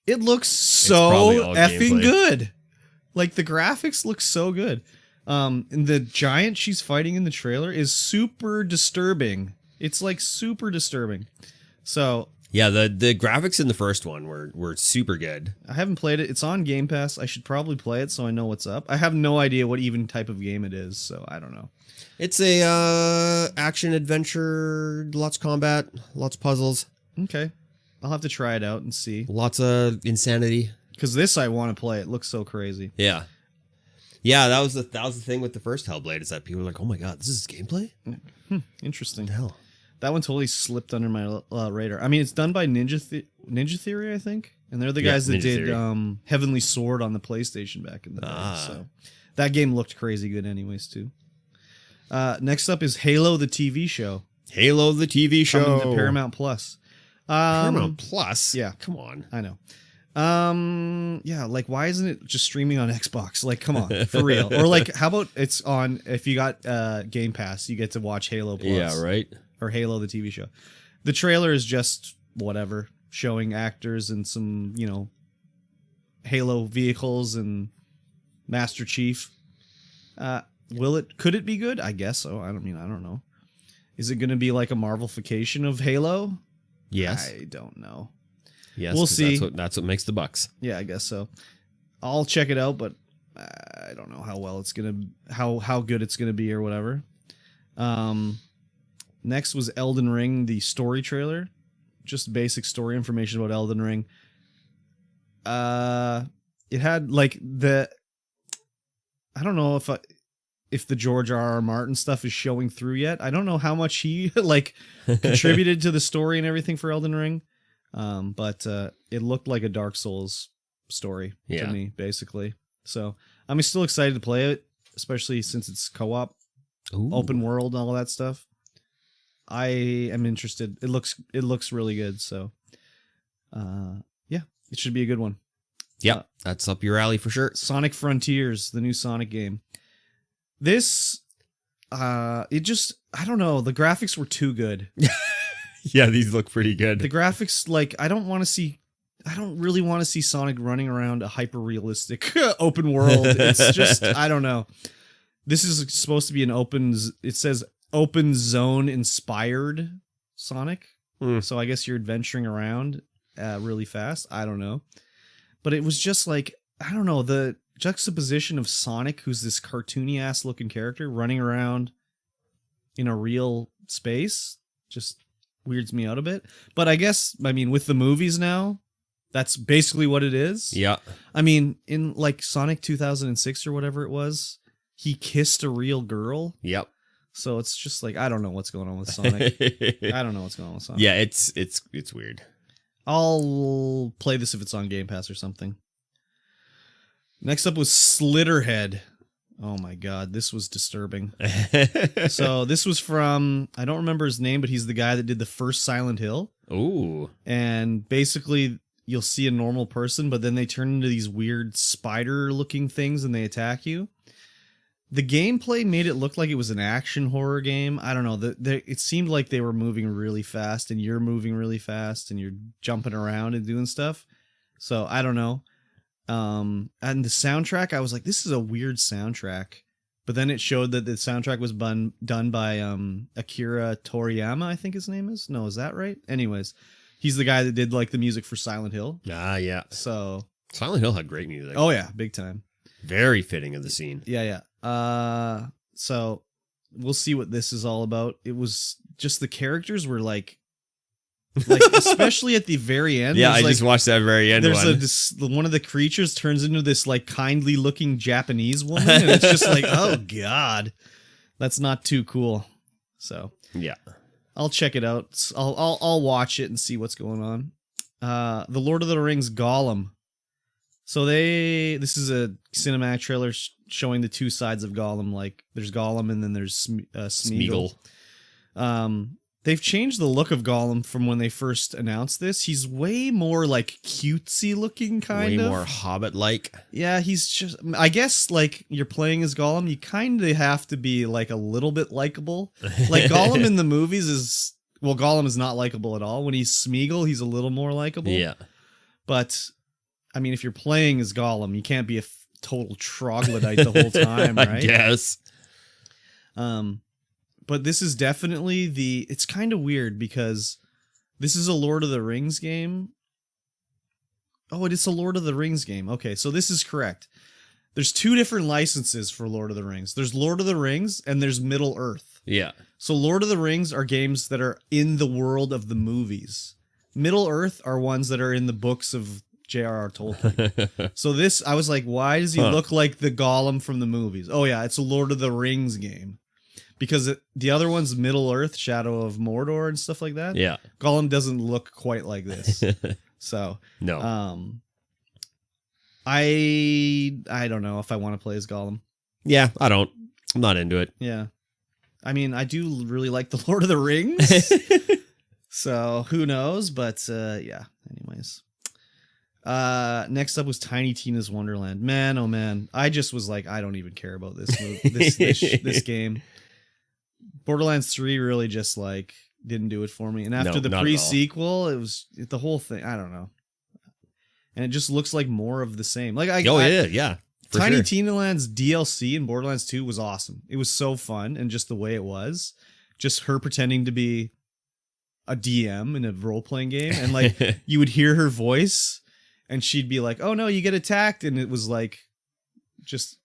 It looks so probably all effing gameplay. good. Like, the graphics look so good. And the giant she's fighting in the trailer is super disturbing. It's like super disturbing. So Yeah, the graphics in the first one were super good. I haven't played it. It's on Game Pass. I should probably play it so I know what's up. I have no idea what even type of game it is, so I don't know. It's a action adventure, lots of combat, lots of puzzles, Okay. I'll have to try it out and see. lots of insanity. Because this I want to play. It looks so crazy. Yeah. Yeah, that was the thing with the first Hellblade, is that people were like, "Oh my god, this is gameplay?" Interesting. What the hell? That one totally slipped under my radar. I mean, it's done by Ninja Theory, I think. And they're the guys that Ninja did Theory. Heavenly Sword on the PlayStation back in the day. So that game looked crazy good anyways, too. Next up is Halo, the TV show. Halo the TV show. Coming to Paramount Plus. Paramount Plus? Yeah. Come on. I know. Yeah, like, why isn't it just streaming on Xbox? Like, come on, for real. Or like, how about it's on, if you got Game Pass, you get to watch Halo Plus. Yeah, right. Or Halo, the TV show. The trailer is just whatever, showing actors and some, Halo vehicles and Master Chief. Could it be good? I guess so. I don't know. Is it going to be like a Marvelification of Halo? Yes. I don't know. Yes, We'll see. That's what makes the bucks. Yeah, I guess so. I'll check it out, but I don't know how well it's gonna, how good it's gonna be or whatever. Next was Elden Ring, the story trailer, just basic story information about Elden Ring. It had like I don't know if the George R.R. Martin stuff is showing through yet. I don't know how much he like contributed to the story and everything for Elden Ring. But it looked like a Dark Souls story to me, basically. So I'm still excited to play it, especially since it's co-op, open world, and all that stuff. I am interested. It looks really good. So, yeah, it should be a good one. Yeah, that's up your alley for sure. Sonic Frontiers, the new Sonic game. This, it just, I don't know. The graphics were too good. Yeah, these look pretty good. The graphics, like, I don't really want to see Sonic running around a hyper-realistic open world. It's just, I don't know. This is supposed to be it says open zone inspired Sonic. So I guess you're adventuring around really fast. I don't know. But it was just like, I don't know, the juxtaposition of Sonic, who's this cartoony ass looking character running around in a real space, just weirds me out a bit. But I guess, with the movies now, that's basically what it is. Yeah. In like Sonic 2006 or whatever it was, he kissed a real girl. Yep. So it's just like, I don't know what's going on with Sonic. I don't know what's going on with Sonic. Yeah, it's weird. I'll play this if it's on Game Pass or something. Next up was Slitterhead. Oh my god, this was disturbing. So this was from, I don't remember his name, but he's the guy that did the first Silent Hill. Ooh. And basically you'll see a normal person, but then they turn into these weird spider-looking things and they attack you. The gameplay made it look like it was an action horror game. I don't know. It seemed like they were moving really fast, and you're moving really fast, and you're jumping around and doing stuff. So I don't know. And the soundtrack, I was like, this is a weird soundtrack. But then it showed that the soundtrack was done by Akira Toriyama, I think his name is. No, is that right? Anyways, he's the guy that did like the music for Silent Hill. Ah, yeah. So Silent Hill had great music. Oh yeah, big time. Very fitting of the scene. Yeah. So we'll see what this is all about. It was just the characters were like especially at the very end. Yeah, I just watched that very end. There's one of the creatures turns into this like kindly looking Japanese woman, and it's just like, oh god, that's not too cool. So yeah, I'll check it out. I'll watch it and see what's going on. The Lord of the Rings Gollum. So this is a cinematic trailer showing the two sides of Gollum. Like there's Gollum and then there's Smeagol. they've changed the look of Gollum from when they first announced this. He's way more like cutesy looking, kind of. Way more Hobbit-like. Yeah, he's just, I guess, like, you're playing as Gollum, you kind of have to be, like, a little bit likable. Like, Gollum in the movies is, well, Gollum is not likable at all. When he's Smeagol, he's a little more likable. Yeah. But, I mean, if you're playing as Gollum, you can't be a total troglodyte the whole time, right? I guess. But this is definitely it's kind of weird because this is a Lord of the Rings game. Oh, it is a Lord of the Rings game. Okay, so this is correct. There's 2 different licenses for Lord of the Rings. There's Lord of the Rings and there's Middle Earth. Yeah. So Lord of the Rings are games that are in the world of the movies. Middle Earth are ones that are in the books of J.R.R. Tolkien. So this, I was like, why does he look like the Gollum from the movies? Oh yeah, it's a Lord of the Rings game. Because the other one's Middle Earth, Shadow of Mordor and stuff like that. Yeah. Gollum doesn't look quite like this. So, no. I don't know if I want to play as Gollum. Yeah, I don't. I'm not into it. Yeah. I mean, I do really like the Lord of the Rings. So, who knows? But, yeah. Anyways. Next up was Tiny Tina's Wonderland. Man, oh man. I just was like, I don't even care about this movie, this game. Borderlands 3 really just like didn't do it for me. And after the pre-sequel, it was the whole thing. I don't know. And it just looks like more of the same. Like yeah. Tiny Tina Land's DLC in Borderlands 2 was awesome. It was so fun, and just the way it was, just her pretending to be a DM in a role-playing game, and like you would hear her voice, and she'd be like, "Oh no, you get attacked," and it was like, just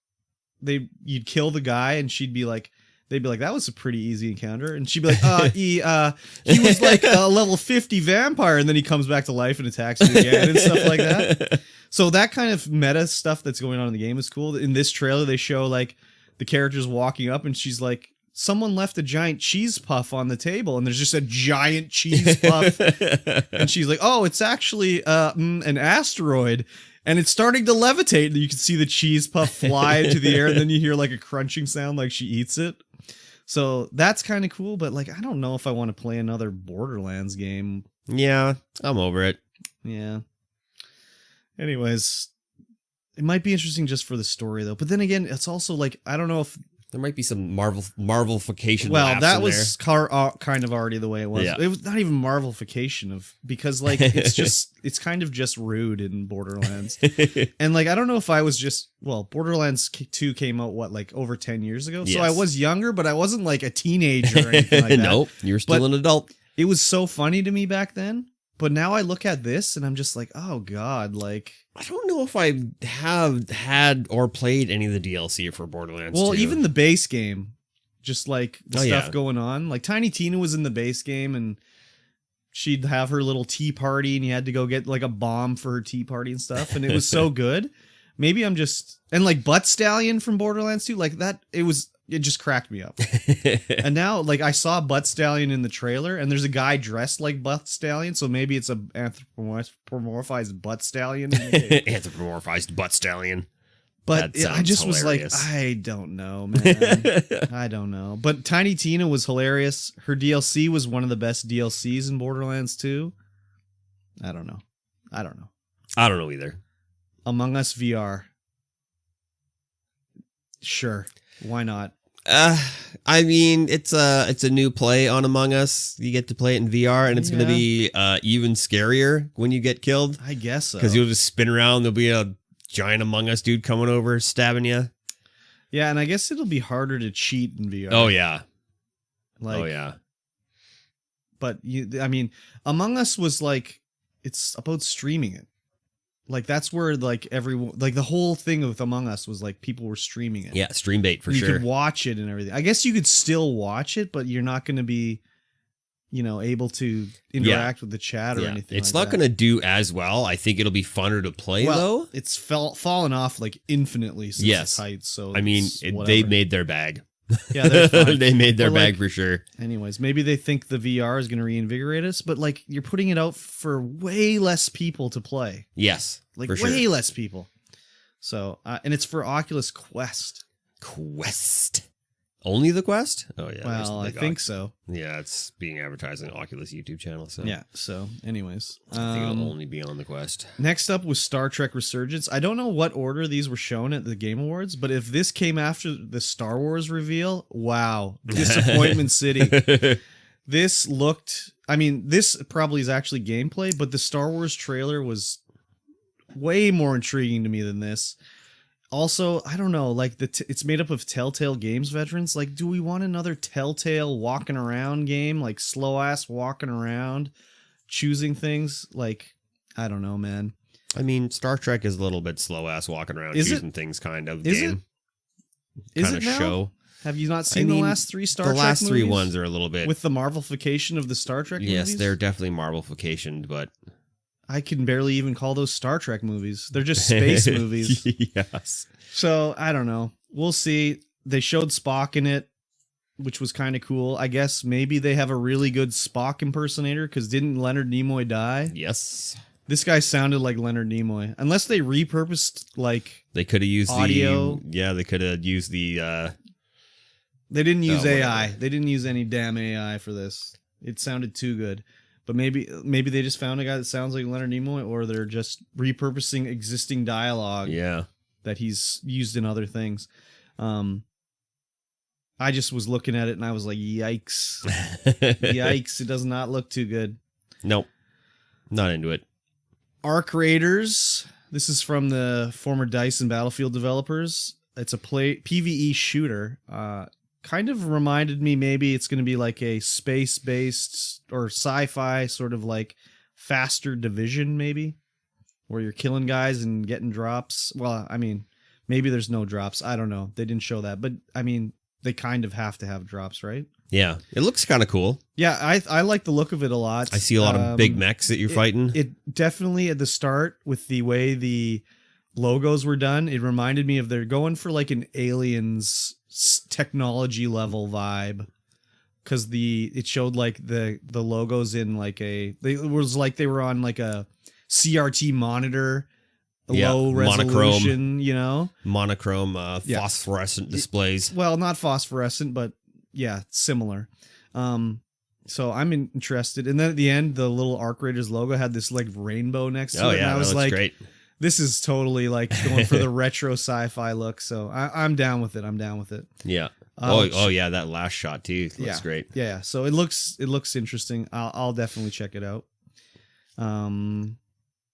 you'd kill the guy, and she'd be like. They'd be like, that was a pretty easy encounter. And she'd be like, he was like a level 50 vampire. And then he comes back to life and attacks you again and stuff like that. So that kind of meta stuff that's going on in the game is cool. In this trailer, they show like the characters walking up and she's like, someone left a giant cheese puff on the table. And there's just a giant cheese puff. And she's like, oh, it's actually an asteroid. And it's starting to levitate. And you can see the cheese puff fly into the air. And then you hear like a crunching sound like she eats it. So that's kind of cool, but like I don't know if I want to play another Borderlands game. Yeah, I'm over it. Yeah. Anyways, it might be interesting just for the story though. But then again, it's also like I don't know if there might be some Marvelification. Well, that was kind of already the way it was. Yeah. It was not even Marvelification because like it's kind of just rude in Borderlands. And like I don't know if I was Borderlands 2 came out like over 10 years ago. Yes. So I was younger, but I wasn't like a teenager or anything like that. Nope, you were still an adult. It was so funny to me back then. But now I look at this and I'm just like, oh God, like I don't know if I have had or played any of the DLC for Borderlands 2. Even the base game, just like the stuff going on. Like Tiny Tina was in the base game and she'd have her little tea party and you had to go get like a bomb for her tea party and stuff. And it was so good. Maybe I'm just, and like Butt Stallion from Borderlands 2, like that, it just cracked me up. And now, like, I saw Butt Stallion in the trailer, and there's a guy dressed like Butt Stallion, so maybe it's a anthropomorphized Butt Stallion. Anthropomorphized Butt Stallion. But I just was like, I don't know, man. I don't know. But Tiny Tina was hilarious. Her DLC was one of the best DLCs in Borderlands 2. I don't know. I don't know either. Among Us VR. Sure. Why not? I mean, it's a new play on Among Us. You get to play it in VR, and it's going to be even scarier when you get killed. I guess so. Because you'll just spin around. There'll be a giant Among Us dude coming over, stabbing you. Yeah, and I guess it'll be harder to cheat in VR. Oh, yeah. Like, oh, yeah. But, I mean, Among Us was like, it's about streaming it. Like, that's where, like, everyone... Like, the whole thing with Among Us was, like, people were streaming it. Yeah, stream bait for sure. You could watch it and everything. I guess you could still watch it, but you're not going to be, able to interact with the chat or anything It's not going to do as well. I think it'll be funner to play, though. It's fallen off, like, infinitely since its height, so... I mean, they made their bag. Yeah, they're fine. They made their bag for sure. Anyways, maybe they think the VR is going to reinvigorate us, but like you're putting it out for way less people to play. Yes, like way less people. So, and it's for Oculus Quest. Only the Quest? Oh yeah. Well, I think so. Yeah, it's being advertised on Oculus YouTube channel. So yeah. So, anyways, I think it'll only be on the Quest. Next up was Star Trek Resurgence. I don't know what order these were shown at the Game Awards, but if this came after the Star Wars reveal, wow, disappointment city. This looked. I mean, this probably is actually gameplay, but the Star Wars trailer was way more intriguing to me than this. Also, I don't know, like it's made up of Telltale Games veterans. Like, do we want another Telltale walking around game? Like slow ass walking around, choosing things? Like, I don't know, man. I mean, Star Trek is a little bit slow ass walking around, choosing things kind of game. Is it now? Show. Have you not seen the last three Star Trek movies? The last three ones are a little bit... With the Marvelification of the Star Trek movies? Yes, they're definitely Marvelification, but... I can barely even call those Star Trek movies. They're just space movies. Yes. So, I don't know. We'll see. They showed Spock in it, which was kind of cool. I guess maybe they have a really good Spock impersonator, because didn't Leonard Nimoy die? Yes. This guy sounded like Leonard Nimoy. Unless they repurposed, like, they could have used audio. They could have used the... They didn't use AI. They didn't use any damn AI for this. It sounded too good. But maybe they just found a guy that sounds like Leonard Nimoy, or they're just repurposing existing dialogue that he's used in other things. I just was looking at it and I was like, yikes. Yikes. It does not look too good. Nope. Not into it. Arc Raiders. This is from the former DICE and Battlefield developers. It's a PvE shooter. Kind of reminded me maybe it's going to be like a space-based or sci-fi sort of like faster Division maybe, where you're killing guys and getting drops. Well, I mean, maybe there's no drops. I don't know. They didn't show that. But, I mean, they kind of have to have drops, right? Yeah. It looks kind of cool. Yeah, I like the look of it a lot. I see a lot of big mechs that you're fighting. It definitely, at the start, with the way the logos were done, it reminded me of they're going for like an Aliens technology level vibe, because it showed like the logos in like it was like they were on like a CRT monitor, low resolution, monochrome phosphorescent displays. Well, not phosphorescent, but yeah, similar. So I'm interested. And then at the end, the little Arc Raiders logo had this like rainbow next to it, and I was like, great. This is totally like going for the retro sci-fi look, so I'm down with it. Yeah. Yeah, that last shot too looks great. Yeah. So it looks interesting. I'll definitely check it out. And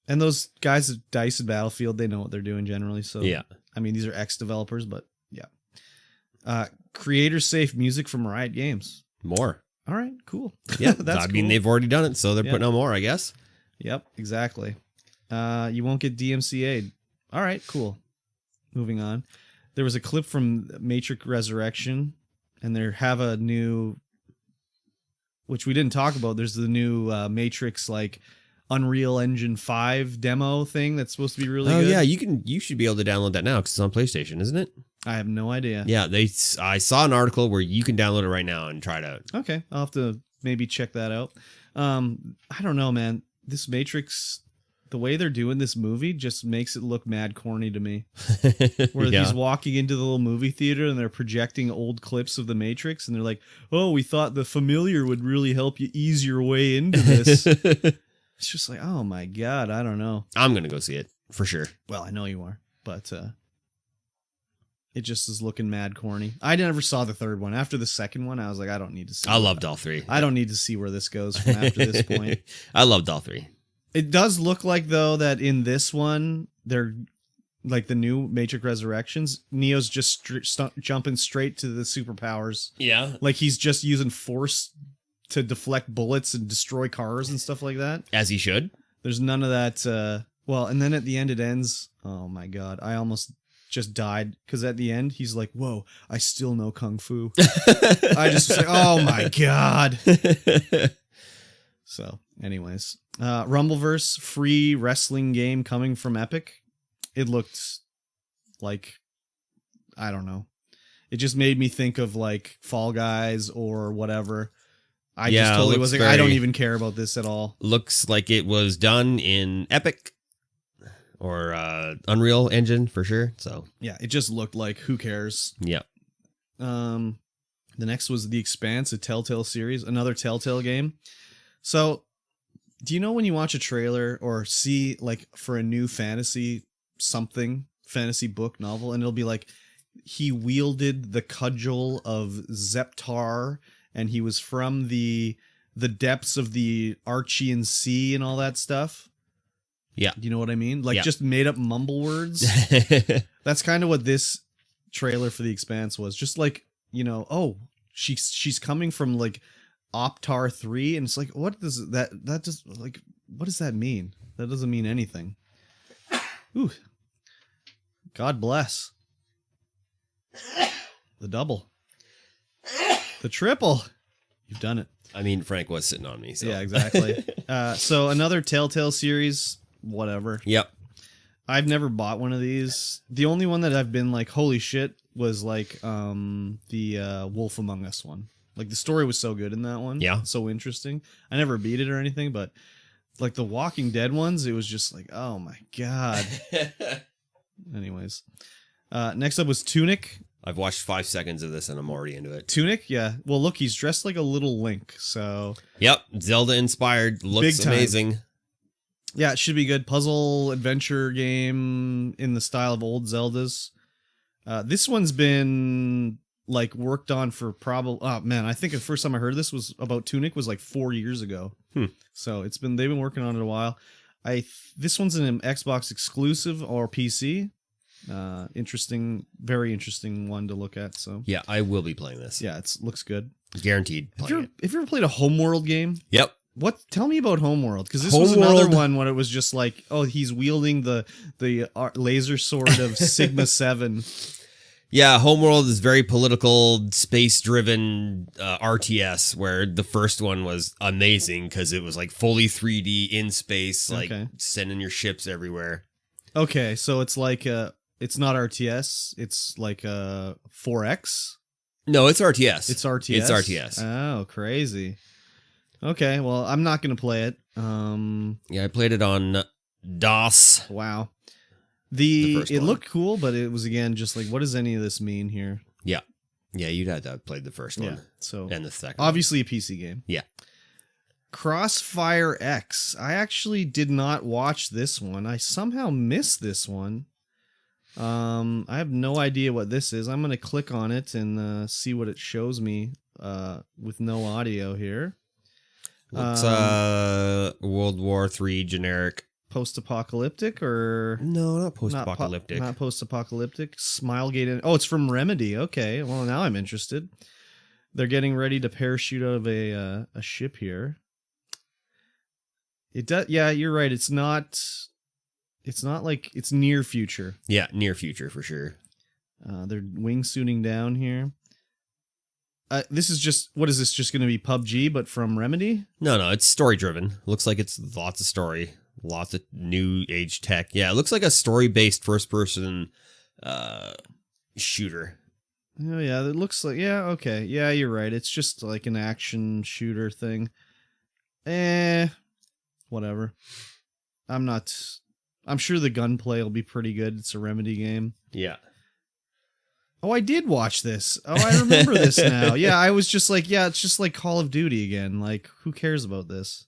those guys at DICE and Battlefield, they know what they're doing generally. So yeah, I mean, these are ex-developers, but yeah. Creator-safe music from Riot Games. More. All right. Cool. Yeah. I mean, they've already done it, so they're putting out more, I guess. Yep. Exactly. You won't get DMCA'd. All right, cool. Moving on. There was a clip from Matrix Resurrection, and they have a new, which we didn't talk about. There's the new Matrix like Unreal Engine 5 demo thing that's supposed to be really good. Oh yeah, you should be able to download that now because it's on PlayStation, isn't it? I have no idea. Yeah, I saw an article where you can download it right now and try it out. Okay, I'll have to maybe check that out. I don't know, man. This Matrix, the way they're doing this movie just makes it look mad corny to me. Where he's walking into the little movie theater and they're projecting old clips of the Matrix, and they're like, "Oh, we thought the familiar would really help you ease your way into this." It's just like, oh my god, I don't know. I'm gonna go see it for sure. Well, I know you are, but it just is looking mad corny. I never saw the third one. After the second one, I was like, I don't need to see. I loved all three. I don't need to see where this goes from after this point. I loved all three. It does look like, though, that in this one, they're like the new Matrix Resurrections, Neo's just jumping straight to the superpowers. Yeah. Like he's just using force to deflect bullets and destroy cars and stuff like that. As he should. There's none of that. Well, and then at the end it ends. Oh my god. I almost just died because at the end he's like, "Whoa, I still know Kung Fu." I just was like, oh my god. So anyways, Rumbleverse, free wrestling game coming from Epic. It looked like, I don't know. It just made me think of like Fall Guys or whatever. I just totally was like, I don't even care about this at all. Looks like it was done in Epic or Unreal Engine for sure. So yeah, it just looked like, who cares? Yeah. The next was The Expanse, a Telltale series, another Telltale game. So, do you know when you watch a trailer or see like for a new fantasy book, novel, and it'll be like, he wielded the cudgel of Zeptar, and he was from the depths of the Archean Sea and all that stuff? Yeah. Do you know what I mean? Like, yeah. just made up mumble words. That's kind of what this trailer for The Expanse was. Just like, you know, oh, she's coming from like Optar 3, and it's like, what does that just like, what does that mean? That doesn't mean anything. Ooh. God bless. The double. The triple. You've done it. I mean, Frank was sitting on me. So. Yeah, exactly. So another Telltale series, whatever. Yep. I've never bought one of these. The only one that I've been like, holy shit, was like the Wolf Among Us one. Like, the story was so good in that one. Yeah. So interesting. I never beat it or anything, but like the Walking Dead ones, it was just like, oh my God. Anyways. Next up was Tunic. I've watched 5 seconds of this and I'm already into it. Tunic, yeah. Well, look, he's dressed like a little Link, so... Yep, Zelda inspired. Looks amazing. Yeah, it should be good. Puzzle adventure game in the style of old Zeldas. This one's been like worked on for probably... Oh, man, I think the first time I heard this was about Tunic was like 4 years ago. So they've been working on it a while. This one's an Xbox exclusive or PC. Interesting, very interesting one to look at. So yeah, I will be playing this. Yeah, it looks good. Guaranteed. Have you ever played a Homeworld game? Yep. Tell me about Homeworld, because this was another one when it was just like, oh, he's wielding the laser sword of Sigma 7. Yeah, Homeworld is very political, space-driven RTS, where the first one was amazing because it was like fully 3D in space, like sending your ships everywhere. Okay, so it's like it's not RTS, it's like a 4X? No, it's RTS. It's RTS? It's RTS. Oh, crazy. Okay, well, I'm not going to play it. Yeah, I played it on DOS. Wow. It looked cool, but it was, again, just like, what does any of this mean here? Yeah. Yeah, you'd have to have played the first one. So and the second obviously one. A PC game. Yeah. Crossfire X. I actually did not watch this one. I somehow missed this one. I have no idea what this is. I'm going to click on it and see what it shows me with no audio here. Looks World War III generic. Post-apocalyptic or... No, not post-apocalyptic. Not post-apocalyptic. Smilegate. Oh, it's from Remedy. Okay, well, now I'm interested. They're getting ready to parachute out of a ship here. It does. Yeah, you're right. It's not like it's near future. Yeah, near future for sure. They're wingsuiting down here. This is just, what is this, just going to be PUBG, but from Remedy? No, it's story-driven. Looks like it's lots of story. Lots of new age tech. Yeah, it looks like a story-based first-person shooter. Oh, yeah, it looks like... Yeah, okay. Yeah, you're right. It's just like an action shooter thing. Whatever. I'm sure the gunplay will be pretty good. It's a Remedy game. Yeah. Oh, I did watch this. Oh, I remember this now. Yeah, I was just like, yeah, it's just like Call of Duty again. Like, who cares about this?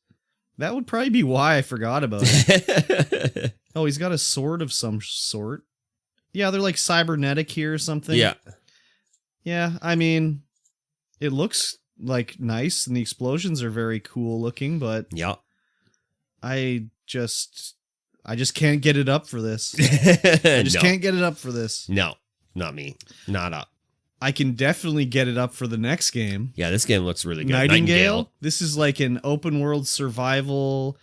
That would probably be why I forgot about it. Oh, he's got a sword of some sort. Yeah, they're like cybernetic here or something. Yeah. Yeah, I mean, it looks like nice and the explosions are very cool looking, but yeah, I just can't get it up for this. I just can't get it up for this. No, not me. Not up. I can definitely get it up for the next game. Yeah, this game looks really good. Nightingale? This is like an open world survival,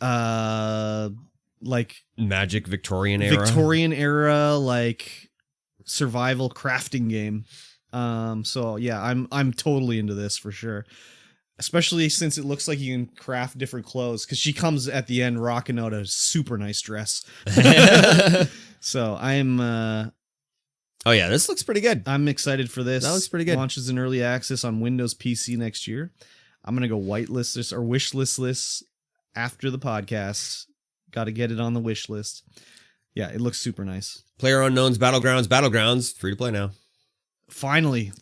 like magic Victorian era, like survival crafting game. So yeah, I'm totally into this for sure. Especially since it looks like you can craft different clothes, because she comes at the end rocking out a super nice dress. So I'm oh yeah, this looks pretty good. I'm excited for this. That looks pretty good. Launches in early access on Windows PC next year. I'm going to go whitelist this or wishlist this after the podcast. Got to get it on the wish list. Yeah, it looks super nice. PlayerUnknown's Battlegrounds, free to play now. Finally,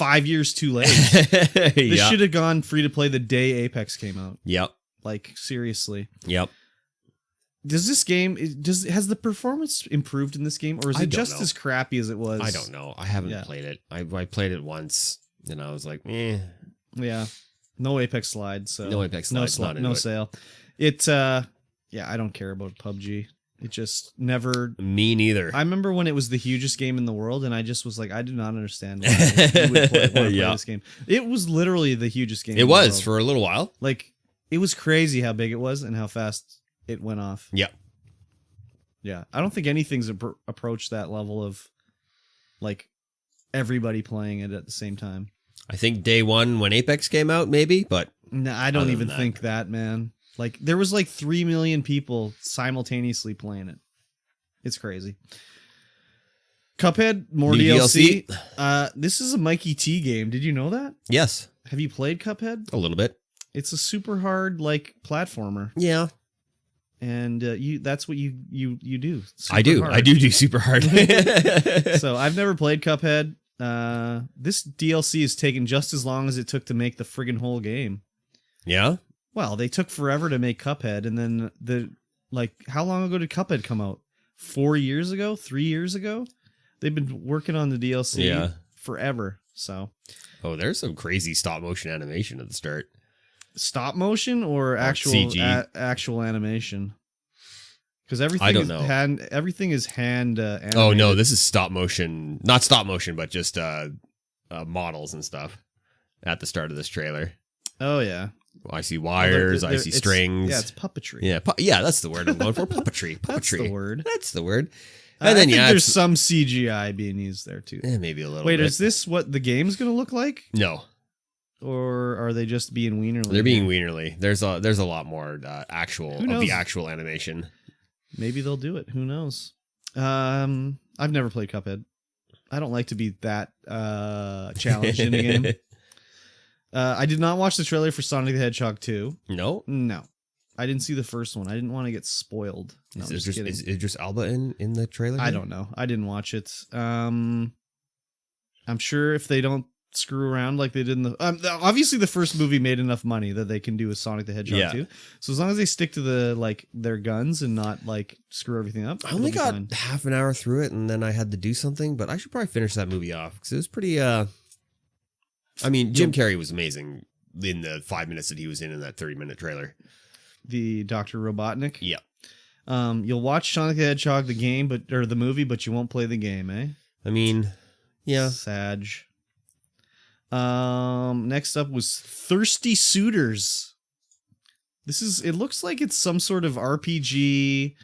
5 years too late. This Yeah. should have gone free to play the day Apex came out. Yep. Like, seriously. Yep. Does this game has the performance improved in this game, or is I it don't just know. as crappy as it was? I don't know. I haven't Yeah. played it. I played it once, and I was like, eh. Yeah. No Apex slide, so No Apex slides, not into no it. sale. Yeah, I don't care about PUBG. It just never. Me neither. I remember when it was the hugest game in the world, and I just was like, I do not understand why you would want to play Yeah. this game. It was literally the hugest game. It in the was world. for a little while. Like, it was crazy how big it was and how fast it went off. Yeah. Yeah, I don't think anything's approached that level of like everybody playing it at the same time. I think day one when Apex came out, maybe, but No, I don't Other even than that. think that, man. Like, there was like 3 million people simultaneously playing it. It's crazy. Cuphead, more New DLC. This is a Mikey T game. Did you know that? yes, Have you played Cuphead? a little bit. It's a super hard like platformer, Yeah, and that's what you do. I do. Super hard. I do super hard. So I've never played Cuphead. This DLC has taken just as long as it took to make the friggin' whole game. Yeah, Well, they took forever to make Cuphead, and then how long ago did Cuphead come out? 4 years ago? 3 years ago? They've been working on the DLC Yeah. forever. So, oh, there's some crazy stop motion animation at the start. stop motion or actual CG. Actual animation? Because everything I don't is know. everything is hand. Animated. Oh no, this is stop motion. Not stop motion, but just models and stuff at the start of this trailer. Oh yeah. I see wires. I see strings. Yeah, it's puppetry. Yeah, yeah, that's the word I'm going for. Puppetry. Puppetry. That's the word. That's the word. And And then I think yeah, there's it's- some CGI being used there too. maybe a little. Wait, bit. is this what the game's gonna look like, No, or are they just being wienerly? they're being wienerly. There's a lot more actual Who of knows? the actual animation. Maybe they'll do it. Who knows? I've never played Cuphead. I don't like to be that challenged in a game. I did not watch the trailer for Sonic the Hedgehog 2. No, No. I didn't see the first one. I didn't want to get spoiled. No, I'm is just kidding. Idris Elba in the trailer? I don't know. I didn't watch it. I'm sure if they don't screw around like they did in the obviously the first movie made enough money that they can do a Sonic the Hedgehog Yeah. 2. So as long as they stick to their guns and not like screw everything up. I only it'll be got fine. half an hour through it, and then I had to do something. But I should probably finish that movie off because it was pretty. I mean, Jim Carrey was amazing in the 5 minutes that he was in that 30-minute trailer. The Dr. Robotnik. Yeah. You'll watch Sonic the Hedgehog the movie, but you won't play the game, eh? I mean, yeah. Sag. Next up was Thirsty Suitors. It looks like it's some sort of RPG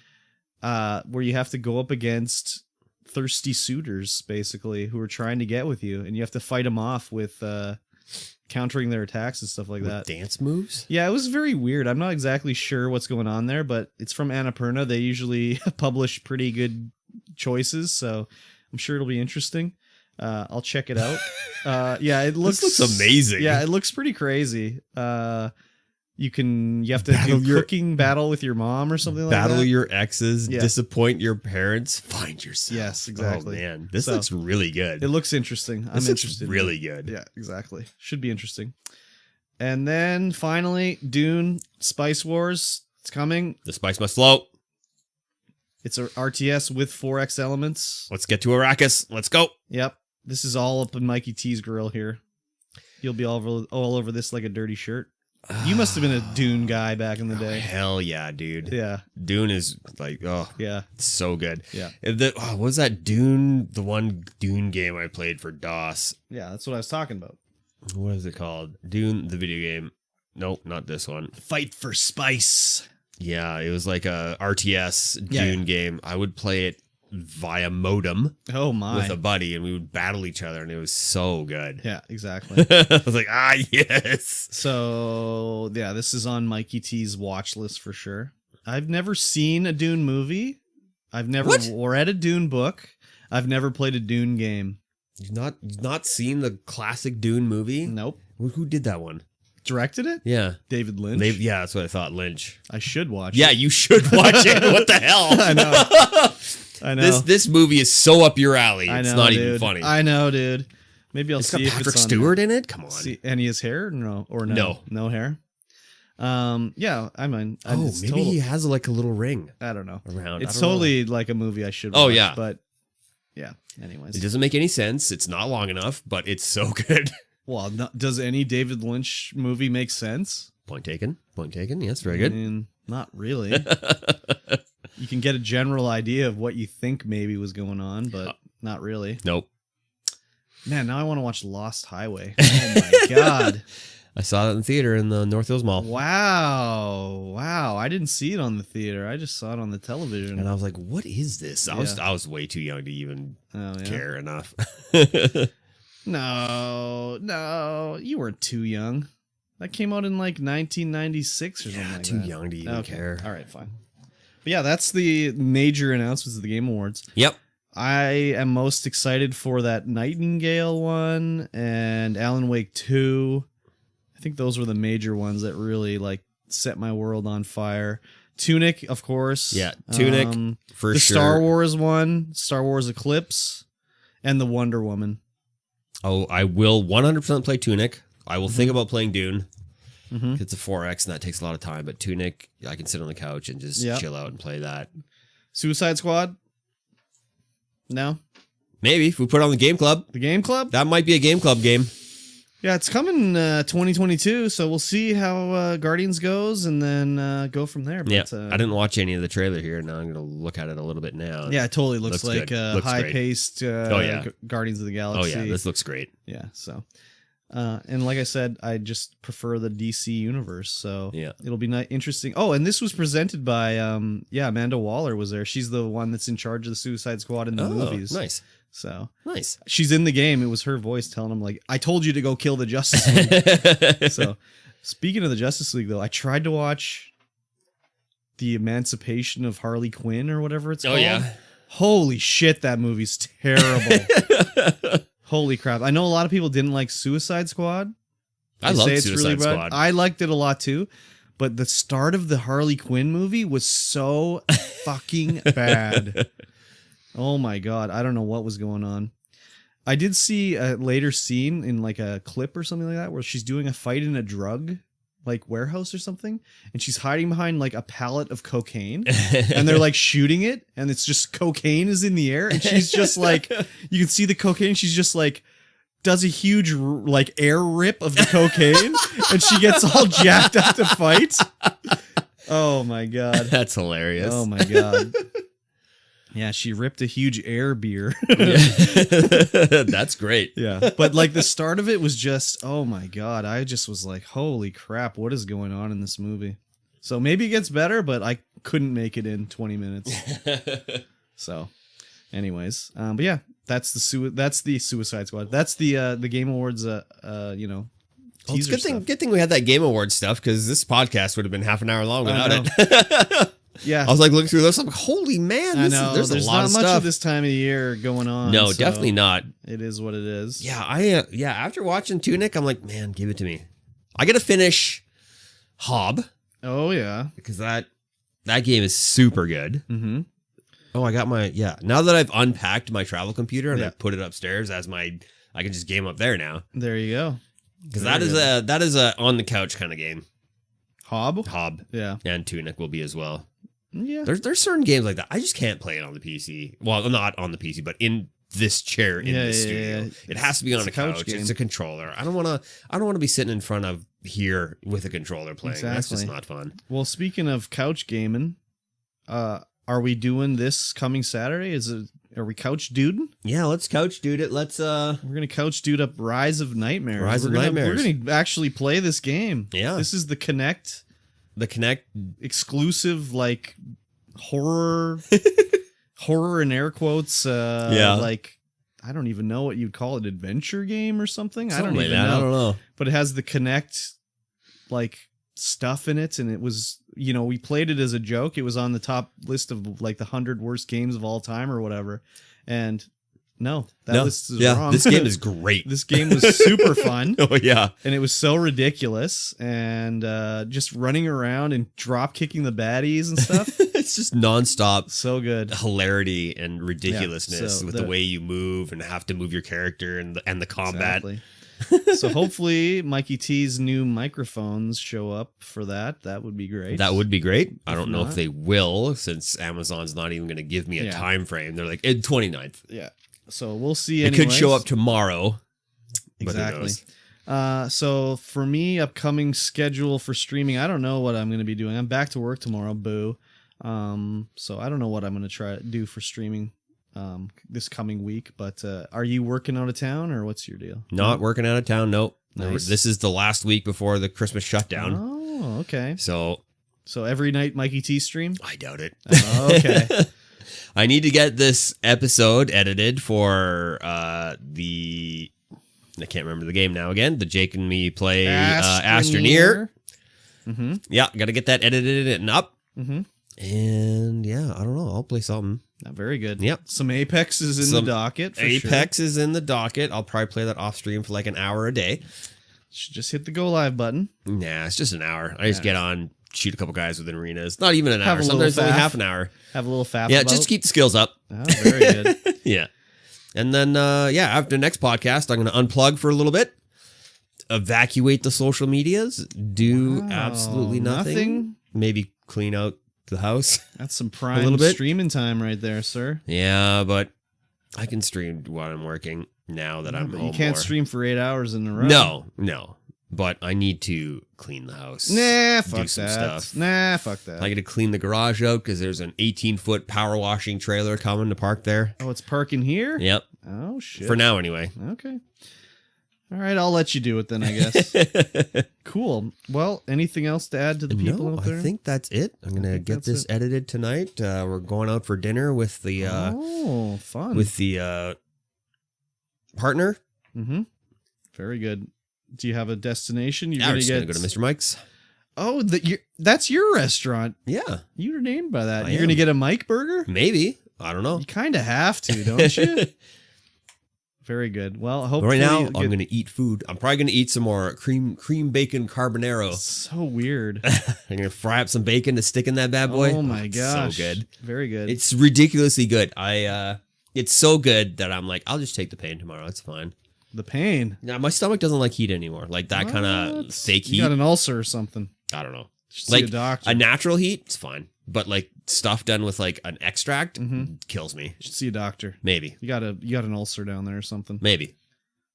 where you have to go up against thirsty suitors, basically, who are trying to get with you, and you have to fight them off with countering their attacks and stuff like With that. dance moves? Yeah, it was very weird. I'm not exactly sure what's going on there, but it's from Annapurna. They usually publish pretty good choices, so I'm sure it'll be interesting. I'll check it out. Yeah, it looks This looks amazing. Yeah, it looks pretty crazy. You have to Battle do cooking battle with your mom or something like that. Battle your exes, Yeah. disappoint your parents, find yourself. Yes, exactly. Oh man, this So, looks really good. It looks interesting. I'm this looks interested. in really it. good. Yeah, exactly. Should be interesting. And then finally, Dune Spice Wars. It's coming. The spice must flow. It's a RTS with 4X elements. Let's get to Arrakis. Let's go. Yep. This is all up in Mikey T's grill here. You'll be all over this like a dirty shirt. You must have been a Dune guy back in the day. Hell yeah, dude. Yeah. Dune is like, oh, Yeah. it's so good. Yeah. What was that Dune? The one Dune game I played for DOS. Yeah. That's what I was talking about. What is it called? Dune, the video game. Nope, not this one. Fight for Spice. Yeah, it was like a RTS Yeah, Dune game. I would play it via modem Oh my. with a buddy, and we would battle each other, and it was so good. Yeah, exactly. I was like, yes. So, yeah, this is on Mikey T's watch list for sure. I've never seen a Dune movie. I've never What? read a Dune book. I've never played a Dune game. You've not seen the classic Dune movie? Nope. Who did that one? Directed it? Yeah. David Lynch. Yeah, that's what I thought. Lynch. I should watch Yeah, it. you should watch it. What the hell? I know. I know. This movie is so up your alley. I It's know, not dude. even funny. I know, dude. Maybe I'll It's see got if Patrick it's on Stewart in it. Come on. See, and he has hair? No hair. Yeah, I mean, Maybe he has like a little ring I don't know. around. It's totally like a movie I should watch. Oh, yeah. But yeah, anyways. It doesn't make any sense. It's not long enough, but it's so good. Well, does any David Lynch movie make sense? Point taken. Point taken. Yes, very good. I mean, not really. You can get a general idea of what you think maybe was going on, but not really. Nope. Man, now I want to watch Lost Highway. Oh my God. I saw it in the theater in the North Hills Mall. Wow. I didn't see it on the theater. I just saw it on the television. And I was like, what is this? Yeah. I was way too young to even care enough. No, you weren't too young. That came out in like 1996 or something like too that. young to even care. All right, fine. But yeah, that's the major announcements of the Game Awards. Yep. I am most excited for that Nightingale one and Alan Wake 2. I think those were the major ones that really like set my world on fire. Tunic, of course. Yeah, Tunic for the sure. Star Wars one, Star Wars Eclipse, and the Wonder Woman. Oh, I will 100% play Tunic. I will think about playing Dune. Mm-hmm. It's a 4X and that takes a lot of time, but Tunic, I can sit on the couch and just chill out and play that. Suicide Squad? No? Maybe if we put it on the Game Club. The Game Club? That might be a Game Club game. Yeah, it's coming 2022, so we'll see how Guardians goes and then go from there. But, Yeah, I didn't watch any of the trailer here. Now I'm going to look at it a little bit now. Yeah, it totally looks like high-paced Guardians of the Galaxy. Oh, yeah, this looks great. Yeah, so... and like I said, I just prefer the DC universe, so it'll be interesting. Oh, and this was presented by, Amanda Waller was there. She's the one that's in charge of the Suicide Squad in the movies. Nice. So nice. She's in the game. It was her voice telling him, like, I told you to go kill the Justice League. So speaking of the Justice League, though, I tried to watch The Emancipation of Harley Quinn or whatever it's called. Oh, yeah. Holy shit, that movie's terrible. Holy crap. I know a lot of people didn't like Suicide Squad. I love Suicide Squad. I liked it a lot too. But the start of the Harley Quinn movie was so fucking bad. Oh my God. I don't know what was going on. I did see a later scene in like a clip or something like that where she's doing a fight in a drug like warehouse or something, and she's hiding behind like a pallet of cocaine, and they're like shooting it, and it's just cocaine is in the air, and she's just like, you can see the cocaine, she's just like does a huge like air rip of the cocaine, and she gets all jacked up to fight. Oh my God, that's hilarious. Oh my God. Yeah, she ripped a huge air beer. That's great. Yeah. But like the start of it was just, oh my God. I just was like, holy crap, what is going on in this movie? So maybe it gets better, but I couldn't make it in 20 minutes. So anyways, but yeah, that's the Suicide Squad. That's the Game Awards, It's good thing we had that Game Awards stuff, because this podcast would have been half an hour long without it. Yeah, I was like looking through this. I'm like, holy man, there's a lot of stuff. There's not much of this time of year going on. No, so definitely not. It is what it is. Yeah, after watching Tunic, I'm like, man, give it to me. I got to finish Hob. Oh yeah, because that game is super good. Mm-hmm. Oh, I got now that I've unpacked my travel computer and I put it upstairs as I can just game up there now. There you go. Because that is a on the couch kind of game. Hob. Yeah. And Tunic will be as well. Yeah. There's certain games like that. I just can't play it on the PC. Well, not on the PC, but in this chair in this studio. Yeah. It has to be on a couch. It's a controller. I don't want to be sitting in front of here with a controller playing. Exactly. That's just not fun. Well, speaking of couch gaming, are we doing this coming Saturday? Are we couch duding? Yeah, let's couch dude it. Let's we're gonna couch dude up Rise of Nightmares. We're gonna actually play this game. Yeah. This is the Kinect exclusive, like horror in air quotes. Like I don't even know what you'd call it, adventure game or something. I don't even know. I don't know. But it has the Kinect like stuff in it, and it was, we played it as a joke. It was on the top list of like the 100 worst games of all time or whatever, and No, that No. list is Yeah, wrong. this game is great. This game was super fun. Oh, yeah. And it was so ridiculous. And just running around and drop kicking the baddies and stuff. It's just nonstop So good. hilarity and ridiculousness Yeah, so with the way you move and have to move your character and the combat. Exactly. So hopefully Mikey T's new microphones show up for that. That would be great. That would be great. I don't know not- if they will, since Amazon's not even going to give me a Yeah. time frame. They're like, 29th. Yeah. So we'll see. It could show anyways. up tomorrow. But who Exactly. knows? So for me, upcoming schedule for streaming, I don't know what I'm going to be doing. I'm back to work tomorrow. Boo. So I don't know what I'm going to try to do for streaming this coming week. But are you working out of town or what's your deal? Not working out of town. Nope. Nice. This is the last week before the Christmas shutdown. Oh, okay. So So every night Mikey T stream? I doubt it. Okay. I need to get this episode edited for I can't remember the game now again. The Jake and me play Astroneer. Mm-hmm. Yeah, got to get that edited and up. Mm-hmm. And yeah, I don't know. I'll play something. Very good. Yep. Some Apex is in Some the docket. For Apex is in the docket. I'll probably play that off stream for like an hour a day. Should just hit the go live button. Nah, it's just an hour. I just get on, shoot a couple guys within arenas. Not even an Have hour. a little Sometimes only faff. half an hour. Have a little faff. Yeah, about. just to keep the skills up. Oh, very good. Yeah. And then, after the next podcast, I'm going to unplug for a little bit, evacuate the social medias, do Wow, absolutely nothing. Maybe clean out the house. That's some prime little bit. streaming time right there, sir. Yeah, but I can stream while I'm working now that I'm But home you can't more. stream for 8 hours in a row. No. But I need to clean the house. Nah, do fuck some that. stuff. Nah, fuck that. I got to clean the garage out because there's an 18-foot power washing trailer coming to park there. Oh, it's parking here? Yep. Oh, shit. For now, anyway. Okay. All right, I'll let you do it then, I guess. Cool. Well, anything else to add to the people No, out there? I think that's it. I'm gonna think get that's this it. edited tonight. We're going out for dinner with the fun. Partner. Mm-hmm. Very good. Do you have a destination? You're Yeah, we're gonna just get. gonna go to Mr. Mike's. Oh, that's your restaurant. Yeah, You're named by that. I You're gonna am. get a Mike burger. maybe. I don't know. You kind of have to, don't you? Very good. Well, But hopefully. right now, you I'm get- gonna eat food. I'm probably gonna eat some more cream bacon carbonaro. So weird. I'm gonna fry up some bacon to stick in that bad boy. Oh my It's gosh. so good. Very good. It's ridiculously good. It's so good that I'm like, I'll just take the pain tomorrow. It's fine. the pain. Now my stomach doesn't like heat anymore. Like that kind of What? fake You heat. got an ulcer or something. I don't know. Should see a Like doctor. a natural heat, it's fine. But like stuff done with like an extract Mhm. kills me. Should see a doctor. Maybe. You got an ulcer down there or something. Maybe.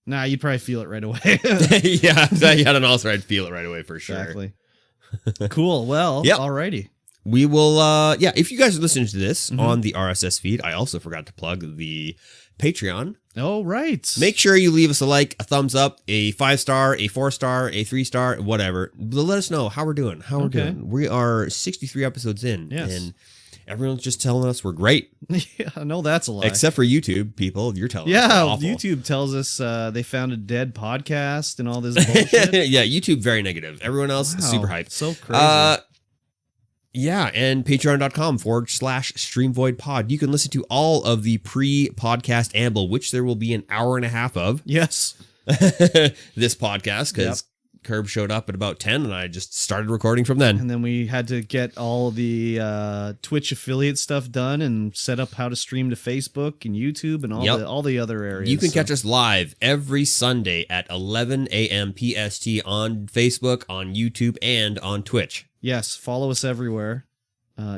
Nah, you'd probably feel it right away. Yeah, if I had an ulcer, I'd feel it right away for sure. Exactly. Cool. Well, Yep. alrighty. We will, if you guys are listening to this Mhm. on the RSS feed, I also forgot to plug the Patreon. Oh, right. Make sure you leave us a like, a thumbs up, a 5-star, a 4-star, a 3-star, whatever. Let us know how we're doing. Okay. We are 63 episodes in, Yes. and everyone's just telling us we're great. Yeah, no, that's a lie. Except for YouTube people, you're telling us yeah, we're awful. YouTube tells us they found a dead podcast and all this bullshit. Yeah, YouTube very negative. Everyone else Wow, super hyped. So crazy. Yeah, and patreon.com/StreamVoid pod. You can listen to all of the pre-podcast amble, which there will be an hour and a half of yes. this podcast, because Curb showed up at about 10 and I just started recording from then. And then we had to get all the Twitch affiliate stuff done and set up how to stream to Facebook and YouTube and all the other areas. You can catch us live every Sunday at 11 a.m. PST on Facebook, on YouTube, and on Twitch. Yes, follow us everywhere.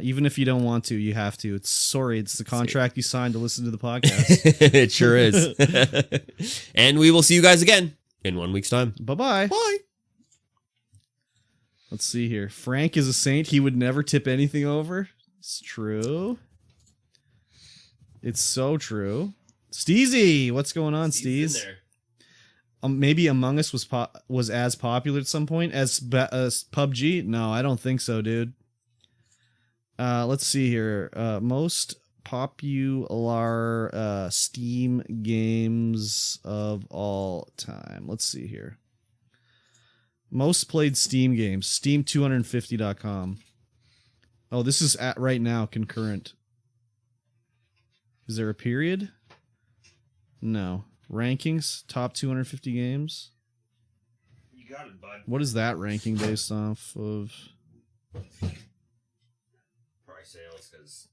Even if you don't want to, you have to. It's the contract you signed to listen to the podcast. It sure is. And we will see you guys again in 1 week's time. Bye-bye. Bye. Let's see here. Frank is a saint. He would never tip anything over. It's true. It's so true. Steezy, what's going on, Steez? Maybe Among Us was as popular at some point as PUBG. No, I don't think so, dude. Let's see here. Most popular Steam games of all time. Let's see here. Most played Steam games. Steam250.com. Oh, this is at right now concurrent. Is there a period? No. Rankings, top 250 games. You got it, bud. What is that ranking based off of? Price sales, because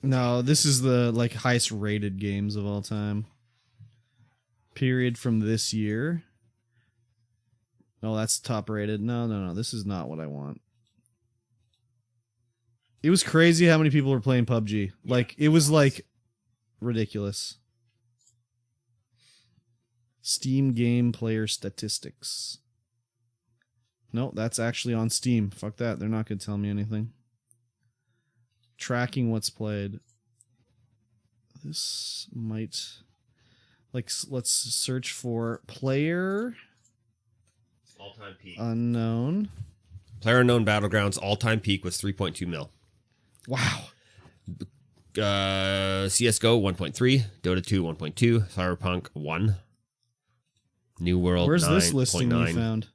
No, this is the like highest rated games of all time. Period from this year. Oh, that's top rated. No. This is not what I want. It was crazy how many people were playing PUBG. Like, it was like ridiculous. Steam game player statistics. No, that's actually on Steam. Fuck that. They're not going to tell me anything. Tracking what's played. This might... Like, let's search for player... All-time peak. Unknown. Player Unknown Battlegrounds all-time peak was 3.2 mil. Wow. CSGO 1.3, Dota 2 1.2, Cyberpunk 1, New World. Where's 9. this listing 9. you found?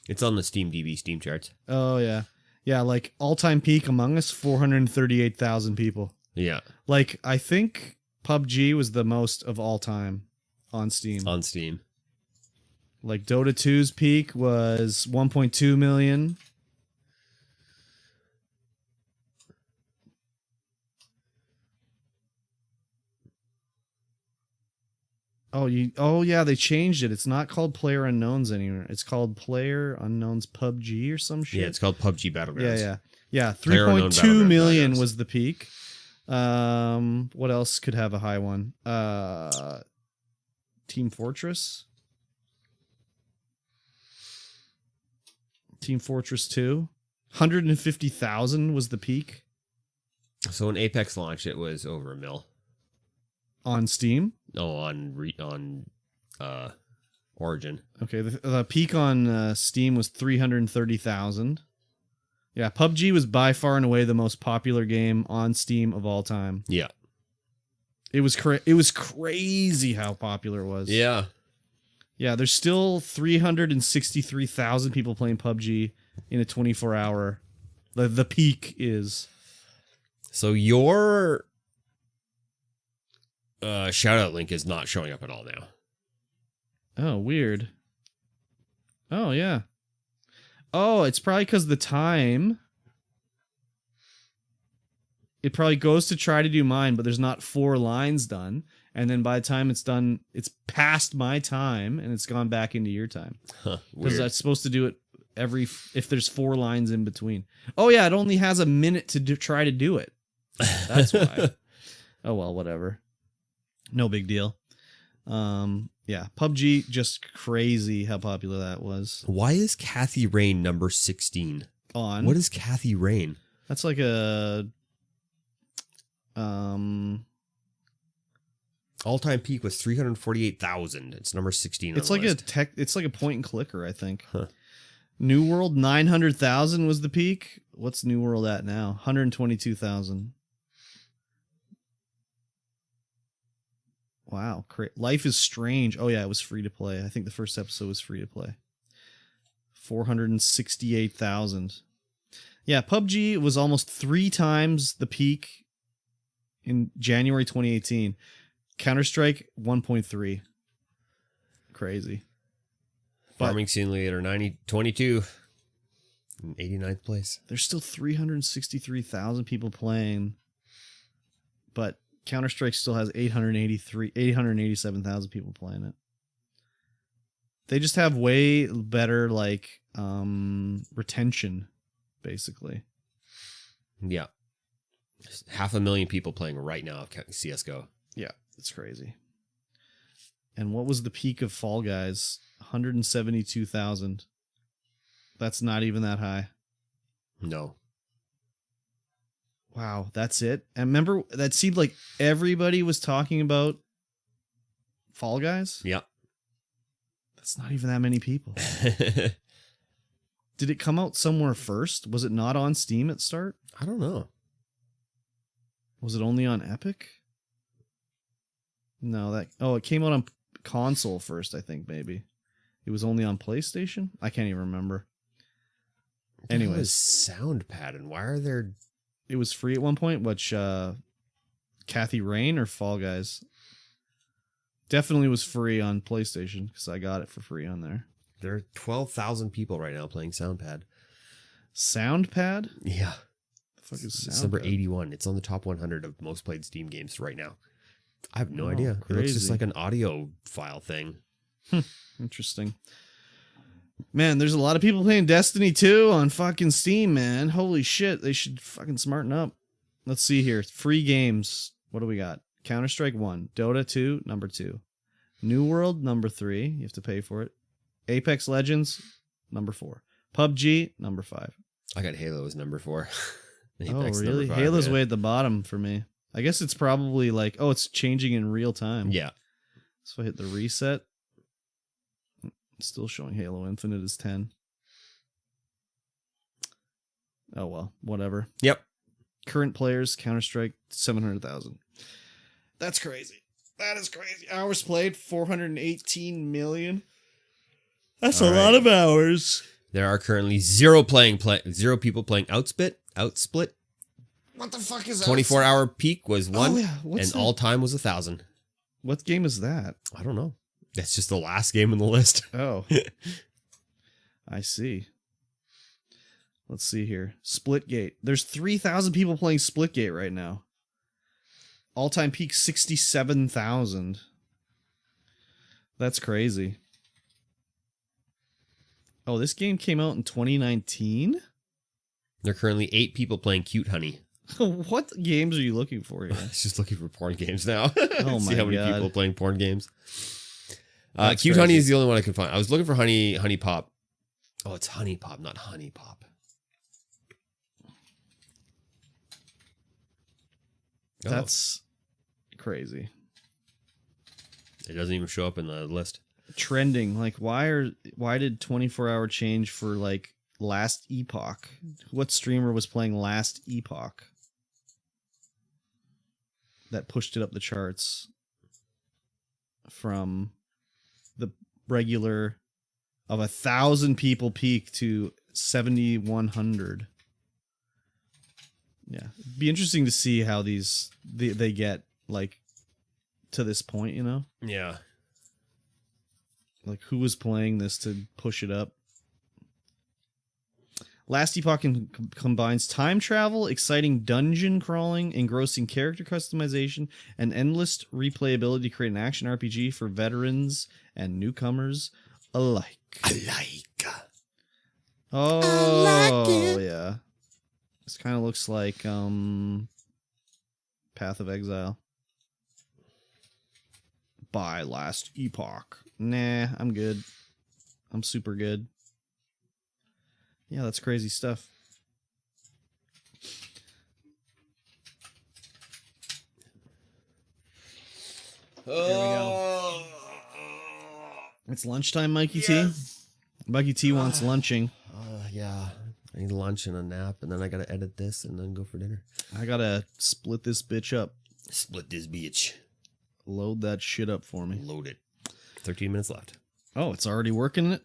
It's on the SteamDB Steam charts. Oh yeah, yeah. Like all-time peak Among Us, 438,000 people. Yeah, Like I think PUBG was the most of all time on Steam. on Steam. Like Dota 2's peak was 1.2 million. Oh yeah, they changed it. It's not called Player Unknowns anymore. It's called Player Unknowns PUBG or some shit. Yeah, it's called PUBG Battlegrounds. Yeah. Player Unknown 3.2 million Battlegrounds. was the peak. What else could have a high one? Team Fortress. Team Fortress 2. 150,000 was the peak So when Apex launched, it was over a mil. on Steam. No, on Origin. Okay, the peak on Steam was 330,000. Yeah, PUBG was by far and away the most popular game on Steam of all time. Yeah. It was crazy how popular it was. Yeah. Yeah, there's still 363,000 people playing PUBG in a 24-hour. The peak is. So your shout out link is not showing up at all now. Oh, weird. Oh, yeah. Oh, it's probably because the time. It probably goes to try to do mine, but there's not 4 lines done. And then by the time it's done, it's past my time, and it's gone back into your time. Huh, Because weird. that's supposed to do it if there's 4 lines in between. Oh, yeah, it only has a minute to try to do it. That's why. Oh, well, whatever. No big deal. Yeah, PUBG, just crazy how popular that was. Why is Kathy Rain number 16? On. What is Kathy Rain? That's like a... All-time peak was 348,000. It's number 16 on It's the like list. it's like a point and clicker, I think. Huh. New World 900,000 was the peak. What's New World at now? 122,000. Wow, Life is Strange. Oh yeah, it was free to play. I think the first episode was free to play. 468,000. Yeah, PUBG was almost 3 times the peak in January 2018. Counter-Strike 1.3. Crazy. Farming Simulator 22 in 89th place. There's still 363,000 people playing, but Counter-Strike still has 887,000 people playing it. They just have way better like retention, basically. Yeah. Just 500,000 people playing right now of CSGO. Yeah, it's crazy. And what was the peak of Fall Guys? 172,000. That's not even that high. No. Wow, that's it. And remember that seemed like everybody was talking about Fall Guys? Yeah. That's not even that many people. Did it come out somewhere first? Was it not on Steam at start? I don't know. Was it only on Epic? No, it came out on console first, I think, maybe. It was only on PlayStation? I can't even remember. Anyways. Sound pattern. Why are there... It was free at one point, which Kathy Rain or Fall Guys? Definitely was free on PlayStation because I got it for free on there. There are 12,000 people right now playing Soundpad. Soundpad? Yeah. The fuck is It's number Soundpad? 81. It's on the top 100 of most played Steam games right now. I have no idea. Crazy. It looks just like an audio file thing. Interesting. Man, there's a lot of people playing Destiny 2 on fucking Steam, man. Holy shit. They should fucking smarten up. Let's see here. Free games. What do we got? Counter-Strike 1. Dota 2, number 2. New World, number 3. You have to pay for it. Apex Legends, number 4. PUBG, number 5. I got Halo as number 4. Oh, Apex really? number 5, Halo's yeah. way at the bottom for me. I guess it's probably like, oh, it's changing in real time. Yeah. So I hit the reset. It's still showing Halo Infinite as 10. Oh, well, whatever. Yep. Current players, Counter-Strike, 700,000. That's crazy. That is crazy. Hours played, 418 million. That's All a right. lot of hours. There are currently zero people playing Outsplit. What the fuck is that? 24-hour peak was 1, Oh, yeah. What's and that? all time was 1,000. What game is that? I don't know. That's just the last game on the list. Oh. I see. Let's see here. Splitgate. There's 3,000 people playing Splitgate right now. All-time peak 67,000. That's crazy. Oh, this game came out in 2019? There are currently 8 people playing Cute Honey. What games are you looking for here? It's just looking for porn games now. Oh See my how many God. people are playing porn games. That's Cute Honey crazy. is the only one I could find. I was looking for Honey Pop. Oh, it's Honey Pop, not Honey Pop. Oh, That's crazy. it doesn't even show up in the list. Trending. Like, why did 24-hour change for, like, Last Epoch? What streamer was playing Last Epoch that pushed it up the charts from the regular of 1,000 people peak to 7,100? Yeah, be interesting to see how they get like to this point, you know, Yeah. like who was playing this to push it up. Last Epoch combines time travel, exciting dungeon crawling, engrossing character customization, and endless replayability to create an action RPG for veterans and newcomers alike. Oh, I like it. yeah. This kind of looks like Path of Exile by Last Epoch. Nah, I'm good. I'm super good. Yeah, that's crazy stuff. There we go. It's lunchtime, Mikey T. Mikey T wants lunching. Yeah. I need lunch and a nap, and then I gotta edit this and then go for dinner. I gotta split this bitch up. Split this bitch. Load that shit up for me. Load it. 13 minutes left. Oh, it's already working it?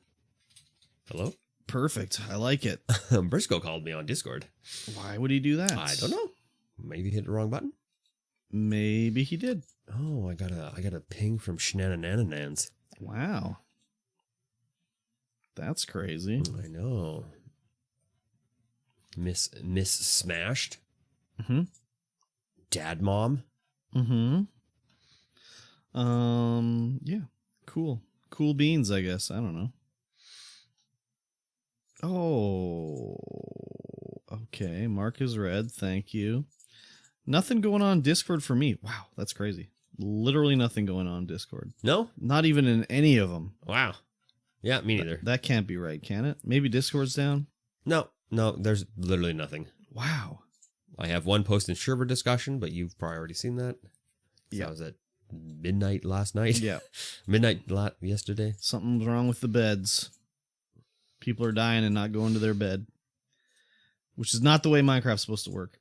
Hello? Perfect. I like it. Briscoe called me on Discord. Why would he do that? I don't know. Maybe hit the wrong button. Maybe he did. Oh, I got a ping from Shenanananans. Wow. That's crazy. I know. Miss Smashed. Mm-hmm. Dad Mom. Mm-hmm. Yeah. Cool. Cool beans, I guess. I don't know. Oh. Okay. Mark is red. Thank you. Nothing going on Discord for me. Wow, that's crazy. Literally nothing going on Discord. No? Not even in any of them. Wow. Yeah, me neither. That can't be right, can it? Maybe Discord's down? No, there's literally nothing. Wow. I have one post in server discussion, but you've probably already seen that. Yeah. That was at midnight last night. Yeah. Yesterday. Something's wrong with the beds. People are dying and not going to their bed. Which is not the way Minecraft's supposed to work.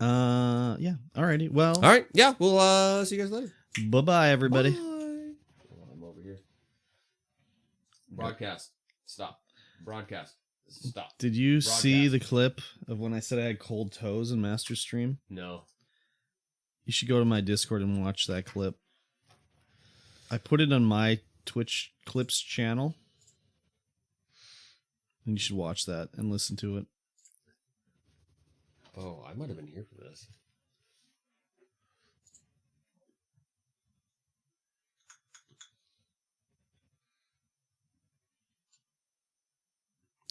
Yeah. Alrighty. Well. All right. Yeah. We'll see you guys later. Bye-bye, everybody. Bye. I'm over here. Broadcast. Stop. Broadcast. Stop. Did you see Broadcast. the clip of when I said I had cold toes in Master Stream? No. You should go to my Discord and watch that clip. I put it on my Twitch Eclipse channel. And you should watch that and listen to it. Oh, I might have been here for this.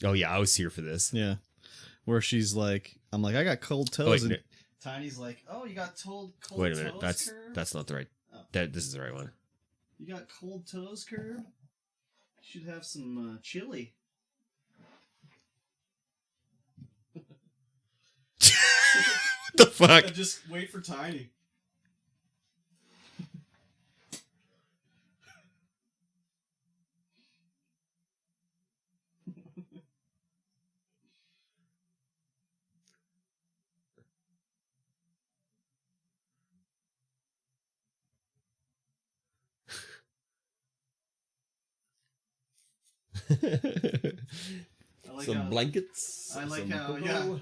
Oh, yeah, I was here for this. Yeah. Where she's like, I'm like, I got cold toes. Wait, and Tiny's like, oh, you got cold toes, wait a minute. That's Curb? not the right. Oh. This is the right one. You got cold toes, Curb? You should have some chili. What the fuck? Just wait for Tiny. Some blankets. I like some how cocoa.